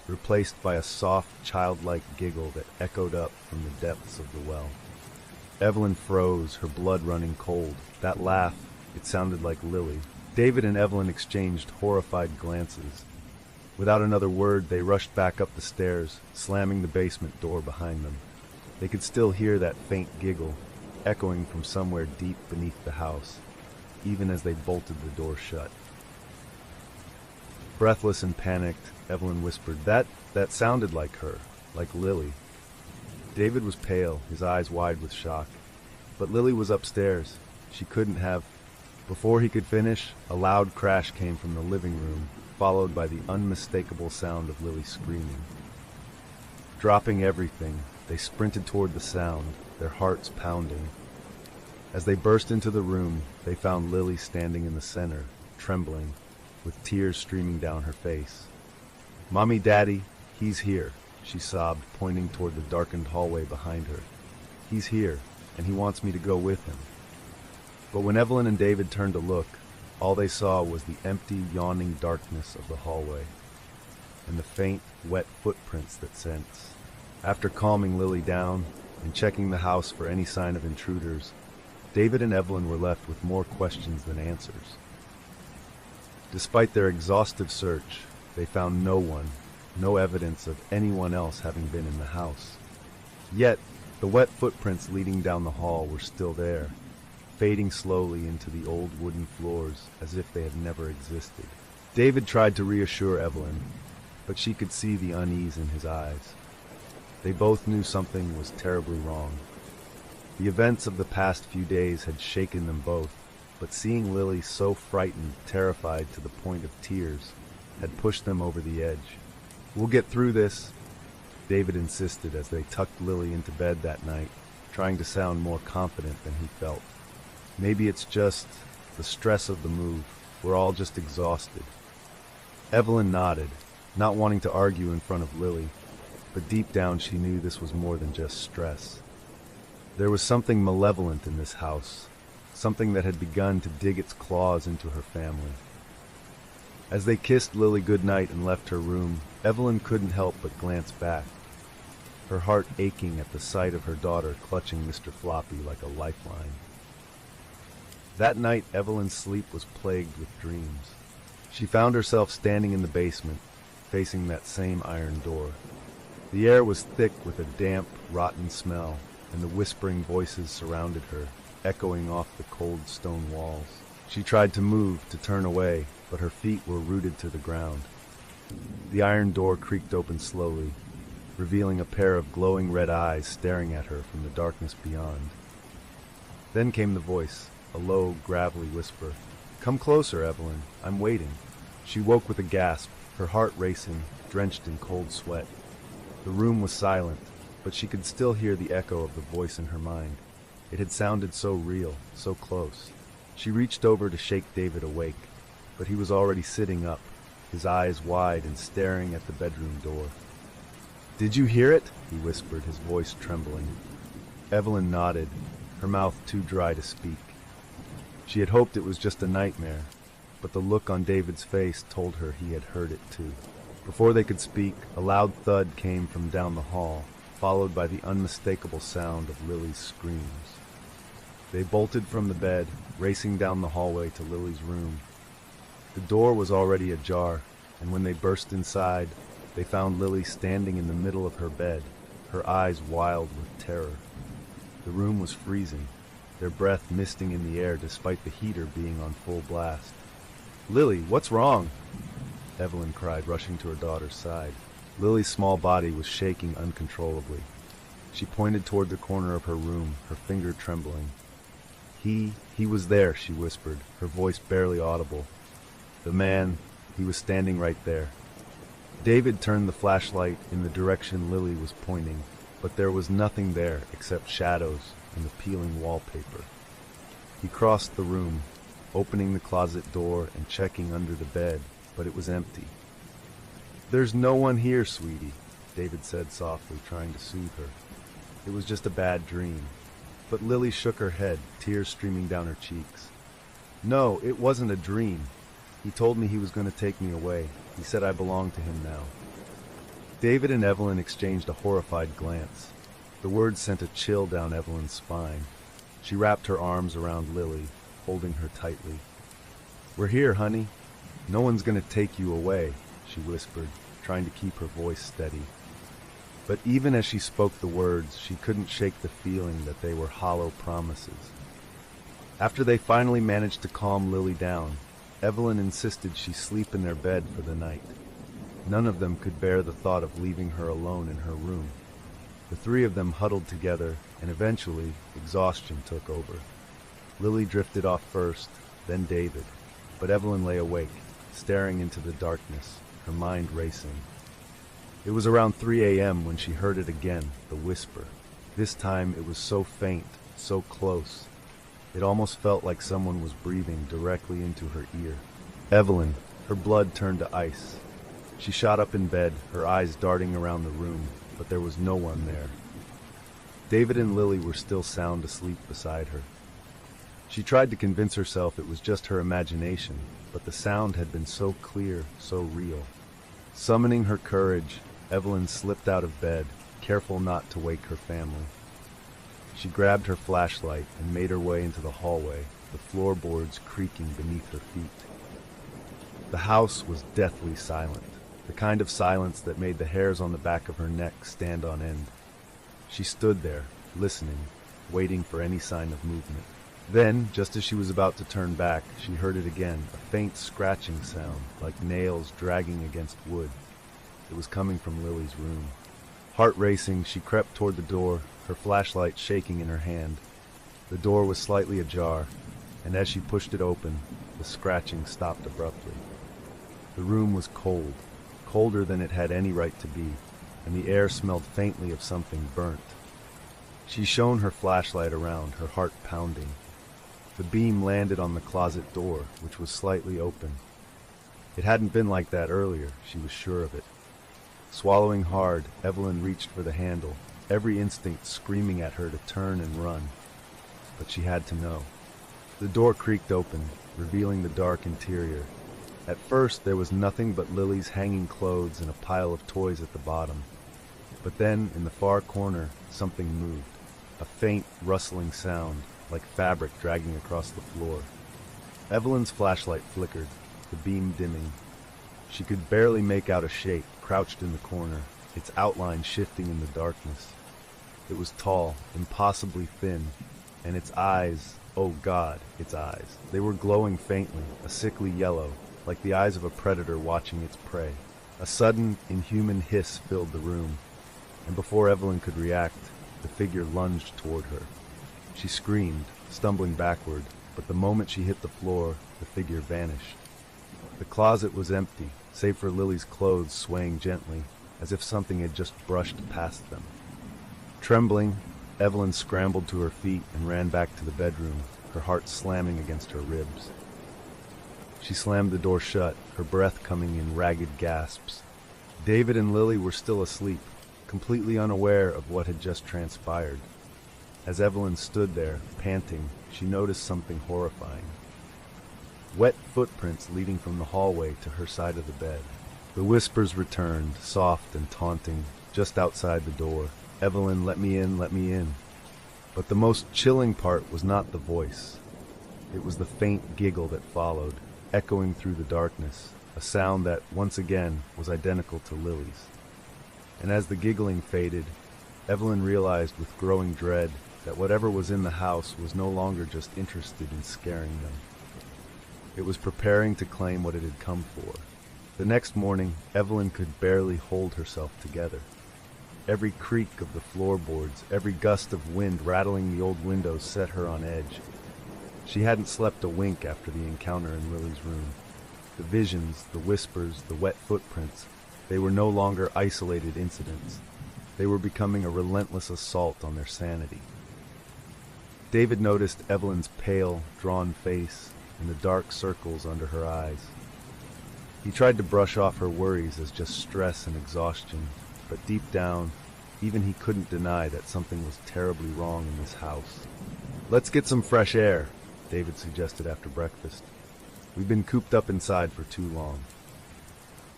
replaced by a soft, childlike giggle that echoed up from the depths of the well. Evelyn froze, her blood running cold. That laugh, it sounded like Lily. David and Evelyn exchanged horrified glances. Without another word, they rushed back up the stairs, slamming the basement door behind them. They could still hear that faint giggle, echoing from somewhere deep beneath the house, even as they bolted the door shut. Breathless and panicked, Evelyn whispered, That sounded like her, like Lily." David was pale, his eyes wide with shock. But Lily was upstairs. She couldn't have. Before he could finish, a loud crash came from the living room, followed by the unmistakable sound of Lily screaming. Dropping everything, they sprinted toward the sound, their hearts pounding. As they burst into the room, they found Lily standing in the center, trembling, with tears streaming down her face. "Mommy, Daddy, he's here," she sobbed, pointing toward the darkened hallway behind her. "He's here, and he wants me to go with him." But when Evelyn and David turned to look, all they saw was the empty, yawning darkness of the hallway, and the faint, wet footprints that sense. After calming Lily down and checking the house for any sign of intruders, David and Evelyn were left with more questions than answers. Despite their exhaustive search, they found no one, no evidence of anyone else having been in the house. Yet, the wet footprints leading down the hall were still there, fading slowly into the old wooden floors as if they had never existed. David tried to reassure Evelyn, but she could see the unease in his eyes. They both knew something was terribly wrong. The events of the past few days had shaken them both, but seeing Lily so frightened, terrified to the point of tears, had pushed them over the edge. "We'll get through this," David insisted as they tucked Lily into bed that night, trying to sound more confident than he felt. "Maybe it's just..." the stress of the move. We're all just exhausted. Evelyn nodded, not wanting to argue in front of Lily, but deep down she knew this was more than just stress. There was something malevolent in this house, something that had begun to dig its claws into her family. As they kissed Lily goodnight and left her room, Evelyn couldn't help but glance back, her heart aching at the sight of her daughter clutching Mr. Floppy like a lifeline. That night, Evelyn's sleep was plagued with dreams. She found herself standing in the basement, facing that same iron door. The air was thick with a damp, rotten smell, and the whispering voices surrounded her, echoing off the cold stone walls. She tried to move, to turn away, but her feet were rooted to the ground. The iron door creaked open slowly, revealing a pair of glowing red eyes staring at her from the darkness beyond. Then came the voice, a low, gravelly whisper. "Come closer, Evelyn. I'm waiting." She woke with a gasp, her heart racing, drenched in cold sweat. The room was silent, but she could still hear the echo of the voice in her mind. It had sounded so real, so close. She reached over to shake David awake, but he was already sitting up, his eyes wide and staring at the bedroom door. "Did you hear it?" he whispered, his voice trembling. Evelyn nodded, her mouth too dry to speak. She had hoped it was just a nightmare, but the look on David's face told her he had heard it too. Before they could speak, a loud thud came from down the hall, followed by the unmistakable sound of Lily's screams. They bolted from the bed, racing down the hallway to Lily's room. The door was already ajar, and when they burst inside, they found Lily standing in the middle of her bed, her eyes wild with terror. The room was freezing, their breath misting in the air despite the heater being on full blast. "Lily, what's wrong?" Evelyn cried, rushing to her daughter's side. Lily's small body was shaking uncontrollably. She pointed toward the corner of her room, her finger trembling. He was there," she whispered, her voice barely audible. "The man, he was standing right there." David turned the flashlight in the direction Lily was pointing, but there was nothing there except shadows and the peeling wallpaper. He crossed the room, opening the closet door and checking under the bed, but it was empty. "There's no one here, sweetie," David said softly, trying to soothe her. "It was just a bad dream." But Lily shook her head, tears streaming down her cheeks. "No, it wasn't a dream. He told me he was going to take me away. He said I belonged to him now." David and Evelyn exchanged a horrified glance. The words sent a chill down Evelyn's spine. She wrapped her arms around Lily, holding her tightly. "We're here, honey. No one's going to take you away," she whispered, trying to keep her voice steady. But even as she spoke the words, she couldn't shake the feeling that they were hollow promises. After they finally managed to calm Lily down, Evelyn insisted she sleep in their bed for the night. None of them could bear the thought of leaving her alone in her room. The three of them huddled together, and eventually, exhaustion took over. Lily drifted off first, then David, but Evelyn lay awake, staring into the darkness, her mind racing. It was around 3 a.m. when she heard it again, the whisper. This time it was so faint, so close. It almost felt like someone was breathing directly into her ear. Evelyn, her blood turned to ice. She shot up in bed, her eyes darting around the room, but there was no one there. David and Lily were still sound asleep beside her. She tried to convince herself it was just her imagination, but the sound had been so clear, so real. Summoning her courage, Evelyn slipped out of bed, careful not to wake her family. She grabbed her flashlight and made her way into the hallway, the floorboards creaking beneath her feet. The house was deathly silent, the kind of silence that made the hairs on the back of her neck stand on end. She stood there, listening, waiting for any sign of movement. Then, just as she was about to turn back, she heard it again, a faint scratching sound, like nails dragging against wood. It was coming from Lily's room. Heart racing, she crept toward the door, her flashlight shaking in her hand. The door was slightly ajar, and as she pushed it open, the scratching stopped abruptly. The room was cold, colder than it had any right to be, and the air smelled faintly of something burnt. She shone her flashlight around, her heart pounding. The beam landed on the closet door, which was slightly open. It hadn't been like that earlier, she was sure of it. Swallowing hard, Evelyn reached for the handle, every instinct screaming at her to turn and run. But she had to know. The door creaked open, revealing the dark interior. At first, there was nothing but Lily's hanging clothes and a pile of toys at the bottom. But then, in the far corner, something moved. A faint, rustling sound, like fabric dragging across the floor. Evelyn's flashlight flickered, the beam dimming. She could barely make out a shape, crouched in the corner, its outline shifting in the darkness. It was tall, impossibly thin, and its eyes, oh God, its eyes. They were glowing faintly, a sickly yellow, like the eyes of a predator watching its prey. A sudden, inhuman hiss filled the room, and before Evelyn could react, the figure lunged toward her. She screamed, stumbling backward, but the moment she hit the floor, the figure vanished. The closet was empty, save for Lily's clothes swaying gently, as if something had just brushed past them. Trembling, Evelyn scrambled to her feet and ran back to the bedroom, her heart slamming against her ribs. She slammed the door shut, her breath coming in ragged gasps. David and Lily were still asleep, completely unaware of what had just transpired. As Evelyn stood there, panting, she noticed something horrifying. Wet footprints leading from the hallway to her side of the bed. The whispers returned, soft and taunting, just outside the door. "Evelyn, let me in, let me in." But the most chilling part was not the voice. It was the faint giggle that followed, echoing through the darkness, a sound that, once again, was identical to Lily's. And as the giggling faded, Evelyn realized with growing dread that whatever was in the house was no longer just interested in scaring them. It was preparing to claim what it had come for. The next morning, Evelyn could barely hold herself together. Every creak of the floorboards, every gust of wind rattling the old windows set her on edge. She hadn't slept a wink after the encounter in Lily's room. The visions, the whispers, the wet footprints, they were no longer isolated incidents. They were becoming a relentless assault on their sanity. David noticed Evelyn's pale, drawn face and the dark circles under her eyes. He tried to brush off her worries as just stress and exhaustion, but deep down, even he couldn't deny that something was terribly wrong in this house. "Let's get some fresh air," David suggested after breakfast. "We've been cooped up inside for too long."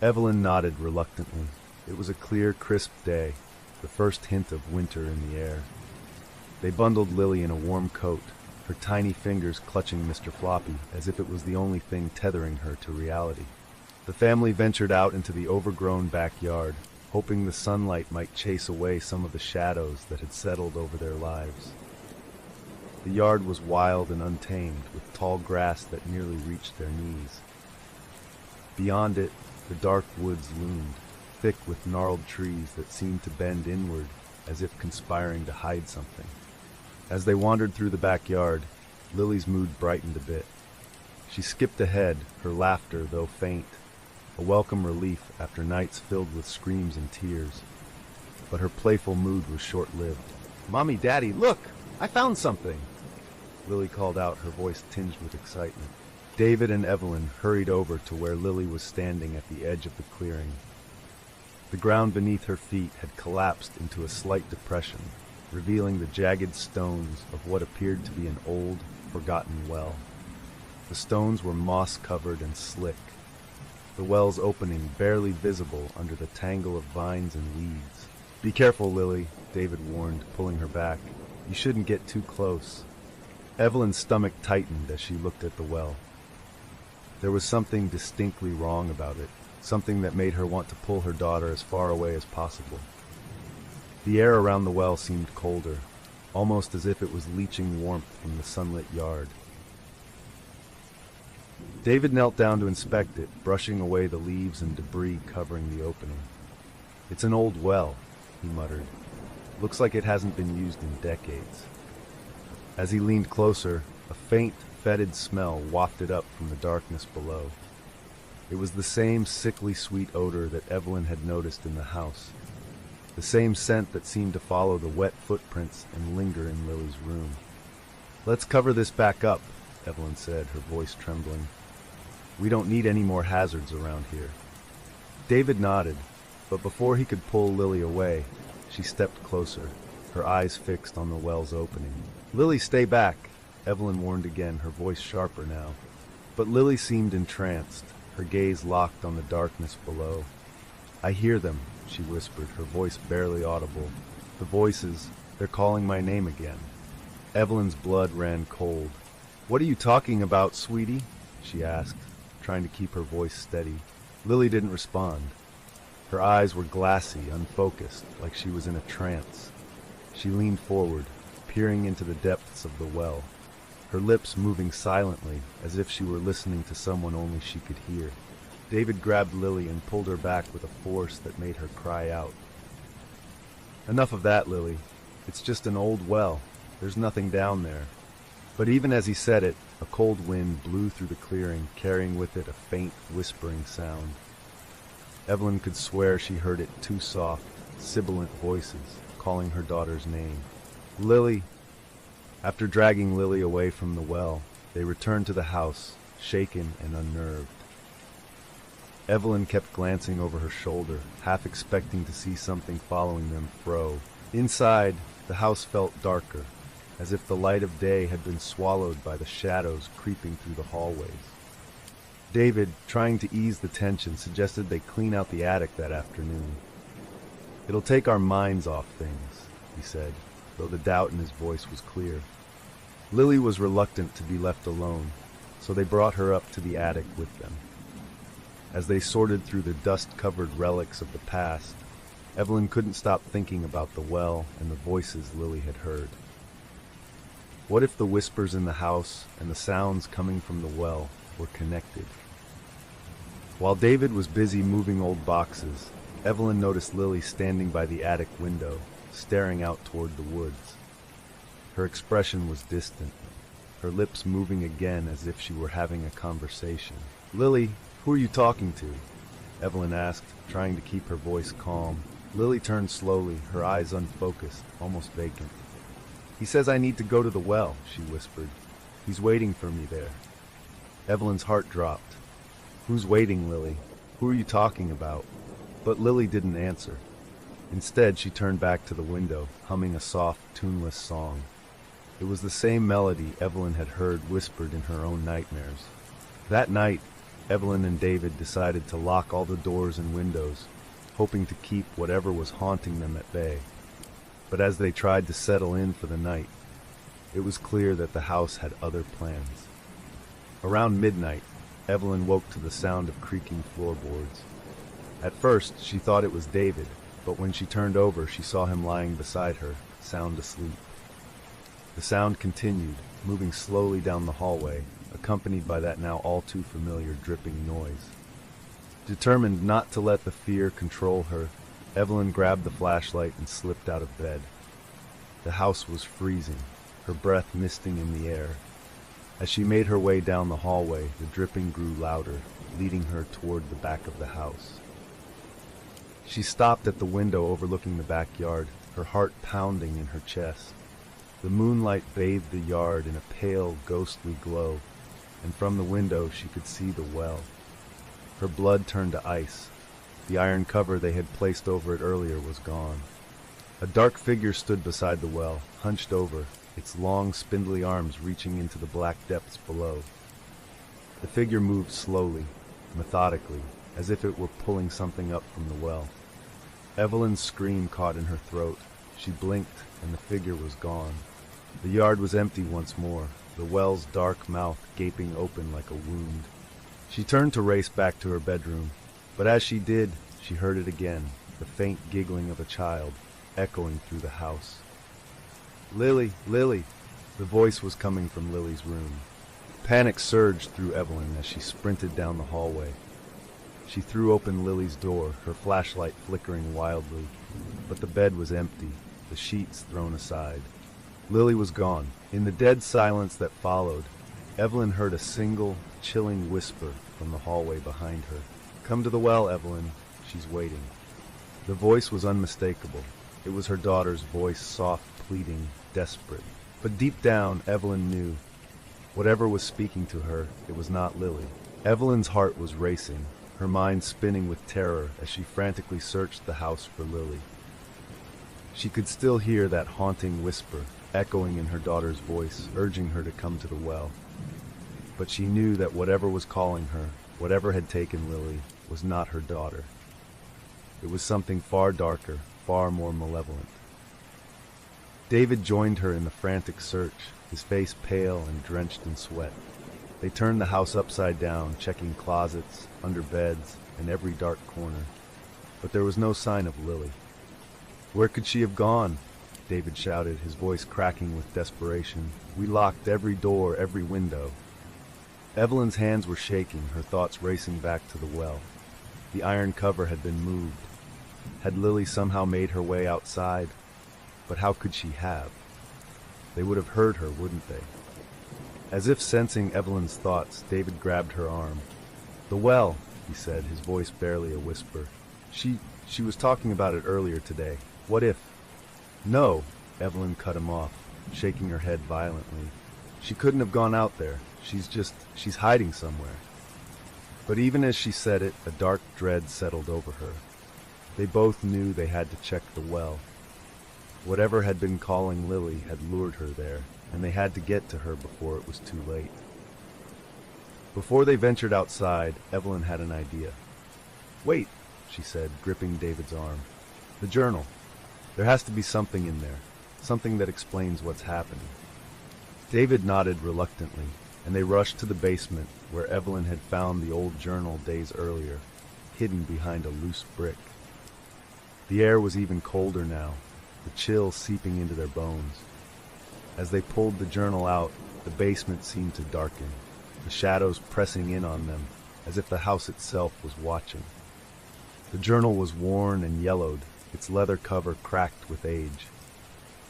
Evelyn nodded reluctantly. It was a clear, crisp day, the first hint of winter in the air. They bundled Lily in a warm coat, her tiny fingers clutching Mr. Floppy as if it was the only thing tethering her to reality. The family ventured out into the overgrown backyard, hoping the sunlight might chase away some of the shadows that had settled over their lives. The yard was wild and untamed, with tall grass that nearly reached their knees. Beyond it, the dark woods loomed, thick with gnarled trees that seemed to bend inward as if conspiring to hide something. As they wandered through the backyard, Lily's mood brightened a bit. She skipped ahead, her laughter, though faint, a welcome relief after nights filled with screams and tears. But her playful mood was short-lived. "Mommy, Daddy, look! I found something!" Lily called out, her voice tinged with excitement. David and Evelyn hurried over to where Lily was standing at the edge of the clearing. The ground beneath her feet had collapsed into a slight depression, revealing the jagged stones of what appeared to be an old, forgotten well. The stones were moss-covered and slick, the well's opening barely visible under the tangle of vines and weeds. "Be careful, Lily," David warned, pulling her back. "You shouldn't get too close." Evelyn's stomach tightened as she looked at the well. There was something distinctly wrong about it, something that made her want to pull her daughter as far away as possible. The air around the well seemed colder, almost as if it was leaching warmth from the sunlit yard. David knelt down to inspect it, brushing away the leaves and debris covering the opening. "It's an old well," he muttered. "Looks like it hasn't been used in decades." As he leaned closer, a faint, fetid smell wafted up from the darkness below. It was the same sickly sweet odor that Evelyn had noticed in the house, the same scent that seemed to follow the wet footprints and linger in Lily's room. "Let's cover this back up," Evelyn said, her voice trembling. "We don't need any more hazards around here." David nodded, but before he could pull Lily away, she stepped closer, her eyes fixed on the well's opening. "Lily, stay back," Evelyn warned again, her voice sharper now. But Lily seemed entranced, her gaze locked on the darkness below. "I hear them," she whispered, her voice barely audible. "The voices, they're calling my name again." Evelyn's blood ran cold. "What are you talking about, sweetie?" she asked, trying to keep her voice steady. Lily didn't respond. Her eyes were glassy, unfocused, like she was in a trance. She leaned forward, peering into the depths of the well, her lips moving silently, as if she were listening to someone only she could hear. David grabbed Lily and pulled her back with a force that made her cry out. "Enough of that, Lily. It's just an old well. There's nothing down there." But even as he said it, a cold wind blew through the clearing, carrying with it a faint, whispering sound. Evelyn could swear she heard it two soft, sibilant voices calling her daughter's name. "Lily!" After dragging Lily away from the well, they returned to the house, shaken and unnerved. Evelyn kept glancing over her shoulder, half expecting to see something following them fro. Inside, the house felt darker, as if the light of day had been swallowed by the shadows creeping through the hallways. David, trying to ease the tension, suggested they clean out the attic that afternoon. "It'll take our minds off things," he said, though the doubt in his voice was clear. Lily was reluctant to be left alone, so they brought her up to the attic with them. As they sorted through the dust-covered relics of the past, Evelyn couldn't stop thinking about the well and the voices Lily had heard. What if the whispers in the house and the sounds coming from the well were connected? While David was busy moving old boxes, Evelyn noticed Lily standing by the attic window, staring out toward the woods. Her expression was distant, her lips moving again as if she were having a conversation. "Lily, who are you talking to?" Evelyn asked, trying to keep her voice calm. Lily turned slowly, her eyes unfocused, almost vacant. "He says I need to go to the well," she whispered. "He's waiting for me there." Evelyn's heart dropped. "Who's waiting, Lily? Who are you talking about?" But Lily didn't answer. Instead, she turned back to the window, humming a soft, tuneless song. It was the same melody Evelyn had heard whispered in her own nightmares. That night, Evelyn and David decided to lock all the doors and windows, hoping to keep whatever was haunting them at bay. But as they tried to settle in for the night, it was clear that the house had other plans. Around midnight, Evelyn woke to the sound of creaking floorboards. At first, she thought it was David, but when she turned over, she saw him lying beside her, sound asleep. The sound continued, moving slowly down the hallway, accompanied by that now all too familiar dripping noise. Determined not to let the fear control her, Evelyn grabbed the flashlight and slipped out of bed. The house was freezing, her breath misting in the air. As she made her way down the hallway, the dripping grew louder, leading her toward the back of the house. She stopped at the window overlooking the backyard, her heart pounding in her chest. The moonlight bathed the yard in a pale, ghostly glow, and from the window she could see the well. Her blood turned to ice. The iron cover they had placed over it earlier was gone. A dark figure stood beside the well, hunched over, its long, spindly arms reaching into the black depths below. The figure moved slowly, methodically, as if it were pulling something up from the well. Evelyn's scream caught in her throat. She blinked, and the figure was gone. The yard was empty once more, the well's dark mouth gaping open like a wound. She turned to race back to her bedroom, but as she did, she heard it again, the faint giggling of a child, echoing through the house. "Lily, Lily!" The voice was coming from Lily's room. Panic surged through Evelyn as she sprinted down the hallway. She threw open Lily's door, her flashlight flickering wildly, but the bed was empty, the sheets thrown aside. Lily was gone. In the dead silence that followed, Evelyn heard a single, chilling whisper from the hallway behind her. "Come to the well, Evelyn. She's waiting." The voice was unmistakable. It was her daughter's voice, soft, pleading, desperate. But deep down, Evelyn knew Whatever was speaking to her, it was not Lily. Evelyn's heart was racing, her mind spinning with terror as she frantically searched the house for Lily. She could still hear that haunting whisper echoing in her daughter's voice, urging her to come to the well. But she knew that whatever was calling her, whatever had taken Lily, was not her daughter. It was something far darker, far more malevolent. David joined her in the frantic search, his face pale and drenched in sweat. They turned the house upside down, checking closets, under beds, and every dark corner. But there was no sign of Lily. "Where could she have gone?" David shouted, his voice cracking with desperation. "We locked every door, every window." Evelyn's hands were shaking, her thoughts racing back to the well. The iron cover had been moved. Had Lily somehow made her way outside? But how could she have? They would have heard her, wouldn't they? As if sensing Evelyn's thoughts, David grabbed her arm. "The well," he said, his voice barely a whisper. She was talking about it earlier today. What if... "No," Evelyn cut him off, shaking her head violently. "She couldn't have gone out there. She's hiding somewhere." But even as she said it, a dark dread settled over her. They both knew they had to check the well. Whatever had been calling Lily had lured her there, and they had to get to her before it was too late. Before they ventured outside, Evelyn had an idea. "Wait," she said, gripping David's arm. "The journal. There has to be something in there, something that explains what's happening." David nodded reluctantly, and they rushed to the basement where Evelyn had found the old journal days earlier, hidden behind a loose brick. The air was even colder now, the chill seeping into their bones. As they pulled the journal out, the basement seemed to darken, the shadows pressing in on them, as if the house itself was watching. The journal was worn and yellowed, its leather cover cracked with age.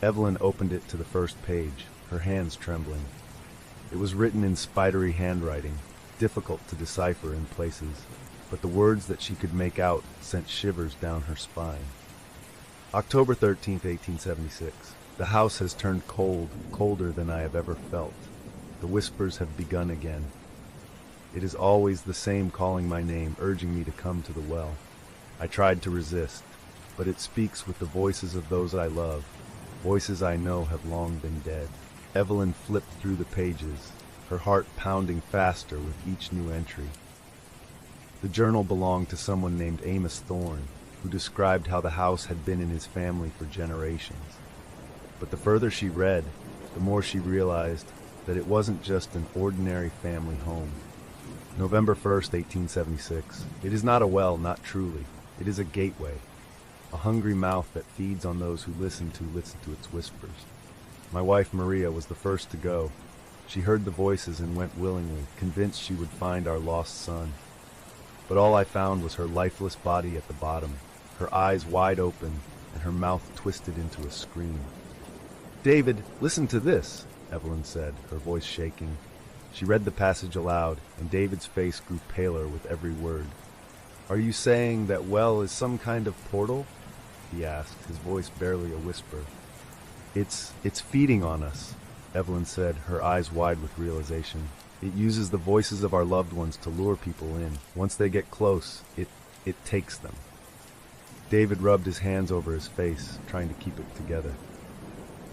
Evelyn opened it to the first page, her hands trembling. It was written in spidery handwriting, difficult to decipher in places, but the words that she could make out sent shivers down her spine. October 13th, 1876. The house has turned cold, colder than I have ever felt. The whispers have begun again. It is always the same calling my name, urging me to come to the well. I tried to resist, but it speaks with the voices of those I love, voices I know have long been dead. Evelyn flipped through the pages, her heart pounding faster with each new entry. The journal belonged to someone named Amos Thorne, who described how the house had been in his family for generations. But the further she read, the more she realized that it wasn't just an ordinary family home. November 1st, 1876. It is not a well, not truly. It is a gateway, a hungry mouth that feeds on those who listen to its whispers. My wife Maria was the first to go. She heard the voices and went willingly, convinced she would find our lost son. But all I found was her lifeless body at the bottom, her eyes wide open and her mouth twisted into a scream. "David, listen to this," Evelyn said, her voice shaking. She read the passage aloud, and David's face grew paler with every word. "Are you saying that well is some kind of portal?" he asked, his voice barely a whisper. It's feeding on us," Evelyn said, her eyes wide with realization. "It uses the voices of our loved ones to lure people in. Once they get close, it takes them." David rubbed his hands over his face, trying to keep it together.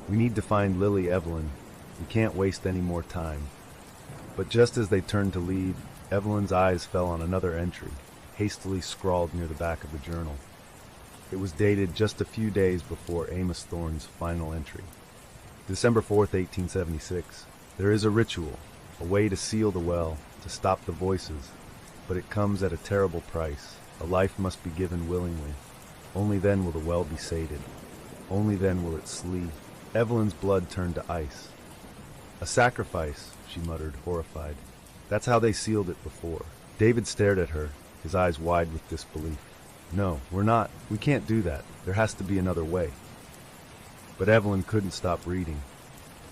"We need to find Lily, Evelyn. We can't waste any more time." But just as they turned to leave, Evelyn's eyes fell on another entry, hastily scrawled near the back of the journal. It was dated just a few days before Amos Thorne's final entry. December 4th, 1876. There is a ritual, a way to seal the well, to stop the voices, but it comes at a terrible price. A life must be given willingly. Only then will the well be sated. Only then will it sleep. Evelyn's blood turned to ice. "A sacrifice," she muttered, horrified. "That's how they sealed it before." David stared at her, his eyes wide with disbelief. "No, we can't do that. There has to be another way." But Evelyn couldn't stop reading.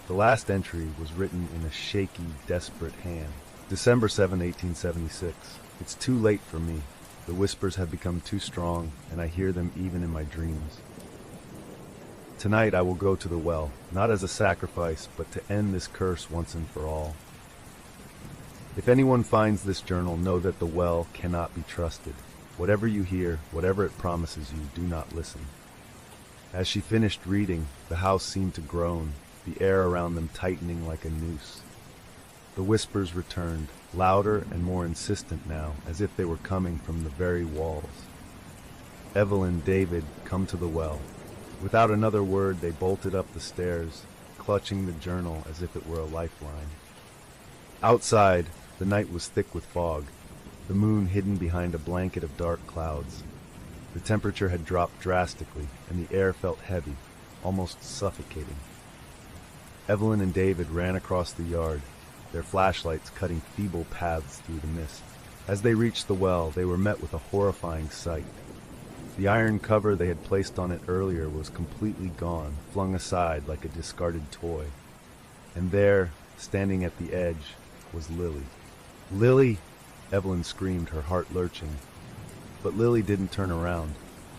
The last entry was written in a shaky, desperate hand. December 7, 1876. It's too late for me. The whispers have become too strong, and I hear them even in my dreams. Tonight I will go to the well, not as a sacrifice, but to end this curse once and for all. If anyone finds this journal, know that the well cannot be trusted. Whatever you hear, whatever it promises you, do not listen. As she finished reading, the house seemed to groan, the air around them tightening like a noose. The whispers returned, louder and more insistent now, as if they were coming from the very walls. Evelyn, David, come to the well. Without another word, they bolted up the stairs, clutching the journal as if it were a lifeline. Outside, the night was thick with fog, the moon hidden behind a blanket of dark clouds. The temperature had dropped drastically, and the air felt heavy, almost suffocating. Evelyn and David ran across the yard, their flashlights cutting feeble paths through the mist. As they reached the well, they were met with a horrifying sight. The iron cover they had placed on it earlier was completely gone, flung aside like a discarded toy. And there, standing at the edge, was Lily. "Lily!" Evelyn screamed, her heart lurching. But Lily didn't turn around.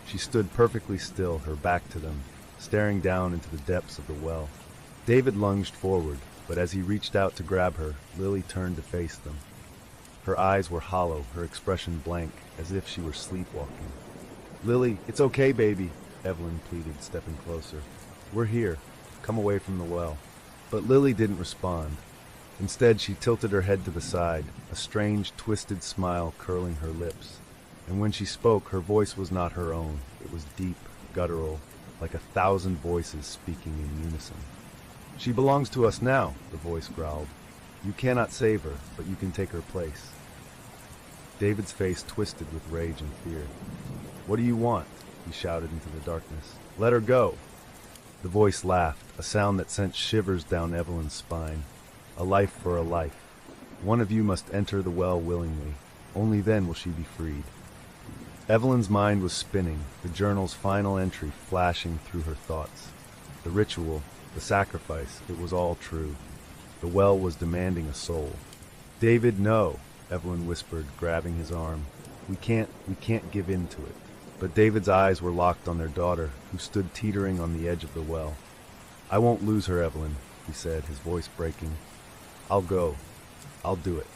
She stood perfectly still, her back to them, staring down into the depths of the well. David lunged forward, but as he reached out to grab her, Lily turned to face them. Her eyes were hollow, her expression blank, as if she were sleepwalking. "Lily, it's okay, baby," Evelyn pleaded, stepping closer. "We're here. Come away from the well." But Lily didn't respond. Instead, she tilted her head to the side, a strange, twisted smile curling her lips. And when she spoke, her voice was not her own. It was deep, guttural, like 1,000 voices speaking in unison. "She belongs to us now," the voice growled. "You cannot save her, but you can take her place." David's face twisted with rage and fear. "What do you want?" he shouted into the darkness. "Let her go." The voice laughed, a sound that sent shivers down Evelyn's spine. "A life for a life. One of you must enter the well willingly. Only then will she be freed." Evelyn's mind was spinning, the journal's final entry flashing through her thoughts. The ritual, the sacrifice, it was all true. The well was demanding a soul. "David, no," Evelyn whispered, grabbing his arm. We can't give in to it." But David's eyes were locked on their daughter, who stood teetering on the edge of the well. "I won't lose her, Evelyn," he said, his voice breaking. "I'll go. I'll do it."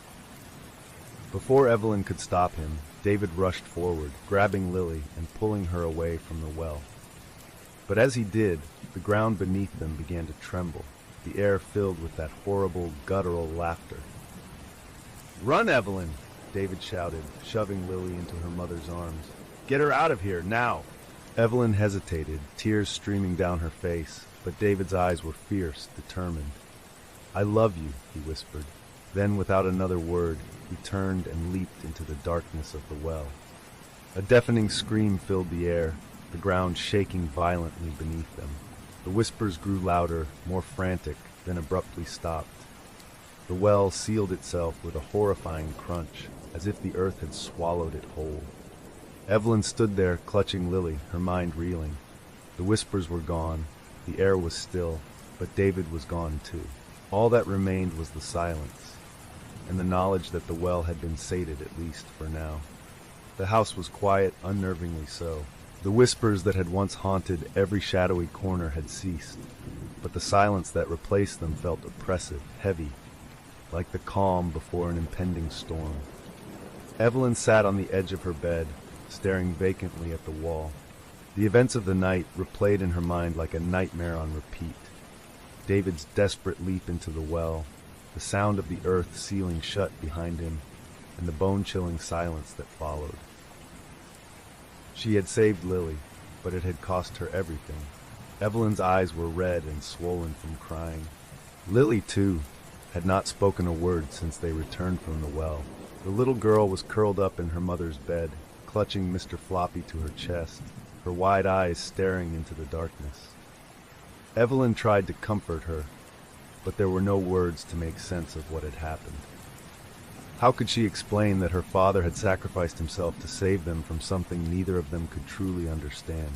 Before Evelyn could stop him, David rushed forward, grabbing Lily and pulling her away from the well. But as he did, the ground beneath them began to tremble, the air filled with that horrible, guttural laughter. "Run, Evelyn!" David shouted, shoving Lily into her mother's arms. "Get her out of here, now!" Evelyn hesitated, tears streaming down her face, but David's eyes were fierce, determined. "I love you," he whispered. Then, without another word, he turned and leaped into the darkness of the well. A deafening scream filled the air, the ground shaking violently beneath them. The whispers grew louder, more frantic, then abruptly stopped. The well sealed itself with a horrifying crunch, as if the earth had swallowed it whole. Evelyn stood there, clutching Lily, her mind reeling. The whispers were gone, the air was still, but David was gone too. All that remained was the silence, and the knowledge that the well had been sated, at least for now. The house was quiet, unnervingly so. The whispers that had once haunted every shadowy corner had ceased, but the silence that replaced them felt oppressive, heavy, like the calm before an impending storm. Evelyn sat on the edge of her bed, staring vacantly at the wall. The events of the night replayed in her mind like a nightmare on repeat. David's desperate leap into the well, the sound of the earth sealing shut behind him, and the bone-chilling silence that followed. She had saved Lily, but it had cost her everything. Evelyn's eyes were red and swollen from crying. Lily, too, had not spoken a word since they returned from the well. The little girl was curled up in her mother's bed, clutching Mr. Floppy to her chest, her wide eyes staring into the darkness. Evelyn tried to comfort her, but there were no words to make sense of what had happened. How could she explain that her father had sacrificed himself to save them from something neither of them could truly understand?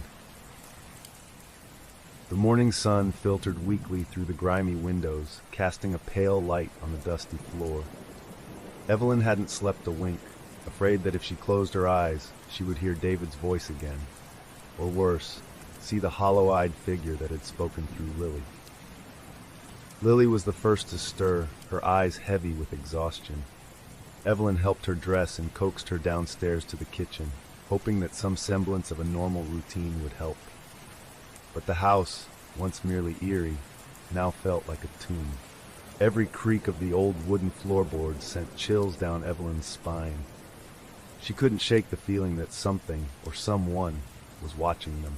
The morning sun filtered weakly through the grimy windows, casting a pale light on the dusty floor. Evelyn hadn't slept a wink, afraid that if she closed her eyes, she would hear David's voice again, or worse, see the hollow-eyed figure that had spoken through Lily. Lily was the first to stir, her eyes heavy with exhaustion. Evelyn helped her dress and coaxed her downstairs to the kitchen, hoping that some semblance of a normal routine would help. But the house, once merely eerie, now felt like a tomb. Every creak of the old wooden floorboards sent chills down Evelyn's spine. She couldn't shake the feeling that something or someone was watching them.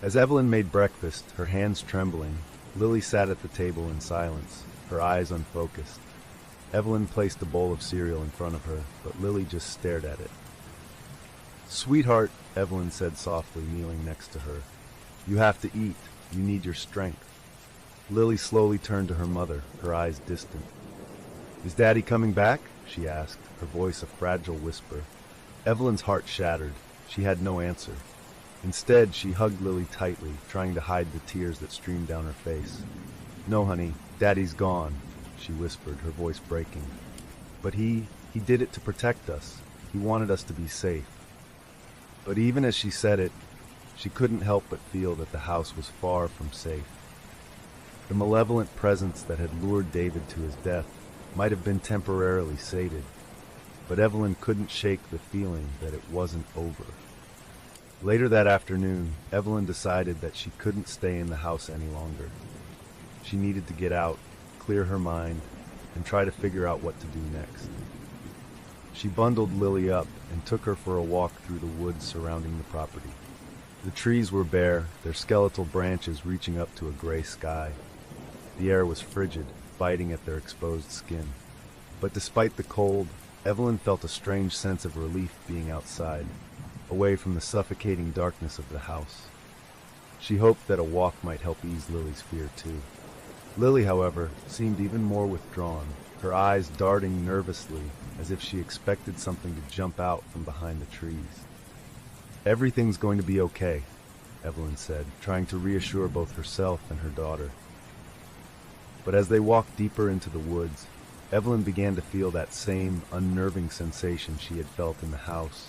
As Evelyn made breakfast, her hands trembling, Lily sat at the table in silence, her eyes unfocused. Evelyn placed a bowl of cereal in front of her, but Lily just stared at it. "Sweetheart," Evelyn said softly, kneeling next to her, "you have to eat. You need your strength." Lily slowly turned to her mother, her eyes distant. "Is Daddy coming back?" she asked, her voice a fragile whisper. Evelyn's heart shattered. She had no answer. Instead, she hugged Lily tightly, trying to hide the tears that streamed down her face. "No, honey, Daddy's gone," she whispered, her voice breaking. "But he did it to protect us. He wanted us to be safe." But even as she said it, she couldn't help but feel that the house was far from safe. The malevolent presence that had lured David to his death might have been temporarily sated, but Evelyn couldn't shake the feeling that it wasn't over. Later that afternoon, Evelyn decided that she couldn't stay in the house any longer. She needed to get out, clear her mind, and try to figure out what to do next. She bundled Lily up and took her for a walk through the woods surrounding the property. The trees were bare, their skeletal branches reaching up to a gray sky. The air was frigid, biting at their exposed skin. But despite the cold, Evelyn felt a strange sense of relief being outside, away from the suffocating darkness of the house. She hoped that a walk might help ease Lily's fear too. Lily, however, seemed even more withdrawn, her eyes darting nervously as if she expected something to jump out from behind the trees. "Everything's going to be okay," Evelyn said, trying to reassure both herself and her daughter. But as they walked deeper into the woods, Evelyn began to feel that same unnerving sensation she had felt in the house,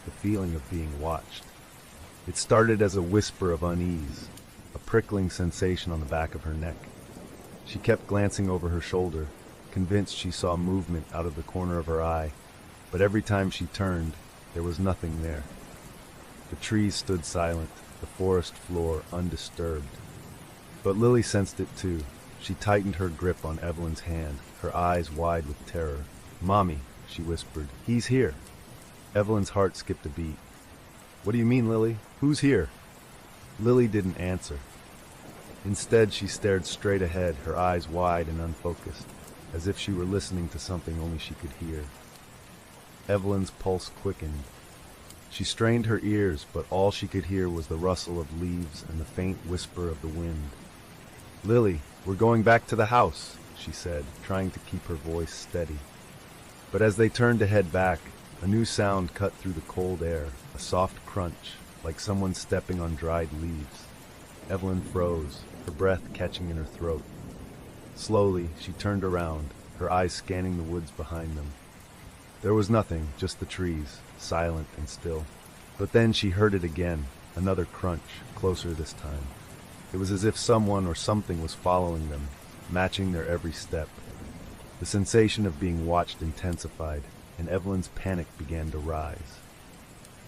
the feeling of being watched. It started as a whisper of unease, a prickling sensation on the back of her neck. She kept glancing over her shoulder, convinced she saw movement out of the corner of her eye, but every time she turned, there was nothing there. The trees stood silent, the forest floor undisturbed. But Lily sensed it too. She tightened her grip on Evelyn's hand, her eyes wide with terror. "Mommy," she whispered, "he's here." Evelyn's heart skipped a beat. "What do you mean, Lily? Who's here?" Lily didn't answer. Instead, she stared straight ahead, her eyes wide and unfocused, as if she were listening to something only she could hear. Evelyn's pulse quickened. She strained her ears, but all she could hear was the rustle of leaves and the faint whisper of the wind. "Lily, we're going back to the house," she said, trying to keep her voice steady. But as they turned to head back, a new sound cut through the cold air, a soft crunch, like someone stepping on dried leaves. Evelyn froze, her breath catching in her throat. Slowly, she turned around, her eyes scanning the woods behind them. There was nothing, just the trees, silent and still. But then she heard it again, another crunch, closer this time. It was as if someone or something was following them, matching their every step. The sensation of being watched intensified, and Evelyn's panic began to rise.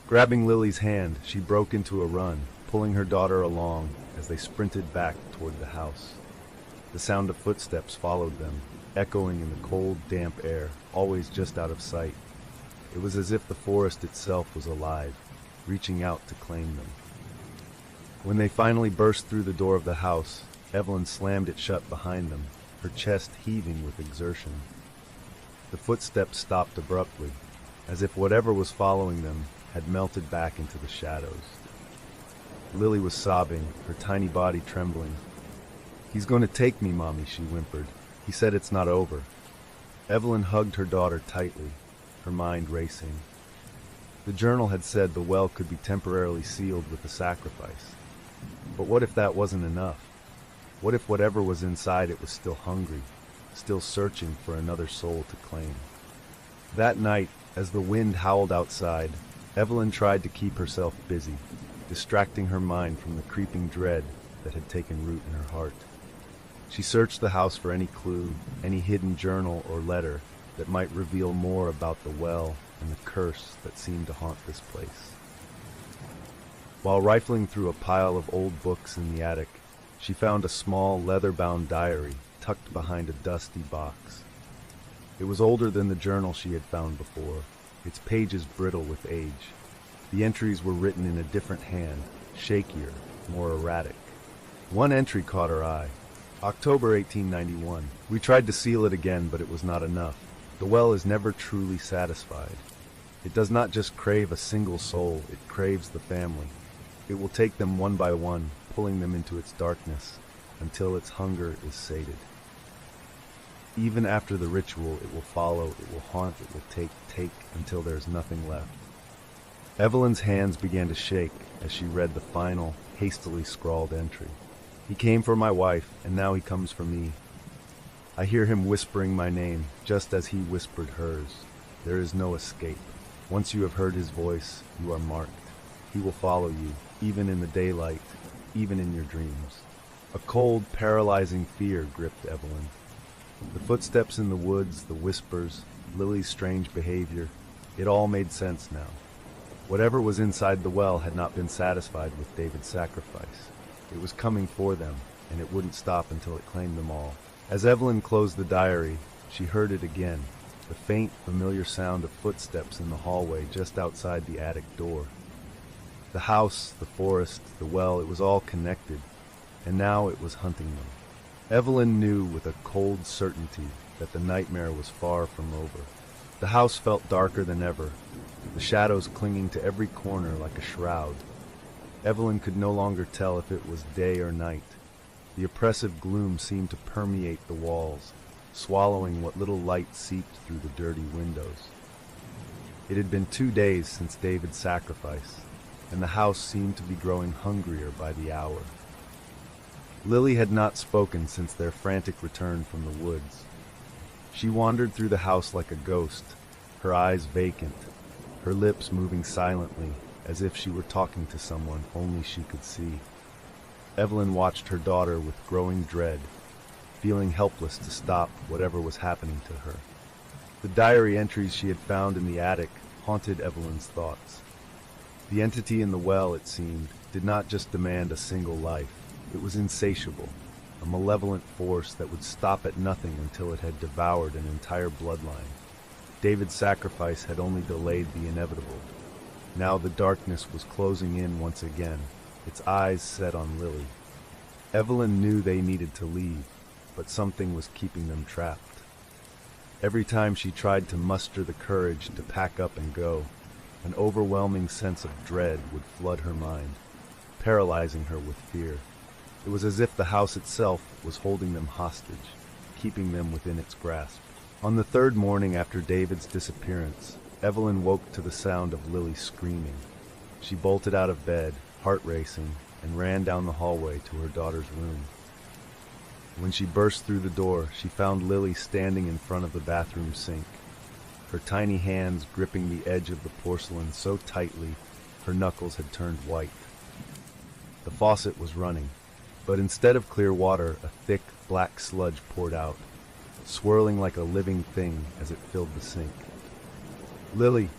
Grabbing Lily's hand, she broke into a run, pulling her daughter along as they sprinted back toward the house. The sound of footsteps followed them, echoing in the cold, damp air, always just out of sight. It was as if the forest itself was alive, reaching out to claim them. When they finally burst through the door of the house, Evelyn slammed it shut behind them, her chest heaving with exertion. The footsteps stopped abruptly, as if whatever was following them had melted back into the shadows. Lily was sobbing, her tiny body trembling. "He's going to take me, Mommy," she whimpered. "He said it's not over." Evelyn hugged her daughter tightly, her mind racing. The journal had said the well could be temporarily sealed with a sacrifice. But what if that wasn't enough? What if whatever was inside it was still hungry, still searching for another soul to claim? That night, as the wind howled outside, Evelyn tried to keep herself busy, distracting her mind from the creeping dread that had taken root in her heart. She searched the house for any clue, any hidden journal or letter, that might reveal more about the well and the curse that seemed to haunt this place. While rifling through a pile of old books in the attic, she found a small leather-bound diary tucked behind a dusty box. It was older than the journal she had found before, its pages brittle with age. The entries were written in a different hand, shakier, more erratic. One entry caught her eye. October 1891. We tried to seal it again, but it was not enough. The well is never truly satisfied. It does not just crave a single soul, it craves the family. It will take them one by one, pulling them into its darkness, until its hunger is sated. Even after the ritual, it will follow, it will haunt, it will take, until there is nothing left. Evelyn's hands began to shake as she read the final, hastily scrawled entry. He came for my wife, and now he comes for me. I hear him whispering my name, just as he whispered hers. There is no escape. Once you have heard his voice, you are marked. He will follow you, even in the daylight, even in your dreams. A cold, paralyzing fear gripped Evelyn. The footsteps in the woods, the whispers, Lily's strange behavior, it all made sense now. Whatever was inside the well had not been satisfied with David's sacrifice. It was coming for them, and it wouldn't stop until it claimed them all. As Evelyn closed the diary, she heard it again, the faint, familiar sound of footsteps in the hallway just outside the attic door. The house, the forest, the well, it was all connected, and now it was hunting them. Evelyn knew with a cold certainty that the nightmare was far from over. The house felt darker than ever, the shadows clinging to every corner like a shroud. Evelyn could no longer tell if it was day or night. The oppressive gloom seemed to permeate the walls, swallowing what little light seeped through the dirty windows. It had been 2 days since David's sacrifice, and the house seemed to be growing hungrier by the hour. Lily had not spoken since their frantic return from the woods. She wandered through the house like a ghost, her eyes vacant, her lips moving silently, as if she were talking to someone only she could see. Evelyn watched her daughter with growing dread, feeling helpless to stop whatever was happening to her. The diary entries she had found in the attic haunted Evelyn's thoughts. The entity in the well, it seemed, did not just demand a single life. It was insatiable, a malevolent force that would stop at nothing until it had devoured an entire bloodline. David's sacrifice had only delayed the inevitable. Now the darkness was closing in once again, its eyes set on Lily. Evelyn knew they needed to leave, but something was keeping them trapped. Every time she tried to muster the courage to pack up and go, an overwhelming sense of dread would flood her mind, paralyzing her with fear. It was as if the house itself was holding them hostage, keeping them within its grasp. On the third morning after David's disappearance, Evelyn woke to the sound of Lily screaming. She bolted out of bed, heart racing, and ran down the hallway to her daughter's room. When she burst through the door, she found Lily standing in front of the bathroom sink, her tiny hands gripping the edge of the porcelain so tightly her knuckles had turned white. The faucet was running, but instead of clear water, a thick, black sludge poured out, swirling like a living thing as it filled the sink. "Lily,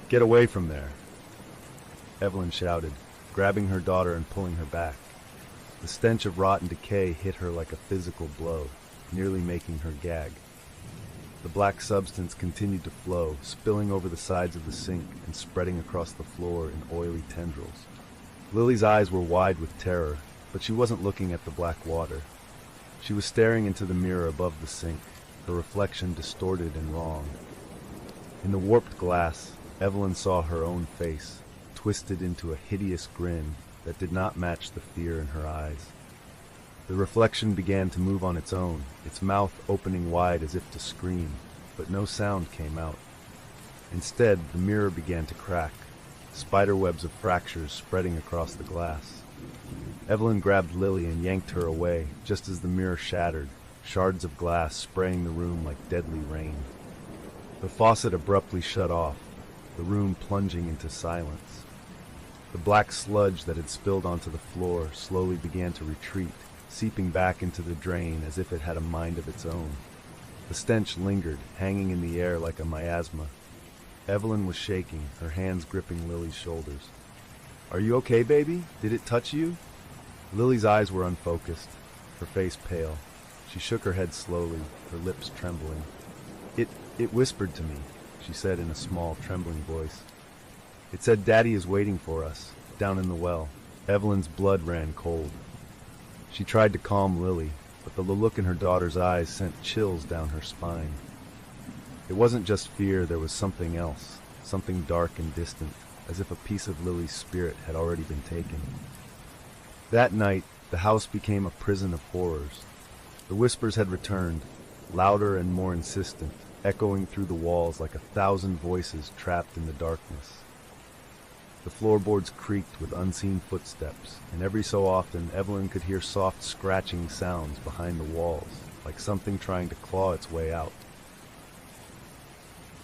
get away from there!" Evelyn shouted, grabbing her daughter and pulling her back. The stench of rotten decay hit her like a physical blow, nearly making her gag. The black substance continued to flow, spilling over the sides of the sink and spreading across the floor in oily tendrils. Lily's eyes were wide with terror, but she wasn't looking at the black water. She was staring into the mirror above the sink, her reflection distorted and wrong. In the warped glass, Evelyn saw her own face, twisted into a hideous grin that did not match the fear in her eyes. The reflection began to move on its own, its mouth opening wide as if to scream, but no sound came out. Instead, the mirror began to crack, spiderwebs of fractures spreading across the glass. Evelyn grabbed Lily and yanked her away, just as the mirror shattered, shards of glass spraying the room like deadly rain. The faucet abruptly shut off, the room plunging into silence. The black sludge that had spilled onto the floor slowly began to retreat, seeping back into the drain as if it had a mind of its own. The stench lingered, hanging in the air like a miasma. Evelyn was shaking, her hands gripping Lily's shoulders. "Are you okay, baby? Did it touch you?" Lily's eyes were unfocused, her face pale. She shook her head slowly, her lips trembling. It whispered to me," she said in a small, trembling voice. "It said Daddy is waiting for us, down in the well." Evelyn's blood ran cold. She tried to calm Lily, but the look in her daughter's eyes sent chills down her spine. It wasn't just fear, there was something else, something dark and distant, as if a piece of Lily's spirit had already been taken. That night, the house became a prison of horrors. The whispers had returned, louder and more insistent, echoing through the walls like 1,000 voices trapped in the darkness. The floorboards creaked with unseen footsteps, and every so often Evelyn could hear soft scratching sounds behind the walls, like something trying to claw its way out.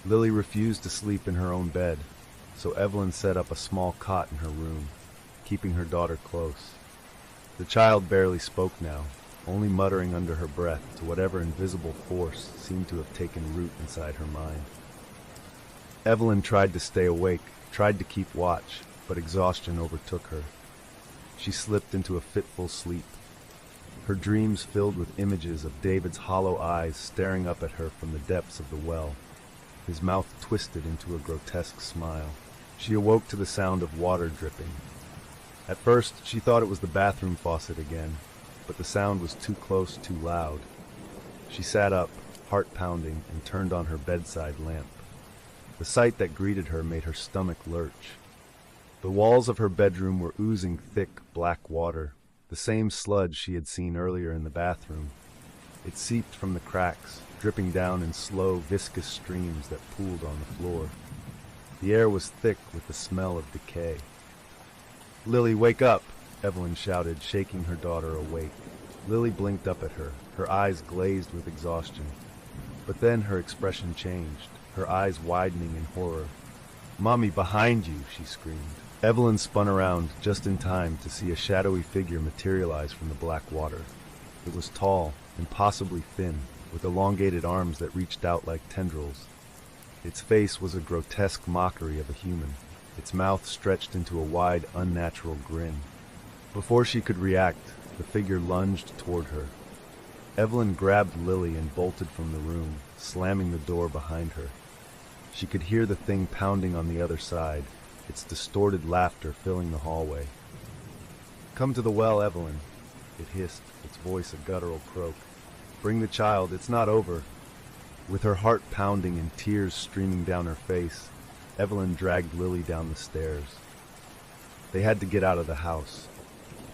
Lily refused to sleep in her own bed, so Evelyn set up a small cot in her room, keeping her daughter close. The child barely spoke now, only muttering under her breath to whatever invisible force seemed to have taken root inside her mind. Evelyn tried to stay awake, tried to keep watch, but exhaustion overtook her. She slipped into a fitful sleep, her dreams filled with images of David's hollow eyes staring up at her from the depths of the well, his mouth twisted into a grotesque smile. She awoke to the sound of water dripping. At first, she thought it was the bathroom faucet again, but the sound was too close, too loud. She sat up, heart pounding, and turned on her bedside lamp. The sight that greeted her made her stomach lurch. The walls of her bedroom were oozing thick, black water, the same sludge she had seen earlier in the bathroom. It seeped from the cracks, dripping down in slow, viscous streams that pooled on the floor. The air was thick with the smell of decay. "Lily, wake up!" Evelyn shouted, shaking her daughter awake. Lily blinked up at her, her eyes glazed with exhaustion. But then her expression changed, her eyes widening in horror. "Mommy, behind you!" she screamed. Evelyn spun around just in time to see a shadowy figure materialize from the black water. It was tall, impossibly thin, with elongated arms that reached out like tendrils. Its face was a grotesque mockery of a human, its mouth stretched into a wide, unnatural grin. Before she could react, the figure lunged toward her. Evelyn grabbed Lily and bolted from the room, slamming the door behind her. She could hear the thing pounding on the other side, its distorted laughter filling the hallway. "Come to the well, Evelyn," it hissed, its voice a guttural croak. "Bring the child, it's not over." With her heart pounding and tears streaming down her face, Evelyn dragged Lily down the stairs. They had to get out of the house.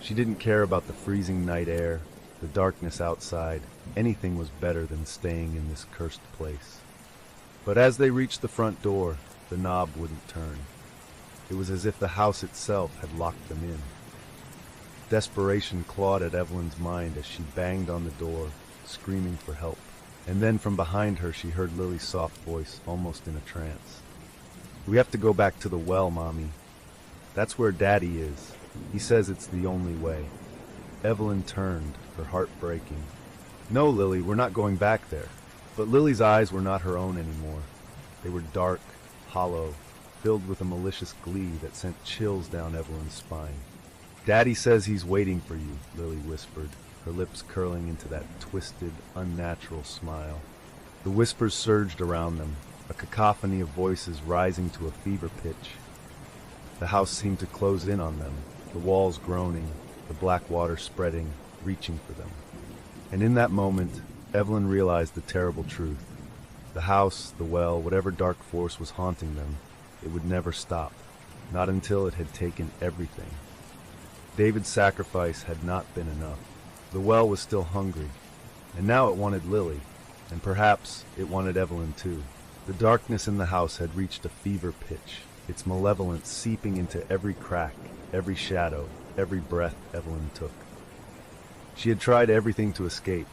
She didn't care about the freezing night air, the darkness outside. Anything was better than staying in this cursed place. But as they reached the front door, the knob wouldn't turn. It was as if the house itself had locked them in. Desperation clawed at Evelyn's mind as she banged on the door, screaming for help. And then from behind her she heard Lily's soft voice, almost in a trance. "We have to go back to the well, Mommy. That's where Daddy is. He says it's the only way." Evelyn turned, her heart breaking. "No, Lily, we're not going back there." But Lily's eyes were not her own anymore. They were dark, hollow, filled with a malicious glee that sent chills down Evelyn's spine. "Daddy says he's waiting for you," Lily whispered, her lips curling into that twisted, unnatural smile. The whispers surged around them, a cacophony of voices rising to a fever pitch. The house seemed to close in on them, the walls groaning, the black water spreading, reaching for them. And in that moment, Evelyn realized the terrible truth. The house, the well, whatever dark force was haunting them, it would never stop, not until it had taken everything. David's sacrifice had not been enough. The well was still hungry, and now it wanted Lily, and perhaps it wanted Evelyn too. The darkness in the house had reached a fever pitch, its malevolence seeping into every crack, every shadow, every breath Evelyn took. She had tried everything to escape,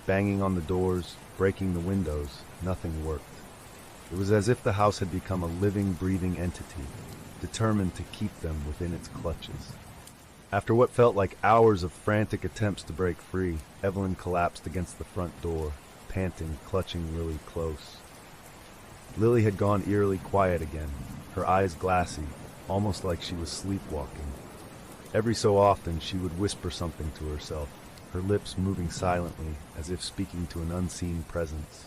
banging on the doors, breaking the windows. Nothing worked. It was as if the house had become a living, breathing entity, determined to keep them within its clutches. After what felt like hours of frantic attempts to break free, Evelyn collapsed against the front door, panting, clutching Lily close. Lily had gone eerily quiet again, her eyes glassy, almost like she was sleepwalking. Every so often she would whisper something to herself, her lips moving silently as if speaking to an unseen presence.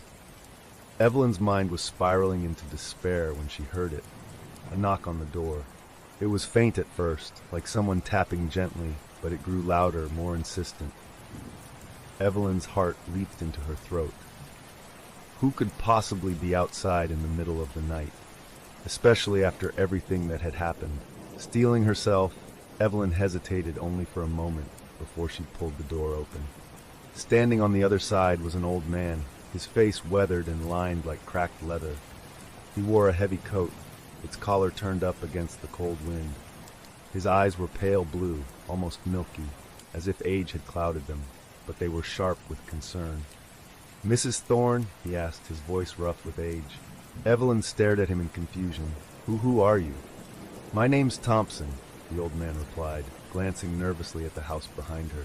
Evelyn's mind was spiraling into despair when she heard it, a knock on the door. It was faint at first, like someone tapping gently, but it grew louder, more insistent. Evelyn's heart leaped into her throat. Who could possibly be outside in the middle of the night, especially after everything that had happened? Steeling herself, Evelyn hesitated only for a moment before she pulled the door open. Standing on the other side was an old man, his face weathered and lined like cracked leather. He wore a heavy coat, its collar turned up against the cold wind. His eyes were pale blue, almost milky, as if age had clouded them, but they were sharp with concern. "Mrs. Thorne?" he asked, his voice rough with age. Evelyn stared at him in confusion. Who are you?" "My name's Thompson," the old man replied, glancing nervously at the house behind her.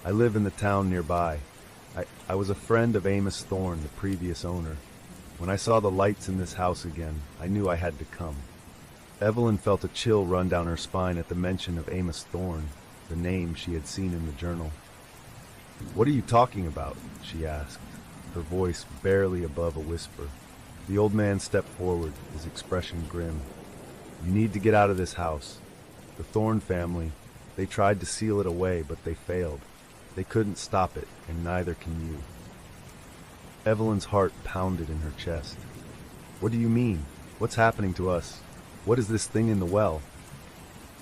"I live in the town nearby. I was a friend of Amos Thorne, the previous owner. When I saw the lights in this house again, I knew I had to come." Evelyn felt a chill run down her spine at the mention of Amos Thorne, the name she had seen in the journal. "What are you talking about?" she asked, her voice barely above a whisper. The old man stepped forward, his expression grim. "You need to get out of this house. The Thorne family, they tried to seal it away, but they failed. They couldn't stop it, and neither can you." Evelyn's heart pounded in her chest. "What do you mean? What's happening to us? What is this thing in the well?"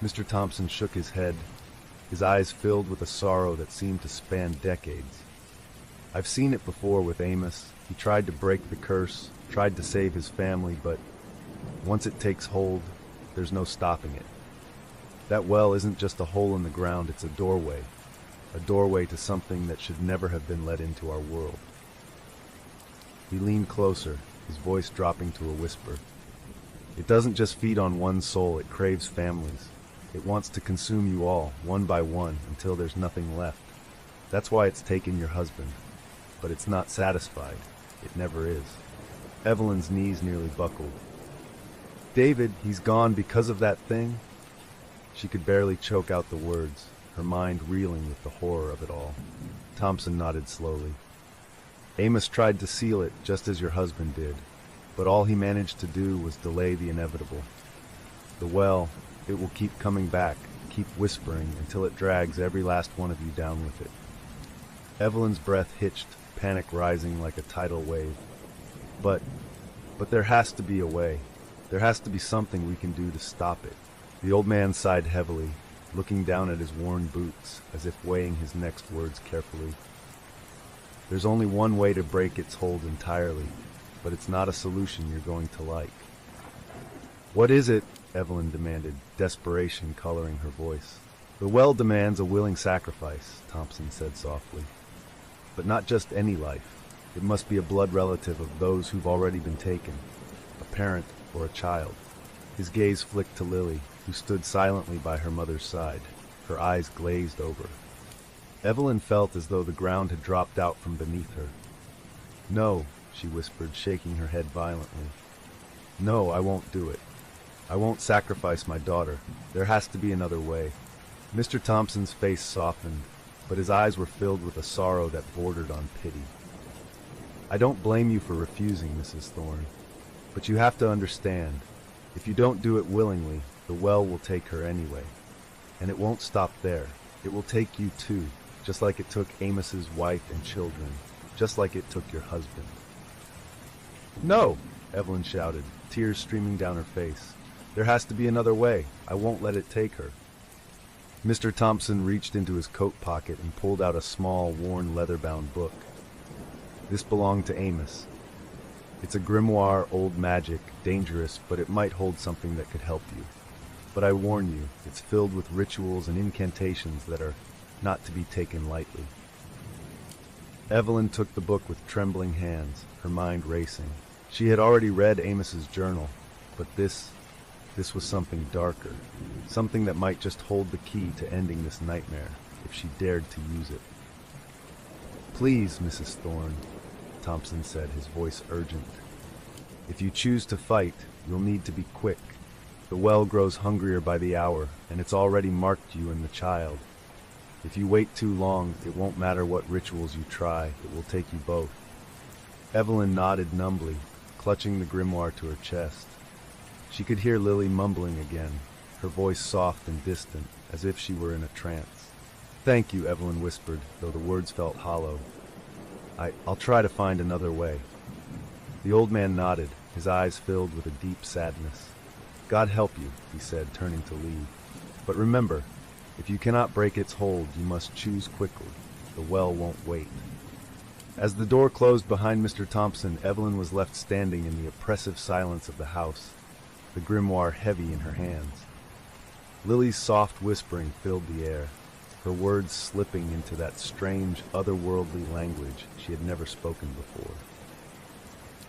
Mr. Thompson shook his head, his eyes filled with a sorrow that seemed to span decades. "I've seen it before with Amos. He tried to break the curse, tried to save his family, but once it takes hold, there's no stopping it. That well isn't just a hole in the ground, it's a doorway to something that should never have been let into our world." He leaned closer, his voice dropping to a whisper. "It doesn't just feed on one soul, it craves families. It wants to consume you all, one by one, until there's nothing left. That's why it's taken your husband. But it's not satisfied. It never is." Evelyn's knees nearly buckled. "David, he's gone because of that thing?" She could barely choke out the words, her mind reeling with the horror of it all. Thompson nodded slowly. "Amos tried to seal it just as your husband did, but all he managed to do was delay the inevitable. The well, it will keep coming back, keep whispering until it drags every last one of you down with it." Evelyn's breath hitched, panic rising like a tidal wave. But there has to be a way. There has to be something we can do to stop it." The old man sighed heavily, looking down at his worn boots as if weighing his next words carefully. "There's only one way to break its hold entirely, but it's not a solution you're going to like." "What is it?" Evelyn demanded, desperation coloring her voice. "The well demands a willing sacrifice," Thompson said softly. "But not just any life. It must be a blood relative of those who've already been taken, a parent or a child." His gaze flicked to Lily, who stood silently by her mother's side, her eyes glazed over. Evelyn felt as though the ground had dropped out from beneath her. "No," she whispered, shaking her head violently. "No, I won't do it. I won't sacrifice my daughter. There has to be another way." Mr. Thompson's face softened, but his eyes were filled with a sorrow that bordered on pity. "I don't blame you for refusing, Mrs. Thorne, but you have to understand, if you don't do it willingly, the well will take her anyway. And it won't stop there. It will take you too, just like it took Amos's wife and children, just like it took your husband." "No!" Evelyn shouted, tears streaming down her face. "There has to be another way. I won't let it take her." Mr. Thompson reached into his coat pocket and pulled out a small, worn, leather-bound book. This belonged to Amos. It's a grimoire, old magic, dangerous, but it might hold something that could help you. But I warn you, it's filled with rituals and incantations that are not to be taken lightly. Evelyn took the book with trembling hands, her mind racing. She had already read Amos's journal, but this was something darker, something that might just hold the key to ending this nightmare, if she dared to use it. "Please, Mrs. Thorne, Thompson said, his voice urgent. If you choose to fight, you'll need to be quick. The well grows hungrier by the hour, and it's already marked you and the child. If you wait too long, it won't matter what rituals you try, it will take you both. Evelyn nodded numbly, clutching the grimoire to her chest. She could hear Lily mumbling again, her voice soft and distant, as if she were in a trance. Thank you, Evelyn whispered, though the words felt hollow. I'll try to find another way. The old man nodded, his eyes filled with a deep sadness. God help you, he said, turning to leave. But remember, if you cannot break its hold, you must choose quickly. The well won't wait. As the door closed behind Mr. Thompson, Evelyn was left standing in the oppressive silence of the house, the grimoire heavy in her hands. Lily's soft whispering filled the air, her words slipping into that strange, otherworldly language she had never spoken before.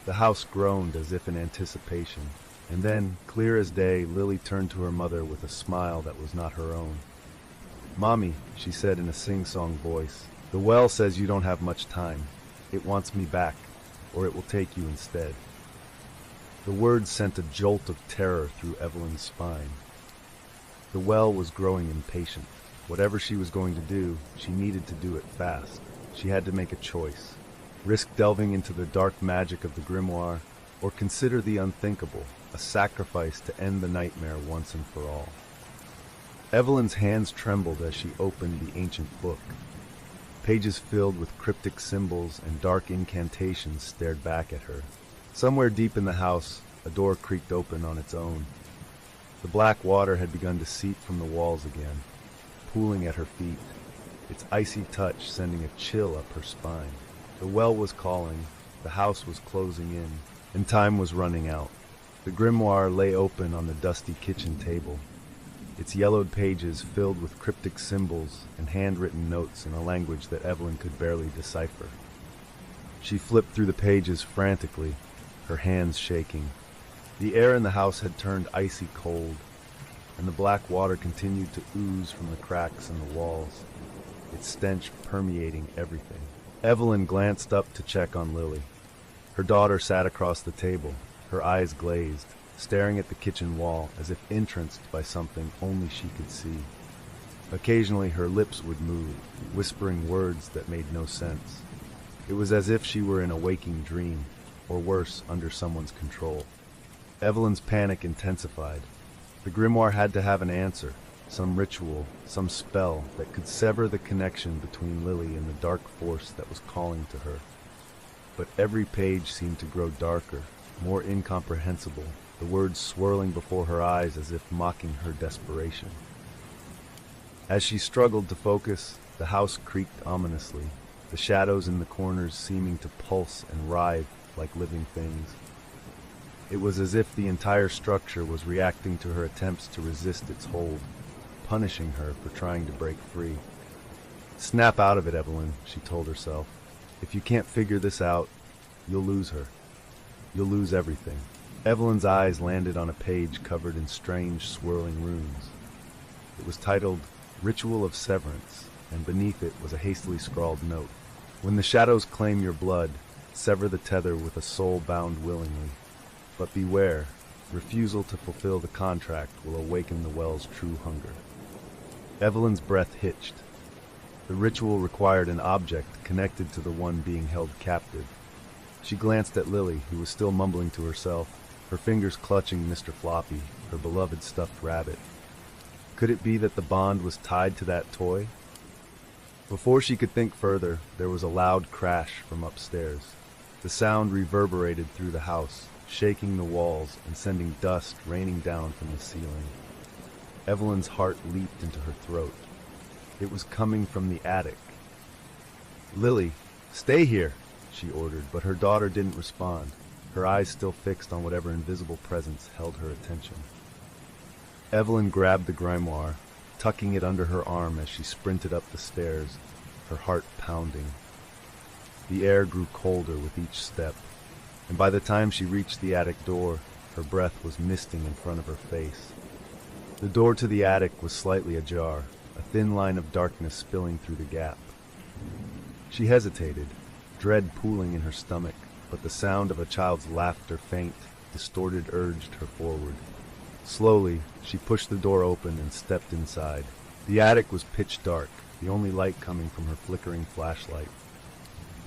The house groaned as if in anticipation, and then, clear as day, Lily turned to her mother with a smile that was not her own. "Mommy," she said in a sing-song voice, "the well says you don't have much time. It wants me back, or it will take you instead." The words sent a jolt of terror through Evelyn's spine. The well was growing impatient. Whatever she was going to do, she needed to do it fast. She had to make a choice. Risk delving into the dark magic of the grimoire, or consider the unthinkable, a sacrifice to end the nightmare once and for all. Evelyn's hands trembled as she opened the ancient book. Pages filled with cryptic symbols and dark incantations stared back at her. Somewhere deep in the house, a door creaked open on its own. The black water had begun to seep from the walls again, pooling at her feet, its icy touch sending a chill up her spine. The well was calling, the house was closing in, and time was running out. The grimoire lay open on the dusty kitchen table, its yellowed pages filled with cryptic symbols and handwritten notes in a language that Evelyn could barely decipher. She flipped through the pages frantically, her hands shaking. The air in the house had turned icy cold, and the black water continued to ooze from the cracks in the walls, its stench permeating everything. Evelyn glanced up to check on Lily. Her daughter sat across the table, her eyes glazed, staring at the kitchen wall as if entranced by something only she could see. Occasionally her lips would move, whispering words that made no sense. It was as if she were in a waking dream, or worse, under someone's control. Evelyn's panic intensified. The grimoire had to have an answer, some ritual, some spell that could sever the connection between Lily and the dark force that was calling to her. But every page seemed to grow darker, more incomprehensible, the words swirling before her eyes as if mocking her desperation. As she struggled to focus, the house creaked ominously, the shadows in the corners seeming to pulse and writhe like living things. It was as if the entire structure was reacting to her attempts to resist its hold, punishing her for trying to break free. "Snap out of it, Evelyn," she told herself. "If you can't figure this out, you'll lose her. You'll lose everything." Evelyn's eyes landed on a page covered in strange, swirling runes. It was titled Ritual of Severance, and beneath it was a hastily scrawled note. "When the shadows claim your blood, sever the tether with a soul bound willingly. But beware, refusal to fulfill the contract will awaken the well's true hunger." Evelyn's breath hitched. The ritual required an object connected to the one being held captive. She glanced at Lily, who was still mumbling to herself, her fingers clutching Mr. Floppy, her beloved stuffed rabbit. Could it be that the bond was tied to that toy? Before she could think further, there was a loud crash from upstairs. The sound reverberated through the house, shaking the walls and sending dust raining down from the ceiling. Evelyn's heart leaped into her throat. It was coming from the attic. "Lily, stay here," she ordered, but her daughter didn't respond, her eyes still fixed on whatever invisible presence held her attention. Evelyn grabbed the grimoire, tucking it under her arm as she sprinted up the stairs, her heart pounding. The air grew colder with each step, and by the time she reached the attic door, her breath was misting in front of her face. The door to the attic was slightly ajar, a thin line of darkness spilling through the gap. She hesitated, dread pooling in her stomach, but the sound of a child's laughter, faint, distorted, urged her forward. Slowly, she pushed the door open and stepped inside. The attic was pitch dark, the only light coming from her flickering flashlight.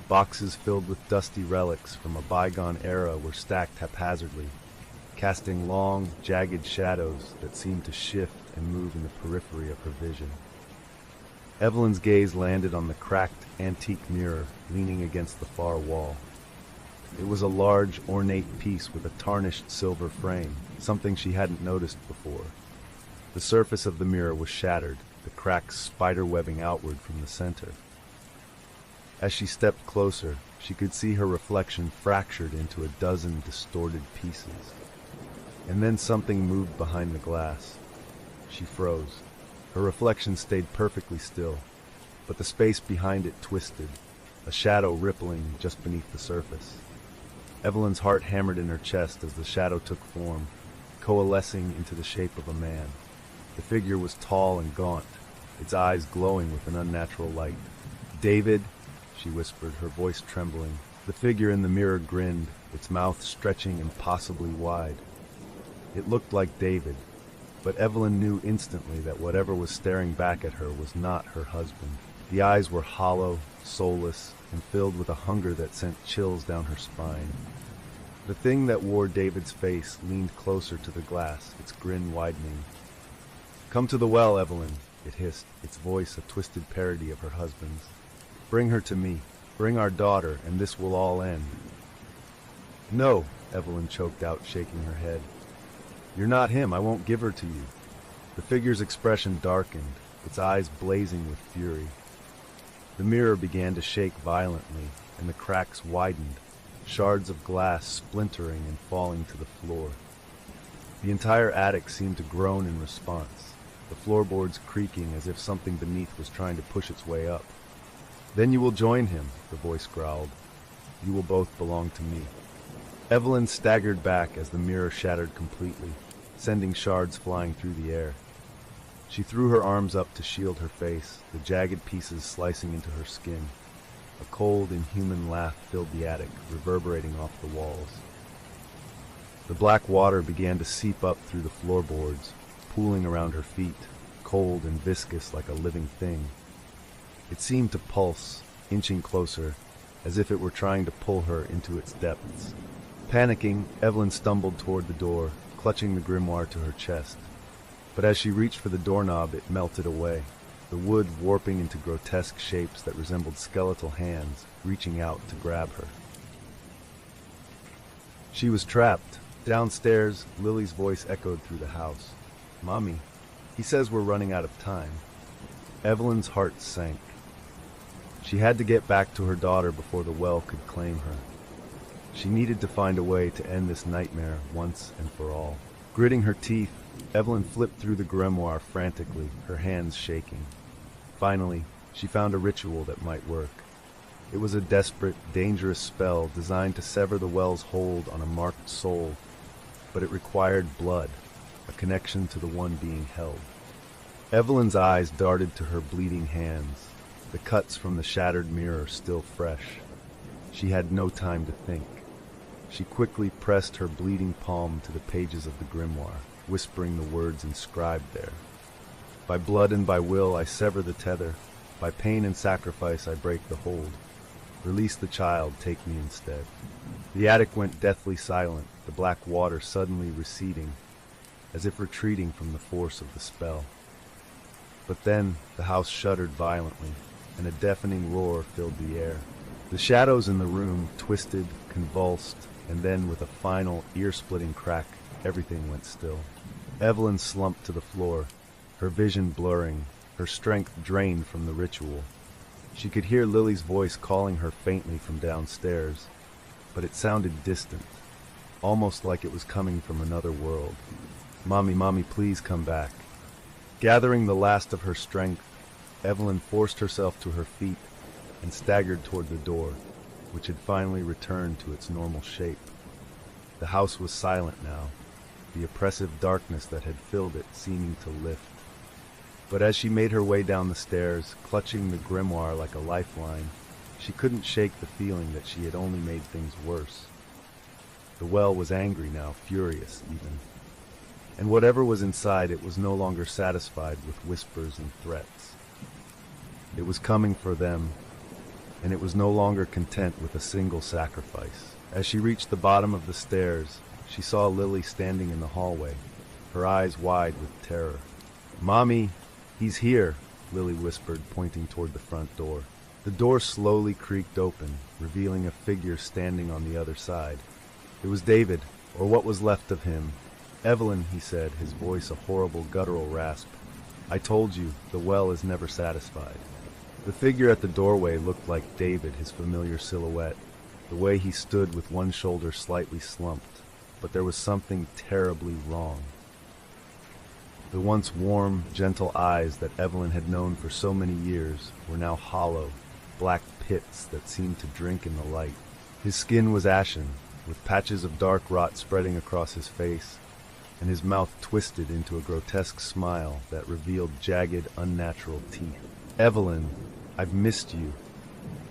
Boxes filled with dusty relics from a bygone era were stacked haphazardly, casting long, jagged shadows that seemed to shift and move in the periphery of her vision. Evelyn's gaze landed on the cracked, antique mirror leaning against the far wall. It was a large, ornate piece with a tarnished silver frame, something she hadn't noticed before. The surface of the mirror was shattered, the cracks spider-webbing outward from the center. As she stepped closer, she could see her reflection fractured into a dozen distorted pieces. And then something moved behind the glass. She froze. Her reflection stayed perfectly still, but the space behind it twisted, a shadow rippling just beneath the surface. Evelyn's heart hammered in her chest as the shadow took form, coalescing into the shape of a man. The figure was tall and gaunt, its eyes glowing with an unnatural light. "David," she whispered, her voice trembling. The figure in the mirror grinned, its mouth stretching impossibly wide. It looked like David, but Evelyn knew instantly that whatever was staring back at her was not her husband. The eyes were hollow, soulless, and filled with a hunger that sent chills down her spine. The thing that wore David's face leaned closer to the glass, its grin widening. "Come to the well, Evelyn," it hissed, its voice a twisted parody of her husband's. "Bring her to me. Bring our daughter, and this will all end." "No," Evelyn choked out, shaking her head. "You're not him. I won't give her to you." The figure's expression darkened, its eyes blazing with fury. The mirror began to shake violently, and the cracks widened, shards of glass splintering and falling to the floor. The entire attic seemed to groan in response, the floorboards creaking as if something beneath was trying to push its way up. "Then you will join him," the voice growled. "You will both belong to me." Evelyn staggered back as the mirror shattered completely, sending shards flying through the air. She threw her arms up to shield her face, the jagged pieces slicing into her skin. A cold, inhuman laugh filled the attic, reverberating off the walls. The black water began to seep up through the floorboards, pooling around her feet, cold and viscous like a living thing. It seemed to pulse, inching closer, as if it were trying to pull her into its depths. Panicking, Evelyn stumbled toward the door, clutching the grimoire to her chest. But as she reached for the doorknob, it melted away, the wood warping into grotesque shapes that resembled skeletal hands reaching out to grab her. She was trapped. Downstairs, Lily's voice echoed through the house. "Mommy, he says we're running out of time." Evelyn's heart sank. She had to get back to her daughter before the well could claim her. She needed to find a way to end this nightmare once and for all. Gritting her teeth, Evelyn flipped through the grimoire frantically, her hands shaking. Finally, she found a ritual that might work. It was a desperate, dangerous spell designed to sever the well's hold on a marked soul, but it required blood, a connection to the one being held. Evelyn's eyes darted to her bleeding hands, the cuts from the shattered mirror still fresh. She had no time to think. She quickly pressed her bleeding palm to the pages of the grimoire, whispering the words inscribed there. "By blood and by will I sever the tether. By pain and sacrifice I break the hold. Release the child, take me instead." The attic went deathly silent, the black water suddenly receding, as if retreating from the force of the spell. But then the house shuddered violently, and a deafening roar filled the air. The shadows in the room twisted, convulsed, and then with a final, ear-splitting crack, everything went still. Evelyn slumped to the floor, her vision blurring, her strength drained from the ritual. She could hear Lily's voice calling her faintly from downstairs, but it sounded distant, almost like it was coming from another world. "Mommy, Mommy, please come back." Gathering the last of her strength, Evelyn forced herself to her feet and staggered toward the door, which had finally returned to its normal shape. The house was silent now, the oppressive darkness that had filled it seeming to lift. But as she made her way down the stairs, clutching the grimoire like a lifeline, She couldn't shake the feeling that she had only made things worse. The well was angry now, furious even. And whatever was inside it was no longer satisfied with whispers and threats. It was coming for them, and it was no longer content with a single sacrifice. As she reached the bottom of the stairs, she saw Lily standing in the hallway, her eyes wide with terror. "Mommy, he's here," Lily whispered, pointing toward the front door. The door slowly creaked open, revealing a figure standing on the other side. It was David, or what was left of him. "Evelyn," he said, his voice a horrible guttural rasp. "I told you, the well is never satisfied." The figure at the doorway looked like David, his familiar silhouette, the way he stood with one shoulder slightly slumped, but there was something terribly wrong. The once warm, gentle eyes that Evelyn had known for so many years were now hollow, black pits that seemed to drink in the light. His skin was ashen, with patches of dark rot spreading across his face, and his mouth twisted into a grotesque smile that revealed jagged, unnatural teeth. "Evelyn, I've missed you,"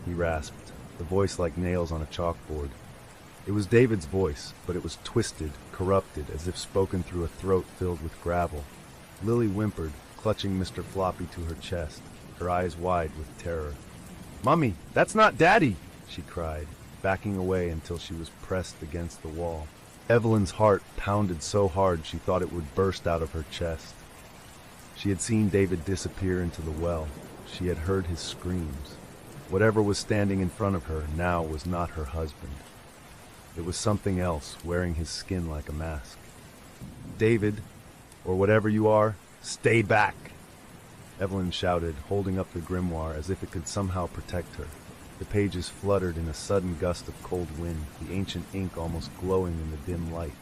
he rasped, the voice like nails on a chalkboard. It was David's voice, but it was twisted, corrupted, as if spoken through a throat filled with gravel. Lily whimpered, clutching Mr. Floppy to her chest, her eyes wide with terror. "Mummy, that's not Daddy!" she cried, backing away until she was pressed against the wall. Evelyn's heart pounded so hard she thought it would burst out of her chest. She had seen David disappear into the well. She had heard his screams. Whatever was standing in front of her now was not her husband. It was something else, wearing his skin like a mask. "David, or whatever you are, stay back!" Evelyn shouted, holding up the grimoire as if it could somehow protect her. The pages fluttered in a sudden gust of cold wind, the ancient ink almost glowing in the dim light.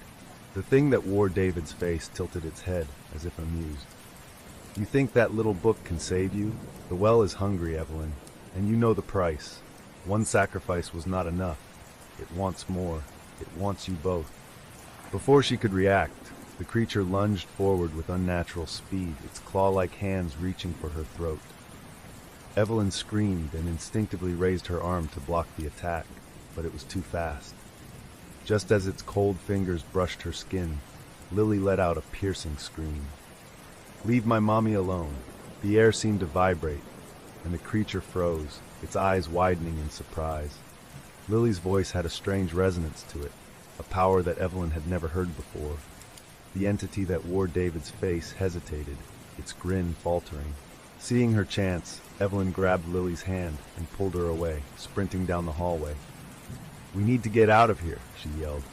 The thing that wore David's face tilted its head, as if amused. "You think that little book can save you? The well is hungry, Evelyn, and you know the price. One sacrifice was not enough. It wants more. It wants you both." Before she could react, the creature lunged forward with unnatural speed, its claw-like hands reaching for her throat. Evelyn screamed and instinctively raised her arm to block the attack, but it was too fast. Just as its cold fingers brushed her skin, Lily let out a piercing scream. "Leave my mommy alone." The air seemed to vibrate, and the creature froze, its eyes widening in surprise. Lily's voice had a strange resonance to it, a power that Evelyn had never heard before. The entity that wore David's face hesitated, its grin faltering. Seeing her chance, Evelyn grabbed Lily's hand and pulled her away, sprinting down the hallway. "We need to get out of here," she yelled.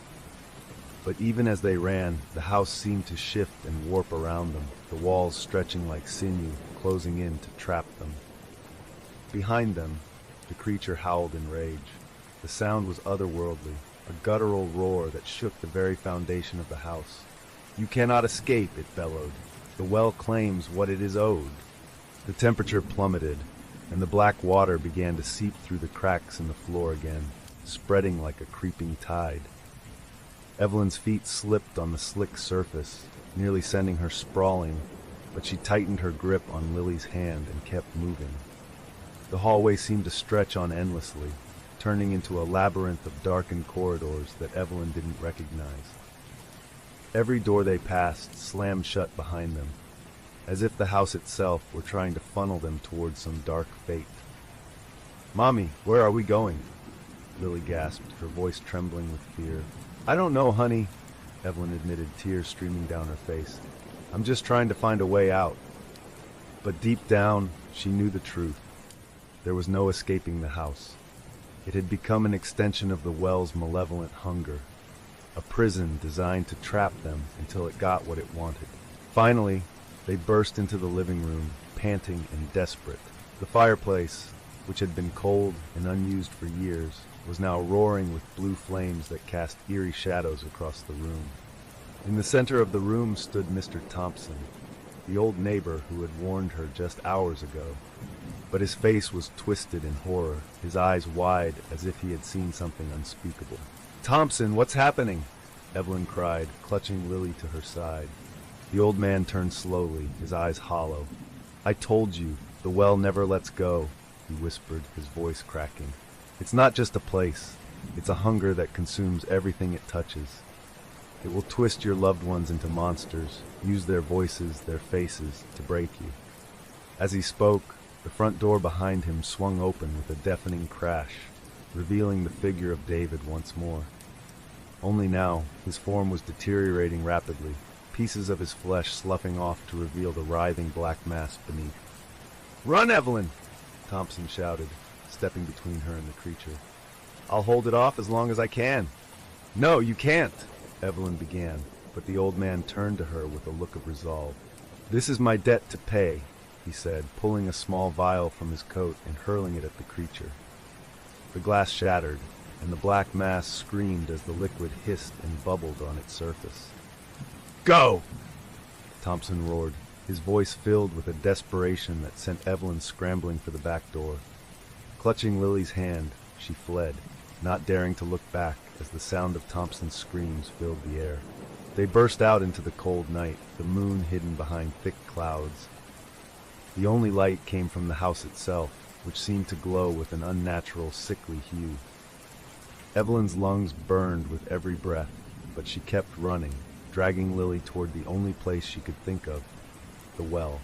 But even as they ran, the house seemed to shift and warp around them, the walls stretching like sinew, closing in to trap them. Behind them, the creature howled in rage. The sound was otherworldly, a guttural roar that shook the very foundation of the house. "You cannot escape," it bellowed. "The well claims what it is owed." The temperature plummeted, and the black water began to seep through the cracks in the floor again, spreading like a creeping tide. Evelyn's feet slipped on the slick surface, nearly sending her sprawling, but she tightened her grip on Lily's hand and kept moving. The hallway seemed to stretch on endlessly, turning into a labyrinth of darkened corridors that Evelyn didn't recognize. Every door they passed slammed shut behind them, as if the house itself were trying to funnel them towards some dark fate. "Mommy, where are we going?" Lily gasped, her voice trembling with fear. "I don't know, honey," Evelyn admitted, tears streaming down her face. "I'm just trying to find a way out." But deep down, she knew the truth. There was no escaping the house. It had become an extension of the well's malevolent hunger, a prison designed to trap them until it got what it wanted. Finally, they burst into the living room, panting and desperate. The fireplace, which had been cold and unused for years, was now roaring with blue flames that cast eerie shadows across the room. In the center of the room stood Mr. Thompson, the old neighbor who had warned her just hours ago. But his face was twisted in horror, his eyes wide as if he had seen something unspeakable. "Thompson, what's happening?" Evelyn cried, clutching Lily to her side. The old man turned slowly, his eyes hollow. "I told you, the well never lets go. he whispered, his voice cracking. It's not just a place. It's a hunger that consumes everything it touches. It will twist your loved ones into monsters, use their voices, their faces, to break you. As he spoke, the front door behind him swung open with a deafening crash, revealing the figure of David once more. Only now, his form was deteriorating rapidly, pieces of his flesh sloughing off to reveal the writhing black mass beneath. "Run, Evelyn!" Thompson shouted, stepping between her and the creature. "I'll hold it off as long as I can." "No, you can't," Evelyn began, but the old man turned to her with a look of resolve. "This is my debt to pay," he said, pulling a small vial from his coat and hurling it at the creature. The glass shattered, and the black mass screamed as the liquid hissed and bubbled on its surface. "Go!" Thompson roared, his voice filled with a desperation that sent Evelyn scrambling for the back door. Clutching Lily's hand, she fled, not daring to look back as the sound of Thompson's screams filled the air. They burst out into the cold night, the moon hidden behind thick clouds. The only light came from the house itself, which seemed to glow with an unnatural, sickly hue. Evelyn's lungs burned with every breath, but she kept running, dragging Lily toward the only place she could think of, the well.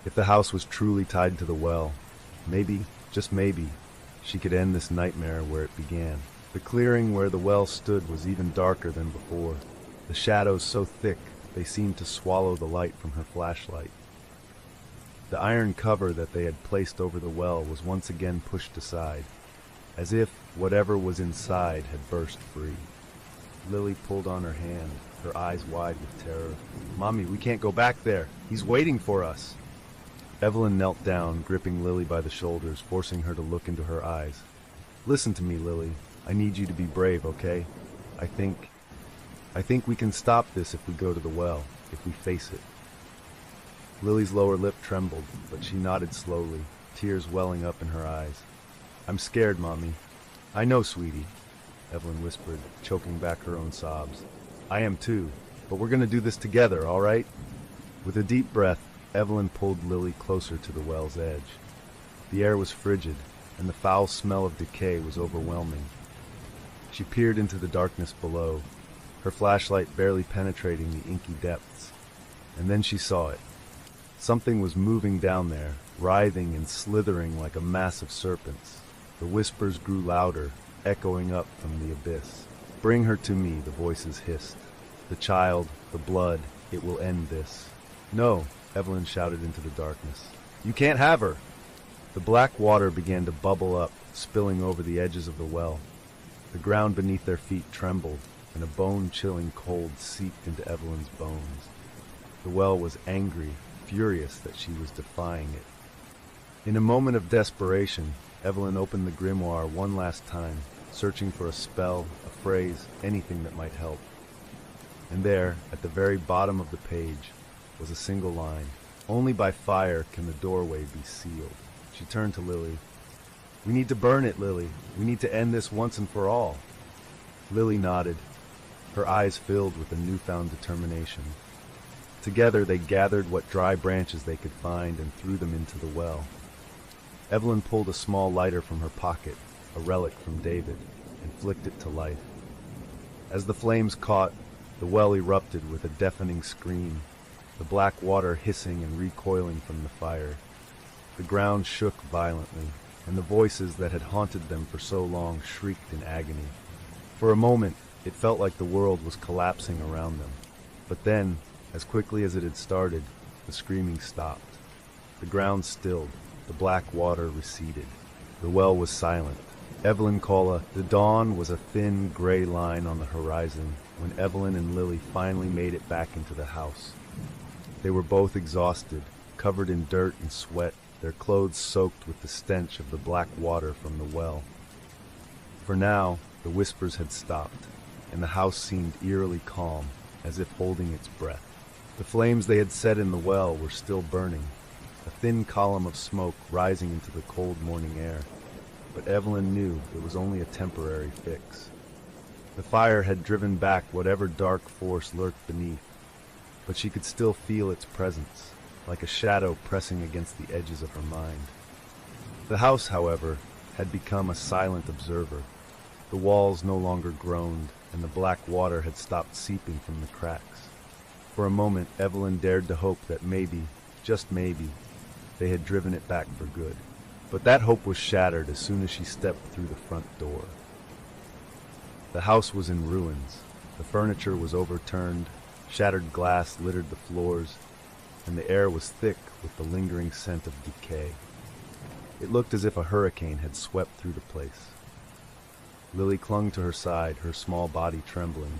If the house was truly tied to the well, maybe, just maybe, she could end this nightmare where it began. The clearing where the well stood was even darker than before, the shadows so thick they seemed to swallow the light from her flashlight. The iron cover that they had placed over the well was once again pushed aside, as if whatever was inside had burst free. Lily pulled on her hand, her eyes wide with terror. "Mommy, we can't go back there. He's waiting for us." Evelyn knelt down, gripping Lily by the shoulders, forcing her to look into her eyes. "Listen to me, Lily. I need you to be brave, okay? I think we can stop this if we go to the well, if we face it." Lily's lower lip trembled, but she nodded slowly, tears welling up in her eyes. "I'm scared, Mommy." "I know, sweetie," Evelyn whispered, choking back her own sobs. "I am too, but we're going to do this together, all right?" With a deep breath, Evelyn pulled Lily closer to the well's edge. The air was frigid, and the foul smell of decay was overwhelming. She peered into the darkness below, her flashlight barely penetrating the inky depths. And then she saw it. Something was moving down there, writhing and slithering like a mass of serpents. The whispers grew louder, echoing up from the abyss. "Bring her to me," the voices hissed. "The child, the blood, it will end this." "No," Evelyn shouted into the darkness. "You can't have her!" The black water began to bubble up, spilling over the edges of the well. The ground beneath their feet trembled, and a bone-chilling cold seeped into Evelyn's bones. The well was angry, furious that she was defying it. In a moment of desperation, Evelyn opened the grimoire one last time, searching for a spell, a phrase, anything that might help. And there, at the very bottom of the page, was a single line. "Only by fire can the doorway be sealed." She turned to Lily. "We need to burn it, Lily. We need to end this once and for all." Lily nodded, her eyes filled with a newfound determination. Together they gathered what dry branches they could find and threw them into the well. Evelyn pulled a small lighter from her pocket, a relic from David, and flicked it to life. As the flames caught, the well erupted with a deafening scream, the black water hissing and recoiling from the fire. The ground shook violently, and the voices that had haunted them for so long shrieked in agony. For a moment, it felt like the world was collapsing around them. But then, as quickly as it had started, the screaming stopped. The ground stilled, the black water receded. The well was silent. Evelyn called the dawn was a thin, gray line on the horizon when Evelyn and Lily finally made it back into the house. They were both exhausted, covered in dirt and sweat, their clothes soaked with the stench of the black water from the well. For now, the whispers had stopped, and the house seemed eerily calm, as if holding its breath. The flames they had set in the well were still burning, a thin column of smoke rising into the cold morning air. But Evelyn knew it was only a temporary fix. The fire had driven back whatever dark force lurked beneath, but she could still feel its presence, like a shadow pressing against the edges of her mind. The house, however, had become a silent observer. The walls no longer groaned, and the black water had stopped seeping from the cracks. For a moment, Evelyn dared to hope that maybe, just maybe, they had driven it back for good. But that hope was shattered as soon as she stepped through the front door. The house was in ruins. The furniture was overturned, shattered glass littered the floors, and the air was thick with the lingering scent of decay. It looked as if a hurricane had swept through the place. Lily clung to her side, her small body trembling.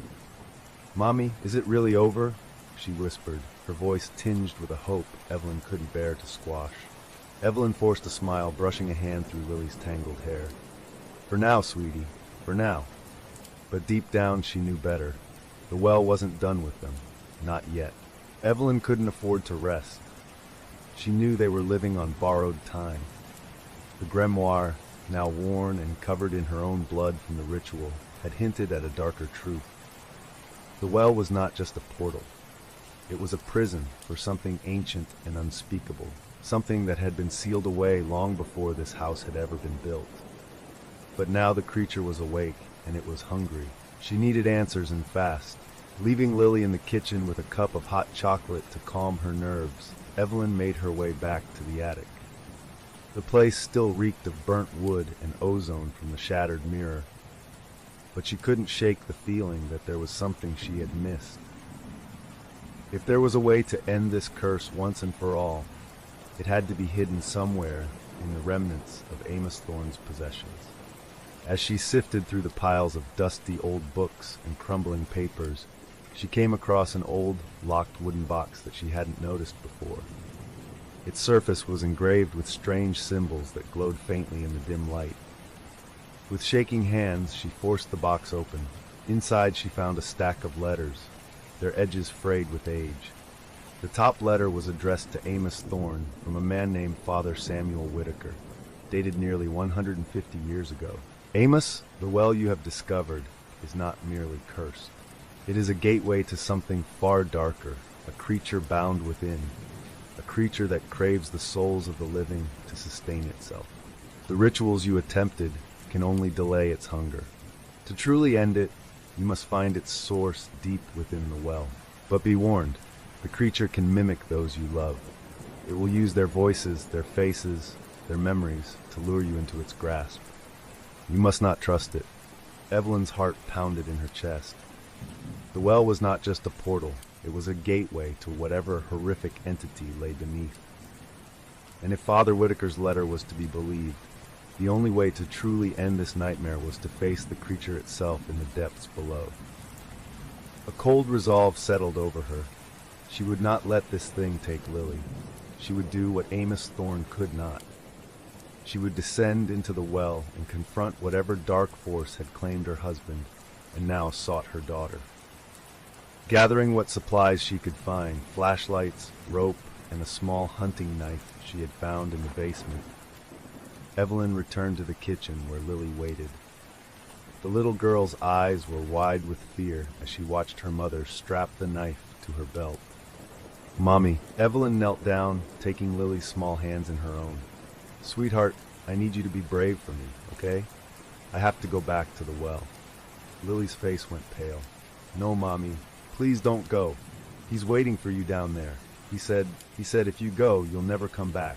"Mommy, is it really over?" she whispered, her voice tinged with a hope Evelyn couldn't bear to squash. Evelyn forced a smile, brushing a hand through Lily's tangled hair. "For now, sweetie, for now." But deep down she knew better. The well wasn't done with them. Not yet. Evelyn couldn't afford to rest. She knew they were living on borrowed time. The grimoire, now worn and covered in her own blood from the ritual, had hinted at a darker truth. The well was not just a portal. It was a prison for something ancient and unspeakable, something that had been sealed away long before this house had ever been built. But now the creature was awake, and it was hungry. She needed answers and fast. Leaving Lily in the kitchen with a cup of hot chocolate to calm her nerves, Evelyn made her way back to the attic. The place still reeked of burnt wood and ozone from the shattered mirror, but she couldn't shake the feeling that there was something she had missed. If there was a way to end this curse once and for all, it had to be hidden somewhere in the remnants of Amos Thorne's possessions. As she sifted through the piles of dusty old books and crumbling papers, she came across an old, locked wooden box that she hadn't noticed before. Its surface was engraved with strange symbols that glowed faintly in the dim light. With shaking hands, she forced the box open. Inside she found a stack of letters, their edges frayed with age. The top letter was addressed to Amos Thorne from a man named Father Samuel Whitaker, dated nearly 150 years ago. "Amos, the well you have discovered is not merely cursed. It is a gateway to something far darker, a creature bound within, a creature that craves the souls of the living to sustain itself. The rituals you attempted can only delay its hunger. To truly end it, you must find its source deep within the well. But be warned, the creature can mimic those you love. It will use their voices, their faces, their memories to lure you into its grasp. You must not trust it." Evelyn's heart pounded in her chest. The well was not just a portal, it was a gateway to whatever horrific entity lay beneath. And if Father Whitaker's letter was to be believed, the only way to truly end this nightmare was to face the creature itself in the depths below. A cold resolve settled over her. She would not let this thing take Lily. She would do what Amos Thorne could not. She would descend into the well and confront whatever dark force had claimed her husband and now sought her daughter. Gathering what supplies she could find, flashlights, rope, and a small hunting knife she had found in the basement, Evelyn returned to the kitchen where Lily waited. The little girl's eyes were wide with fear as she watched her mother strap the knife to her belt. "Mommy," Evelyn knelt down, taking Lily's small hands in her own. "Sweetheart, I need you to be brave for me, okay? I have to go back to the well." Lily's face went pale. "No, Mommy, please don't go. He's waiting for you down there. He said if you go, you'll never come back."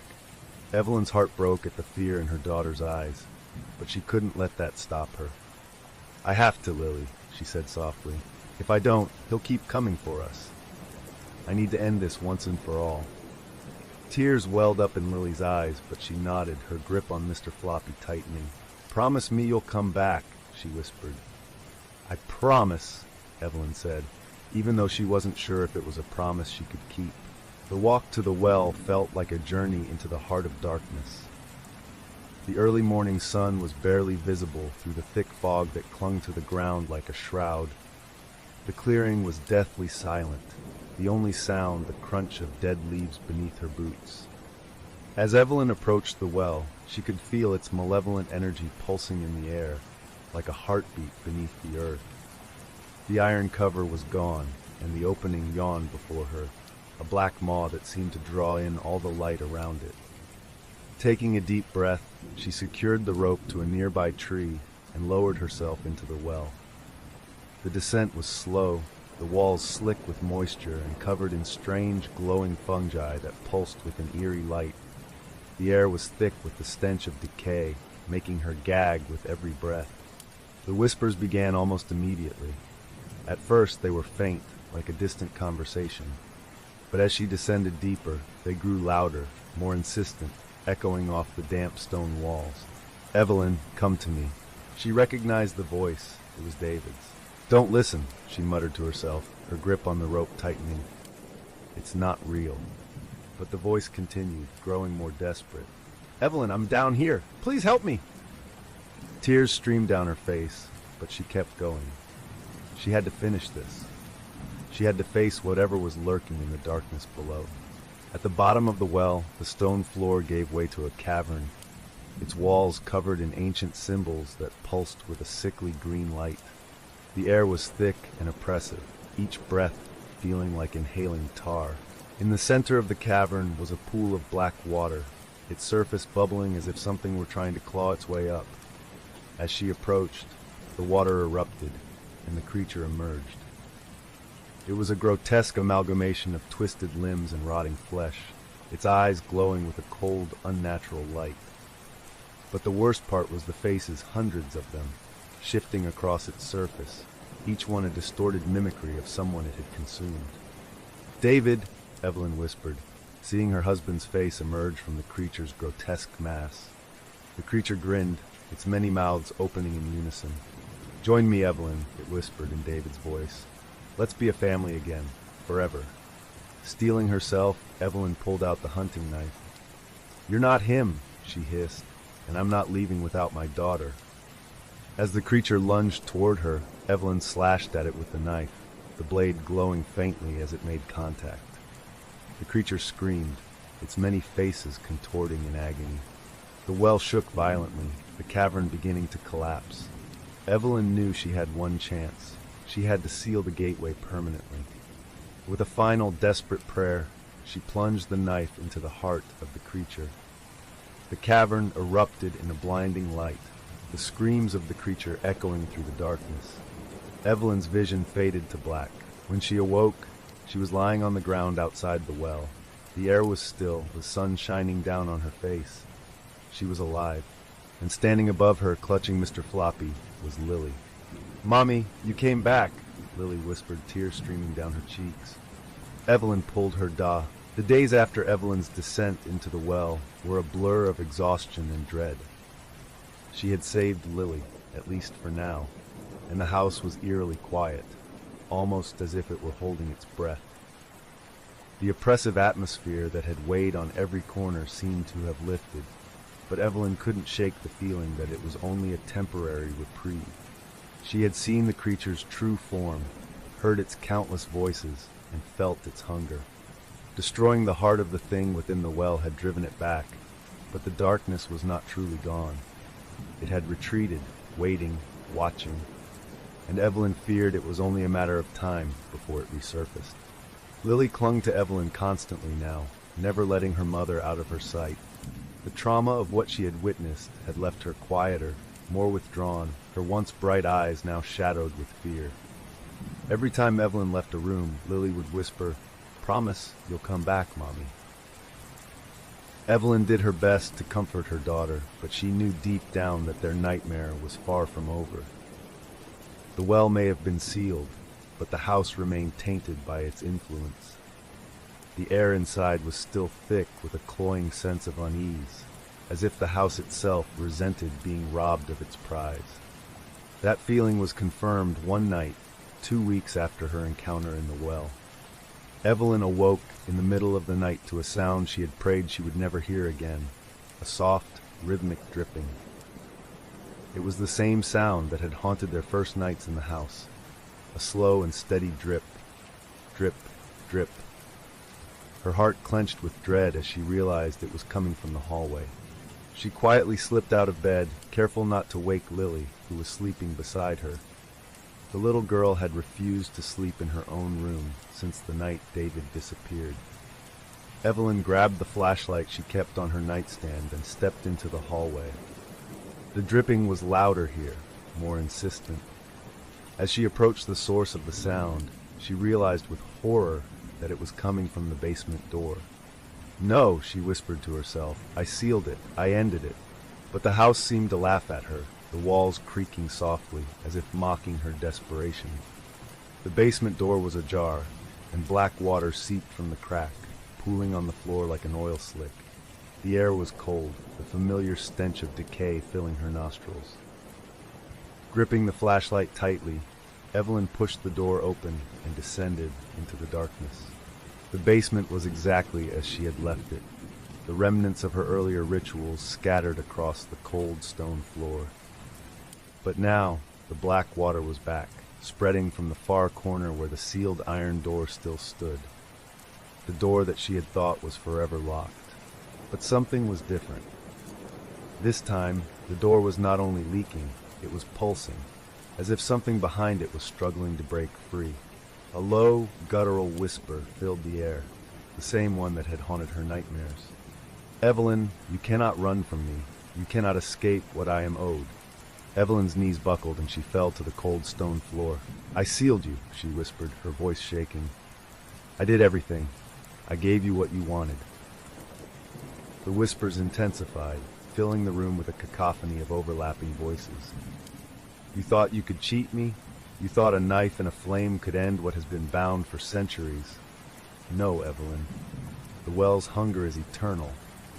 Evelyn's heart broke at the fear in her daughter's eyes, but she couldn't let that stop her. "I have to, Lily," she said softly. "If I don't, he'll keep coming for us. I need to end this once and for all." Tears welled up in Lily's eyes, but she nodded, her grip on Mr. Floppy tightening. "Promise me you'll come back," she whispered. "I promise," Evelyn said, even though she wasn't sure if it was a promise she could keep. The walk to the well felt like a journey into the heart of darkness. The early morning sun was barely visible through the thick fog that clung to the ground like a shroud. The clearing was deathly silent, the only sound the crunch of dead leaves beneath her boots. As Evelyn approached the well, she could feel its malevolent energy pulsing in the air, like a heartbeat beneath the earth. The iron cover was gone, and the opening yawned before her, a black maw that seemed to draw in all the light around it. Taking a deep breath, she secured the rope to a nearby tree and lowered herself into the well. The descent was slow, the walls slick with moisture and covered in strange, glowing fungi that pulsed with an eerie light. The air was thick with the stench of decay, making her gag with every breath. The whispers began almost immediately. At first, they were faint, like a distant conversation. But as she descended deeper, they grew louder, more insistent, echoing off the damp stone walls. "Evelyn, come to me." She recognized the voice. It was David's. "Don't listen," she muttered to herself, her grip on the rope tightening. "It's not real." But the voice continued, growing more desperate. "Evelyn, I'm down here. Please help me." Tears streamed down her face, but she kept going. She had to finish this. She had to face whatever was lurking in the darkness below. At the bottom of the well, the stone floor gave way to a cavern, its walls covered in ancient symbols that pulsed with a sickly green light. The air was thick and oppressive, each breath feeling like inhaling tar. In the center of the cavern was a pool of black water, its surface bubbling as if something were trying to claw its way up. As she approached, the water erupted, and the creature emerged. It was a grotesque amalgamation of twisted limbs and rotting flesh, its eyes glowing with a cold, unnatural light. But the worst part was the faces, hundreds of them, shifting across its surface, each one a distorted mimicry of someone it had consumed. "David," Evelyn whispered, seeing her husband's face emerge from the creature's grotesque mass. The creature grinned, its many mouths opening in unison. "Join me, Evelyn," it whispered in David's voice. "Let's be a family again, forever." Steeling herself, Evelyn pulled out the hunting knife. "You're not him," she hissed, "and I'm not leaving without my daughter." As the creature lunged toward her, Evelyn slashed at it with the knife, the blade glowing faintly as it made contact. The creature screamed, its many faces contorting in agony. The well shook violently, the cavern beginning to collapse. Evelyn knew she had one chance. She had to seal the gateway permanently. With a final desperate prayer, she plunged the knife into the heart of the creature. The cavern erupted in a blinding light, the screams of the creature echoing through the darkness. Evelyn's vision faded to black. When she awoke, she was lying on the ground outside the well. The air was still, the sun shining down on her face. She was alive, and standing above her, clutching Mr. Floppy, was Lily. "Mommy, you came back," Lily whispered, tears streaming down her cheeks. Evelyn pulled her da. The days after Evelyn's descent into the well were a blur of exhaustion and dread. She had saved Lily, at least for now, and the house was eerily quiet, almost as if it were holding its breath. The oppressive atmosphere that had weighed on every corner seemed to have lifted, but Evelyn couldn't shake the feeling that it was only a temporary reprieve. She had seen the creature's true form, heard its countless voices, and felt its hunger. Destroying the heart of the thing within the well had driven it back, but the darkness was not truly gone. It had retreated, waiting, watching, and Evelyn feared it was only a matter of time before it resurfaced. Lily clung to Evelyn constantly now, never letting her mother out of her sight. The trauma of what she had witnessed had left her quieter, more withdrawn, her once bright eyes now shadowed with fear. Every time Evelyn left a room, Lily would whisper, "Promise you'll come back, Mommy." Evelyn did her best to comfort her daughter, but she knew deep down that their nightmare was far from over. The well may have been sealed, but the house remained tainted by its influence. The air inside was still thick with a cloying sense of unease, as if the house itself resented being robbed of its prize. That feeling was confirmed one night, 2 weeks after her encounter in the well. Evelyn awoke in the middle of the night to a sound she had prayed she would never hear again, a soft, rhythmic dripping. It was the same sound that had haunted their first nights in the house, a slow and steady drip, drip, drip. Her heart clenched with dread as she realized it was coming from the hallway. She quietly slipped out of bed, careful not to wake Lily, who was sleeping beside her. The little girl had refused to sleep in her own room since the night David disappeared. Evelyn grabbed the flashlight she kept on her nightstand and stepped into the hallway. The dripping was louder here, more insistent. As she approached the source of the sound, she realized with horror that it was coming from the basement door. "No," she whispered to herself. "I sealed it. I ended it." But the house seemed to laugh at her, the walls creaking softly, as if mocking her desperation. The basement door was ajar, and black water seeped from the crack, pooling on the floor like an oil slick. The air was cold, the familiar stench of decay filling her nostrils. Gripping the flashlight tightly, Evelyn pushed the door open and descended into the darkness. The basement was exactly as she had left it, the remnants of her earlier rituals scattered across the cold stone floor. But now, the black water was back, spreading from the far corner where the sealed iron door still stood. The door that she had thought was forever locked. But something was different. This time, the door was not only leaking, it was pulsing, as if something behind it was struggling to break free. A low, guttural whisper filled the air, the same one that had haunted her nightmares. "Evelyn, you cannot run from me. You cannot escape what I am owed." Evelyn's knees buckled and she fell to the cold stone floor. "I sealed you," she whispered, her voice shaking. "I did everything. I gave you what you wanted." The whispers intensified, filling the room with a cacophony of overlapping voices. "You thought you could cheat me? You thought a knife and a flame could end what has been bound for centuries? No, Evelyn. The well's hunger is eternal,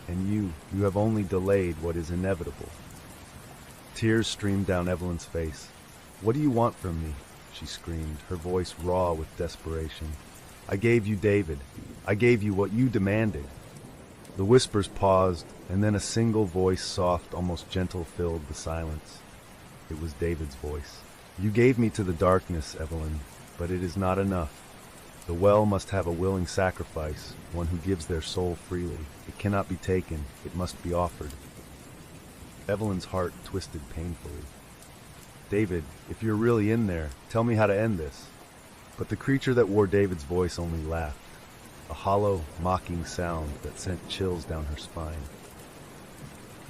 and you have only delayed what is inevitable." Tears streamed down Evelyn's face. "What do you want from me?" she screamed, her voice raw with desperation. "I gave you David. I gave you what you demanded." The whispers paused, and then a single voice, soft, almost gentle, filled the silence. It was David's voice. "You gave me to the darkness, Evelyn, but it is not enough. The well must have a willing sacrifice, one who gives their soul freely. It cannot be taken, it must be offered." Evelyn's heart twisted painfully. "David, if you're really in there, tell me how to end this." But the creature that wore David's voice only laughed, a hollow, mocking sound that sent chills down her spine.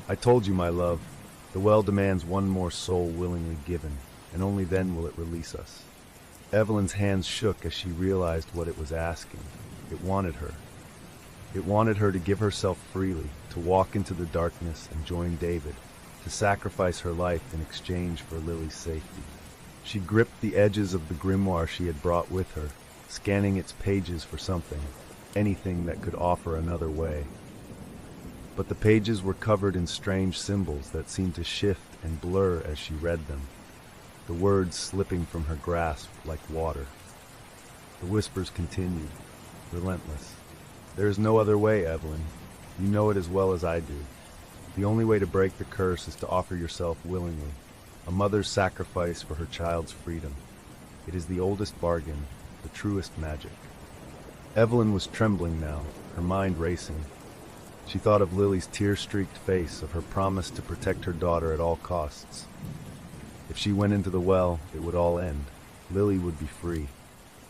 "I told you, my love, the well demands one more soul willingly given, and only then will it release us." Evelyn's hands shook as she realized what it was asking. It wanted her. It wanted her to give herself freely, to walk into the darkness and join David, to sacrifice her life in exchange for Lily's safety. She gripped the edges of the grimoire she had brought with her, scanning its pages for something, anything that could offer another way. But the pages were covered in strange symbols that seemed to shift and blur as she read them, the words slipping from her grasp like water. The whispers continued, relentless. "There is no other way, Evelyn. You know it as well as I do. The only way to break the curse is to offer yourself willingly, a mother's sacrifice for her child's freedom. It is the oldest bargain, the truest magic." Evelyn was trembling now, her mind racing. She thought of Lily's tear-streaked face, of her promise to protect her daughter at all costs. If she went into the well, it would all end. Lily would be free.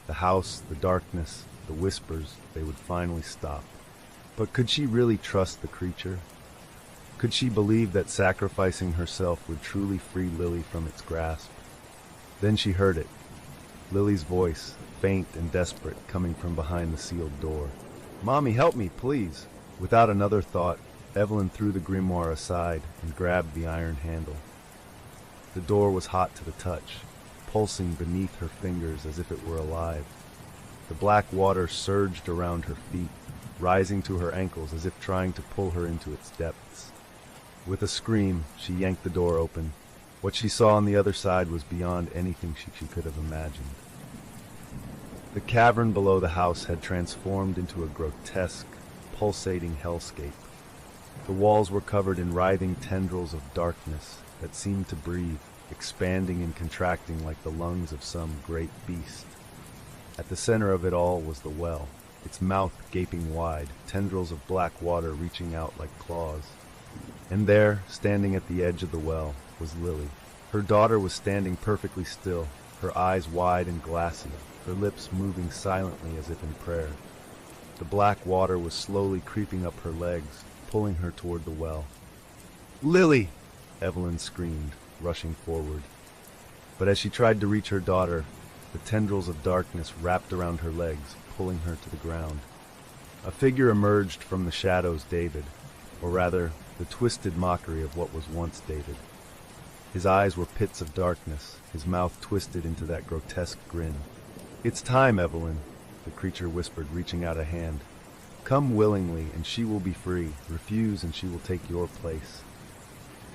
The house, the darkness, the whispers, they would finally stop. But could she really trust the creature? Could she believe that sacrificing herself would truly free Lily from its grasp? Then she heard it. Lily's voice, faint and desperate, coming from behind the sealed door. "Mommy, help me, please!" Without another thought, Evelyn threw the grimoire aside and grabbed the iron handle. The door was hot to the touch, pulsing beneath her fingers as if it were alive. The black water surged around her feet, rising to her ankles as if trying to pull her into its depths. With a scream, she yanked the door open. What she saw on the other side was beyond anything she could have imagined. The cavern below the house had transformed into a grotesque, pulsating hellscape. The walls were covered in writhing tendrils of darkness that seemed to breathe, expanding and contracting like the lungs of some great beast. At the center of it all was the well, its mouth gaping wide, tendrils of black water reaching out like claws. And there, standing at the edge of the well, was Lily. Her daughter was standing perfectly still, her eyes wide and glassy, her lips moving silently as if in prayer. The black water was slowly creeping up her legs, pulling her toward the well. "Lily!" Evelyn screamed, rushing forward. But as she tried to reach her daughter, the tendrils of darkness wrapped around her legs, pulling her to the ground. A figure emerged from the shadows, David, or rather, the twisted mockery of what was once David. His eyes were pits of darkness, his mouth twisted into that grotesque grin. "It's time, Evelyn," the creature whispered, reaching out a hand. "Come willingly, and she will be free. Refuse, and she will take your place."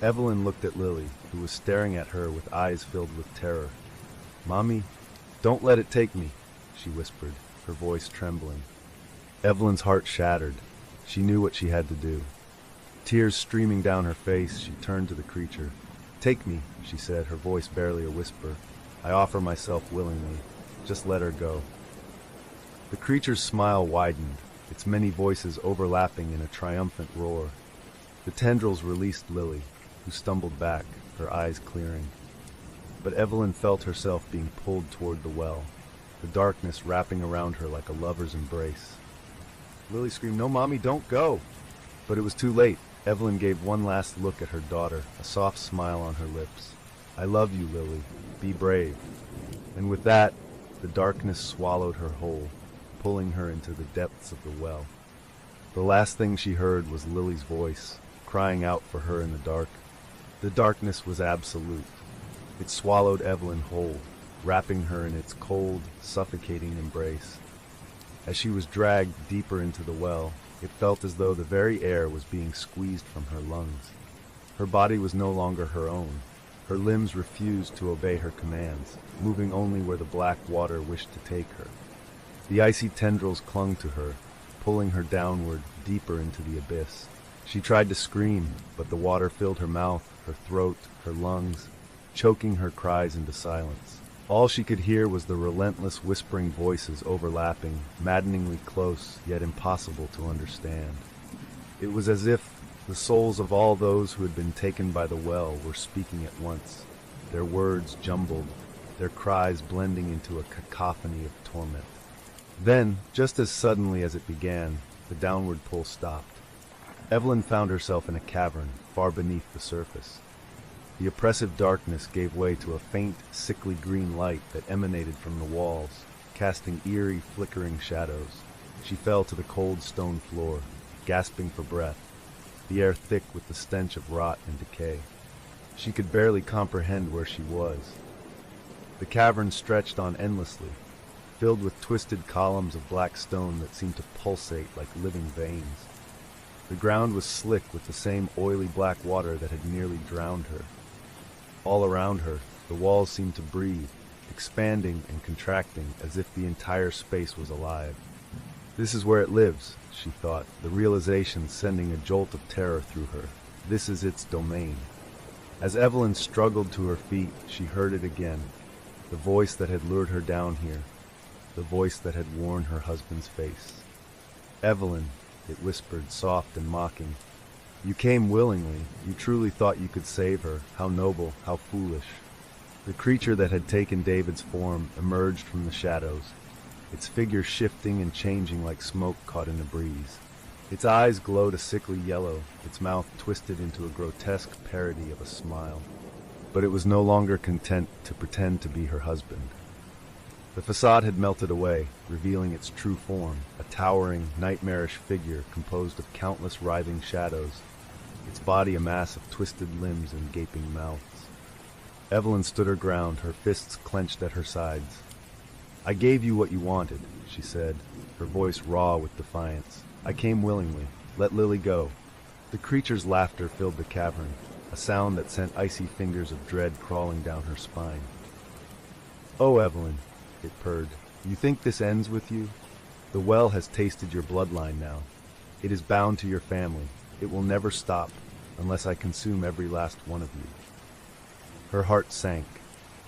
Evelyn looked at Lily, who was staring at her with eyes filled with terror. "Mommy, don't let it take me," she whispered, her voice trembling. Evelyn's heart shattered. She knew what she had to do. Tears streaming down her face, she turned to the creature. "Take me," she said, her voice barely a whisper. "I offer myself willingly. Just let her go." The creature's smile widened, its many voices overlapping in a triumphant roar. The tendrils released Lily, who stumbled back, her eyes clearing. But Evelyn felt herself being pulled toward the well, the darkness wrapping around her like a lover's embrace. Lily screamed, "No, Mommy, don't go!" But it was too late. Evelyn gave one last look at her daughter, a soft smile on her lips. "I love you, Lily. Be brave." And with that, the darkness swallowed her whole, pulling her into the depths of the well. The last thing she heard was Lily's voice, crying out for her in the dark. The darkness was absolute. It swallowed Evelyn whole, wrapping her in its cold, suffocating embrace. As she was dragged deeper into the well, it felt as though the very air was being squeezed from her lungs. Her body was no longer her own. Her limbs refused to obey her commands, moving only where the black water wished to take her. The icy tendrils clung to her, pulling her downward, deeper into the abyss. She tried to scream, but the water filled her mouth, her throat, her lungs, choking her cries into silence. All she could hear was the relentless whispering voices overlapping, maddeningly close, yet impossible to understand. It was as if the souls of all those who had been taken by the well were speaking at once, their words jumbled, their cries blending into a cacophony of torment. Then, just as suddenly as it began, the downward pull stopped. Evelyn found herself in a cavern, far beneath the surface. The oppressive darkness gave way to a faint, sickly green light that emanated from the walls, casting eerie, flickering shadows. She fell to the cold stone floor, gasping for breath, the air thick with the stench of rot and decay. She could barely comprehend where she was. The cavern stretched on endlessly, filled with twisted columns of black stone that seemed to pulsate like living veins. The ground was slick with the same oily black water that had nearly drowned her. All around her, the walls seemed to breathe, expanding and contracting as if the entire space was alive. "This is where it lives," she thought, the realization sending a jolt of terror through her. This is its domain. As Evelyn struggled to her feet, she heard it again, the voice that had lured her down here, the voice that had worn her husband's face. "Evelyn," it whispered, soft and mocking. "You came willingly. You truly thought you could save her. How noble, how foolish." The creature that had taken David's form emerged from the shadows, its figure shifting and changing like smoke caught in a breeze. Its eyes glowed a sickly yellow, its mouth twisted into a grotesque parody of a smile. But it was no longer content to pretend to be her husband. The facade had melted away, revealing its true form, a towering, nightmarish figure composed of countless writhing shadows, its body a mass of twisted limbs and gaping mouths. Evelyn stood her ground, her fists clenched at her sides. "I gave you what you wanted," she said, her voice raw with defiance. "I came willingly. Let Lily go." The creature's laughter filled the cavern, a sound that sent icy fingers of dread crawling down her spine. "Oh, Evelyn," it purred, "you think this ends with you? The well has tasted your bloodline now. It is bound to your family. It will never stop, unless I consume every last one of you." Her heart sank.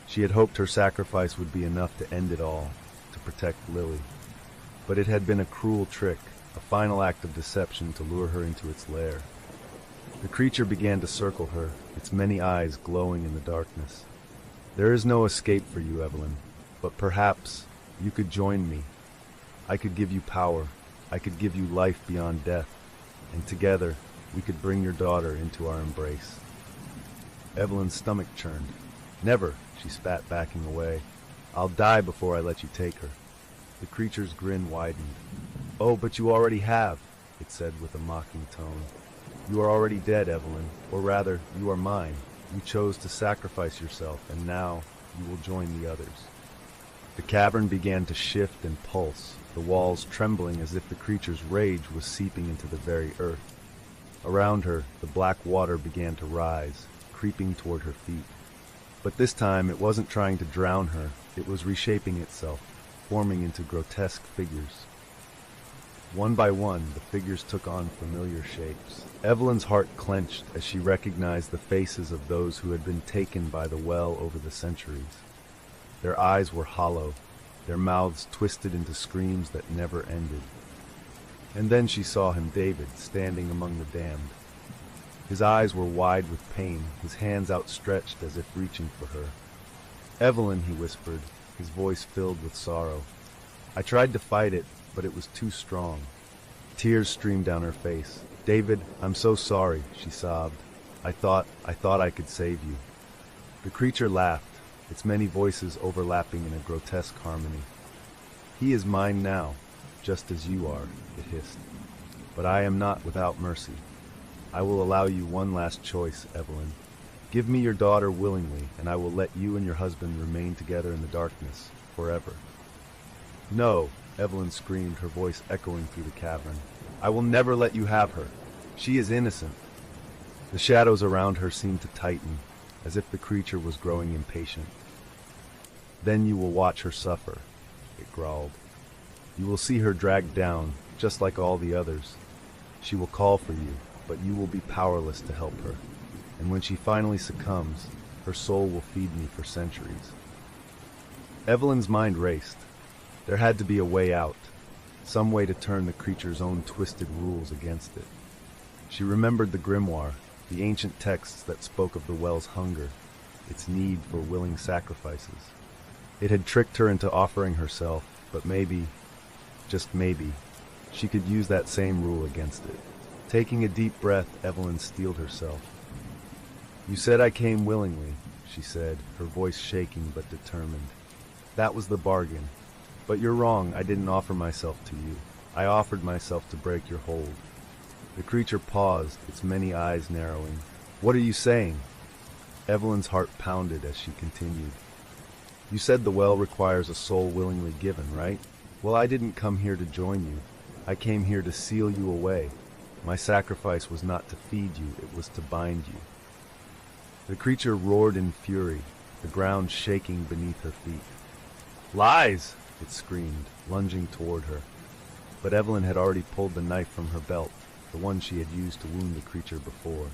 She had hoped her sacrifice would be enough to end it all, to protect Lily. But it had been a cruel trick, a final act of deception to lure her into its lair. The creature began to circle her, its many eyes glowing in the darkness. "There is no escape for you, Evelyn, but perhaps you could join me. I could give you power. I could give you life beyond death, and together we could bring your daughter into our embrace. Evelyn's stomach churned. Never, she spat, backing away. I'll die before I let you take her. The creature's grin widened. Oh, but you already have, it said with a mocking tone. You are already dead, Evelyn, or rather, you are mine. You chose to sacrifice yourself, and now you will join the others. The cavern began to shift and pulse, the walls trembling as if the creature's rage was seeping into the very earth. Around her, the black water began to rise, creeping toward her feet. But this time, it wasn't trying to drown her, it was reshaping itself, forming into grotesque figures. One by one, the figures took on familiar shapes. Evelyn's heart clenched as she recognized the faces of those who had been taken by the well over the centuries. Their eyes were hollow, their mouths twisted into screams that never ended. And then she saw him, David, standing among the damned. His eyes were wide with pain, his hands outstretched as if reaching for her. Evelyn, he whispered, his voice filled with sorrow. I tried to fight it, but it was too strong. Tears streamed down her face. David, I'm so sorry, she sobbed. I thought I could save you. The creature laughed, its many voices overlapping in a grotesque harmony. He is mine now, just as you are, it hissed. But I am not without mercy. I will allow you one last choice, Evelyn. Give me your daughter willingly, and I will let you and your husband remain together in the darkness, forever. No, Evelyn screamed, her voice echoing through the cavern. I will never let you have her. She is innocent. The shadows around her seemed to tighten, as if the creature was growing impatient. Then you will watch her suffer, it growled. You will see her dragged down, just like all the others. She will call for you, but you will be powerless to help her. And when she finally succumbs, her soul will feed me for centuries. Evelyn's mind raced. There had to be a way out, some way to turn the creature's own twisted rules against it. She remembered the grimoire, the ancient texts that spoke of the well's hunger, its need for willing sacrifices. It had tricked her into offering herself, but maybe, just maybe, she could use that same rule against it. Taking a deep breath, Evelyn steeled herself. You said I came willingly, she said, her voice shaking but determined. That was the bargain. But you're wrong, I didn't offer myself to you. I offered myself to break your hold. The creature paused, its many eyes narrowing. What are you saying? Evelyn's heart pounded as she continued. You said the well requires a soul willingly given, right? Well, I didn't come here to join you. I came here to seal you away. My sacrifice was not to feed you, it was to bind you. The creature roared in fury, the ground shaking beneath her feet. Lies! It screamed, lunging toward her. But Evelyn had already pulled the knife from her belt, the one she had used to wound the creature before.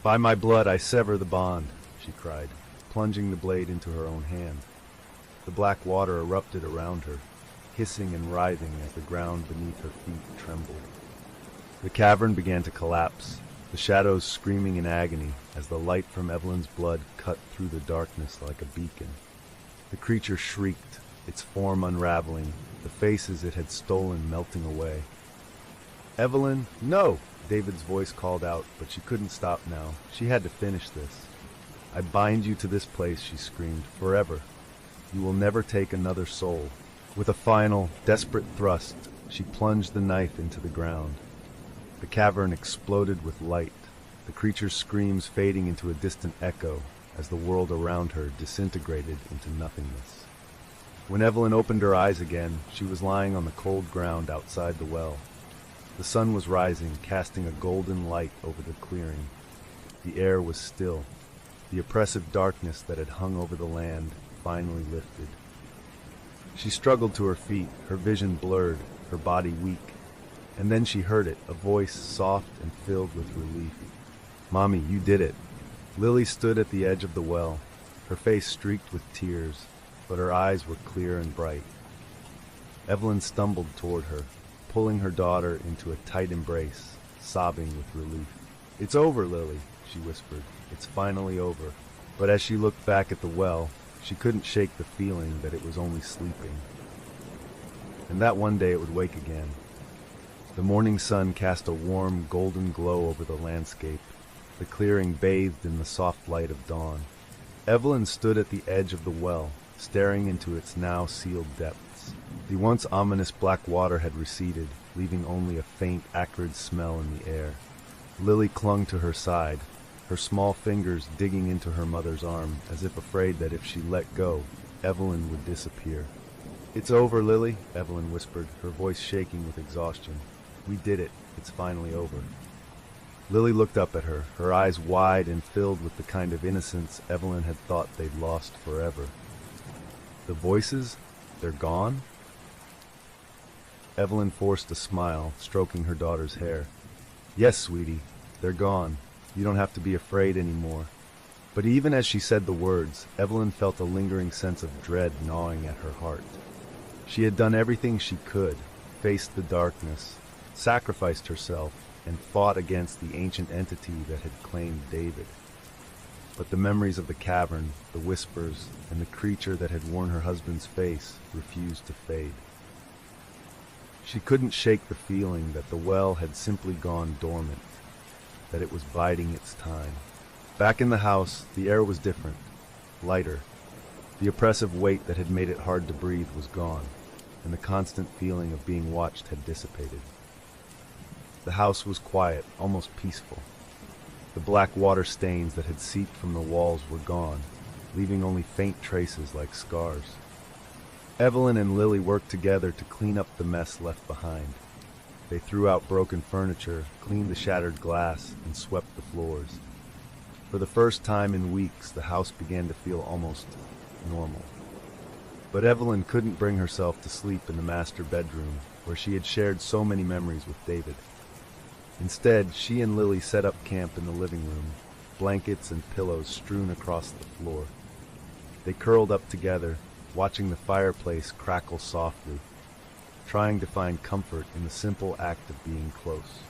By my blood, I sever the bond, she cried, plunging the blade into her own hand. The black water erupted around her, hissing and writhing as the ground beneath her feet trembled. The cavern began to collapse, the shadows screaming in agony as the light from Evelyn's blood cut through the darkness like a beacon. The creature shrieked, its form unraveling, the faces it had stolen melting away. Evelyn, no! David's voice called out, but she couldn't stop now. She had to finish this. I bind you to this place, she screamed, forever. You will never take another soul. With a final, desperate thrust, she plunged the knife into the ground. The cavern exploded with light, the creature's screams fading into a distant echo as the world around her disintegrated into nothingness. When Evelyn opened her eyes again, she was lying on the cold ground outside the well. The sun was rising, casting a golden light over the clearing. The air was still. The oppressive darkness that had hung over the land finally lifted. She struggled to her feet, her vision blurred, her body weak. And then she heard it, a voice soft and filled with relief. Mommy, you did it. Lily stood at the edge of the well, her face streaked with tears, but her eyes were clear and bright. Evelyn stumbled toward her, pulling her daughter into a tight embrace, sobbing with relief. It's over, Lily, she whispered. It's finally over. But as she looked back at the well, she couldn't shake the feeling that it was only sleeping. And that one day it would wake again. The morning sun cast a warm, golden glow over the landscape, the clearing bathed in the soft light of dawn. Evelyn stood at the edge of the well, staring into its now sealed depths. The once ominous black water had receded, leaving only a faint, acrid smell in the air. Lily clung to her side, her small fingers digging into her mother's arm, as if afraid that if she let go, Evelyn would disappear. "It's over, Lily," Evelyn whispered, her voice shaking with exhaustion. "We did it. It's finally over." Lily looked up at her, her eyes wide and filled with the kind of innocence Evelyn had thought they'd lost forever. "The voices? They're gone?" Evelyn forced a smile, stroking her daughter's hair. "Yes, sweetie, they're gone. You don't have to be afraid anymore." But even as she said the words, Evelyn felt a lingering sense of dread gnawing at her heart. She had done everything she could, faced the darkness, sacrificed herself, and fought against the ancient entity that had claimed David. But the memories of the cavern, the whispers, and the creature that had worn her husband's face refused to fade. She couldn't shake the feeling that the well had simply gone dormant, that it was biding its time. Back in the house, the air was different, lighter. The oppressive weight that had made it hard to breathe was gone, and the constant feeling of being watched had dissipated. The house was quiet, almost peaceful. The black water stains that had seeped from the walls were gone, leaving only faint traces like scars. Evelyn and Lily worked together to clean up the mess left behind. They threw out broken furniture, cleaned the shattered glass, and swept the floors. For the first time in weeks, the house began to feel almost normal. But Evelyn couldn't bring herself to sleep in the master bedroom, where she had shared so many memories with David. Instead, she and Lily set up camp in the living room, blankets and pillows strewn across the floor. They curled up together, watching the fireplace crackle softly, trying to find comfort in the simple act of being close.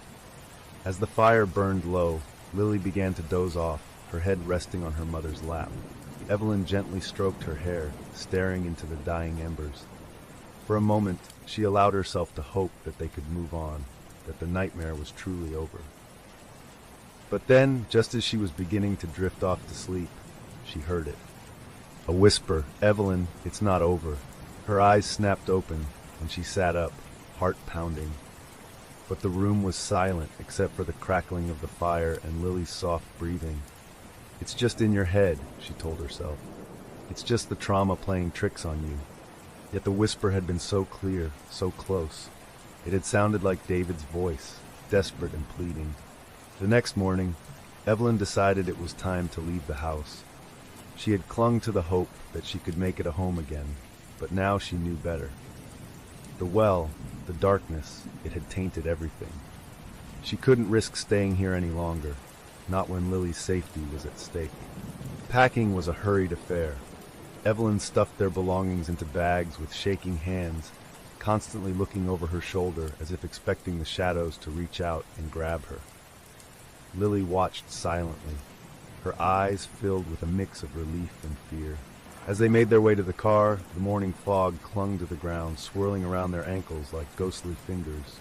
As the fire burned low, Lily began to doze off, her head resting on her mother's lap. Evelyn gently stroked her hair, staring into the dying embers. For a moment, she allowed herself to hope that they could move on, that the nightmare was truly over. But then, just as she was beginning to drift off to sleep, she heard it. A whisper, "Evelyn, it's not over." Her eyes snapped open, and she sat up, heart pounding. But the room was silent except for the crackling of the fire and Lily's soft breathing. "It's just in your head," she told herself. "It's just the trauma playing tricks on you." Yet the whisper had been so clear, so close. It had sounded like David's voice, desperate and pleading. The next morning, Evelyn decided it was time to leave the house. She had clung to the hope that she could make it a home again, but now she knew better. The well, the darkness, it had tainted everything. She couldn't risk staying here any longer, not when Lily's safety was at stake. Packing was a hurried affair. Evelyn stuffed their belongings into bags with shaking hands, constantly looking over her shoulder as if expecting the shadows to reach out and grab her. Lily watched silently, her eyes filled with a mix of relief and fear. As they made their way to the car, the morning fog clung to the ground, swirling around their ankles like ghostly fingers.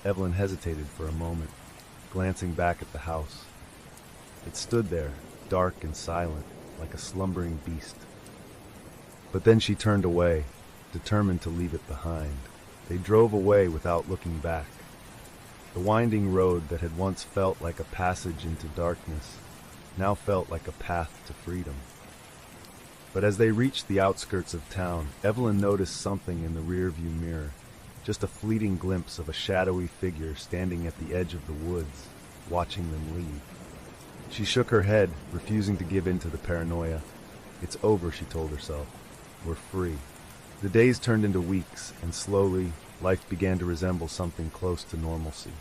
Evelyn hesitated for a moment, glancing back at the house. It stood there, dark and silent, like a slumbering beast. But then she turned away, determined to leave it behind. They drove away without looking back. The winding road that had once felt like a passage into darkness now felt like a path to freedom. But as they reached the outskirts of town, Evelyn noticed something in the rearview mirror, just a fleeting glimpse of a shadowy figure standing at the edge of the woods, watching them leave. She shook her head, refusing to give in to the paranoia. "It's over," she told herself. "We're free." The days turned into weeks, and slowly, life began to resemble something close to normalcy.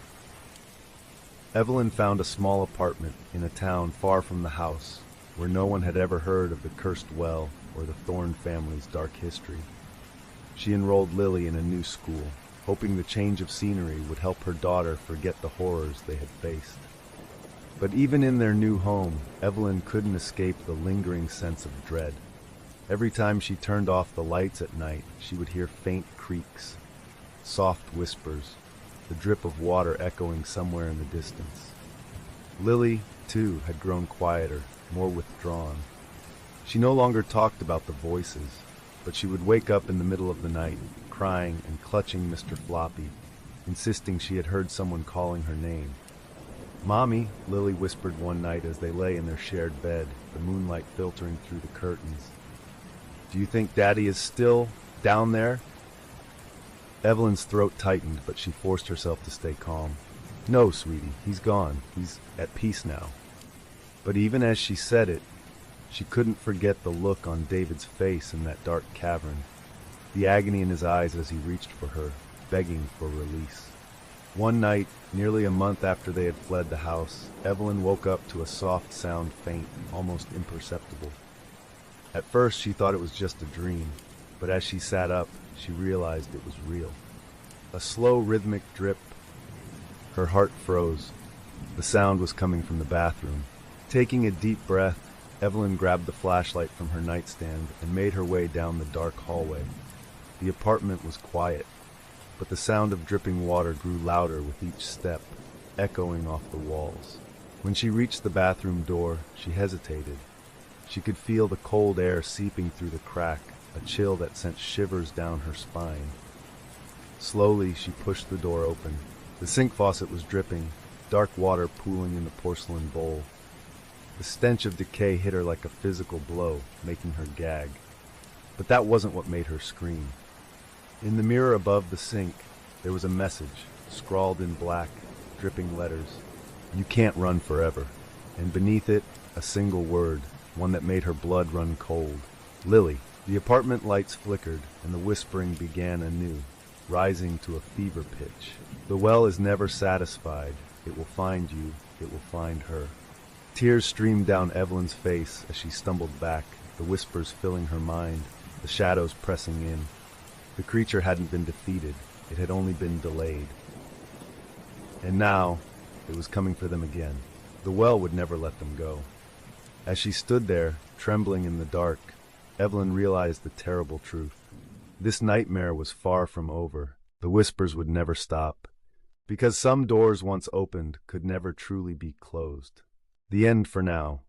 Evelyn found a small apartment in a town far from the house, where no one had ever heard of the cursed well or the Thorne family's dark history. She enrolled Lily in a new school, hoping the change of scenery would help her daughter forget the horrors they had faced. But even in their new home, Evelyn couldn't escape the lingering sense of dread. Every time she turned off the lights at night, she would hear faint creaks, soft whispers, the drip of water echoing somewhere in the distance. Lily, too, had grown quieter, more withdrawn. She no longer talked about the voices, but she would wake up in the middle of the night, crying and clutching Mr. Floppy, insisting she had heard someone calling her name. "Mommy," Lily whispered one night as they lay in their shared bed, the moonlight filtering through the curtains. "Do you think Daddy is still down there?" Evelyn's throat tightened, but she forced herself to stay calm. "No, sweetie, he's gone. He's at peace now." But even as she said it, she couldn't forget the look on David's face in that dark cavern, the agony in his eyes as he reached for her, begging for release. One night, nearly a month after they had fled the house, Evelyn woke up to a soft sound, faint, almost imperceptible. At first she thought it was just a dream, but as she sat up, she realized it was real. A slow, rhythmic drip. Her heart froze. The sound was coming from the bathroom. Taking a deep breath, Evelyn grabbed the flashlight from her nightstand and made her way down the dark hallway. The apartment was quiet, but the sound of dripping water grew louder with each step, echoing off the walls. When she reached the bathroom door, she hesitated. She could feel the cold air seeping through the crack, a chill that sent shivers down her spine. Slowly, she pushed the door open. The sink faucet was dripping, dark water pooling in the porcelain bowl. The stench of decay hit her like a physical blow, making her gag. But that wasn't what made her scream. In the mirror above the sink, there was a message, scrawled in black, dripping letters. "You can't run forever." And beneath it, a single word, one that made her blood run cold. "Lily." The apartment lights flickered, and the whispering began anew, rising to a fever pitch. "The well is never satisfied. It will find you. It will find her." Tears streamed down Evelyn's face as she stumbled back, the whispers filling her mind, the shadows pressing in. The creature hadn't been defeated. It had only been delayed. And now, it was coming for them again. The well would never let them go. As she stood there, trembling in the dark, Evelyn realized the terrible truth. This nightmare was far from over. The whispers would never stop, because some doors once opened could never truly be closed. The end for now,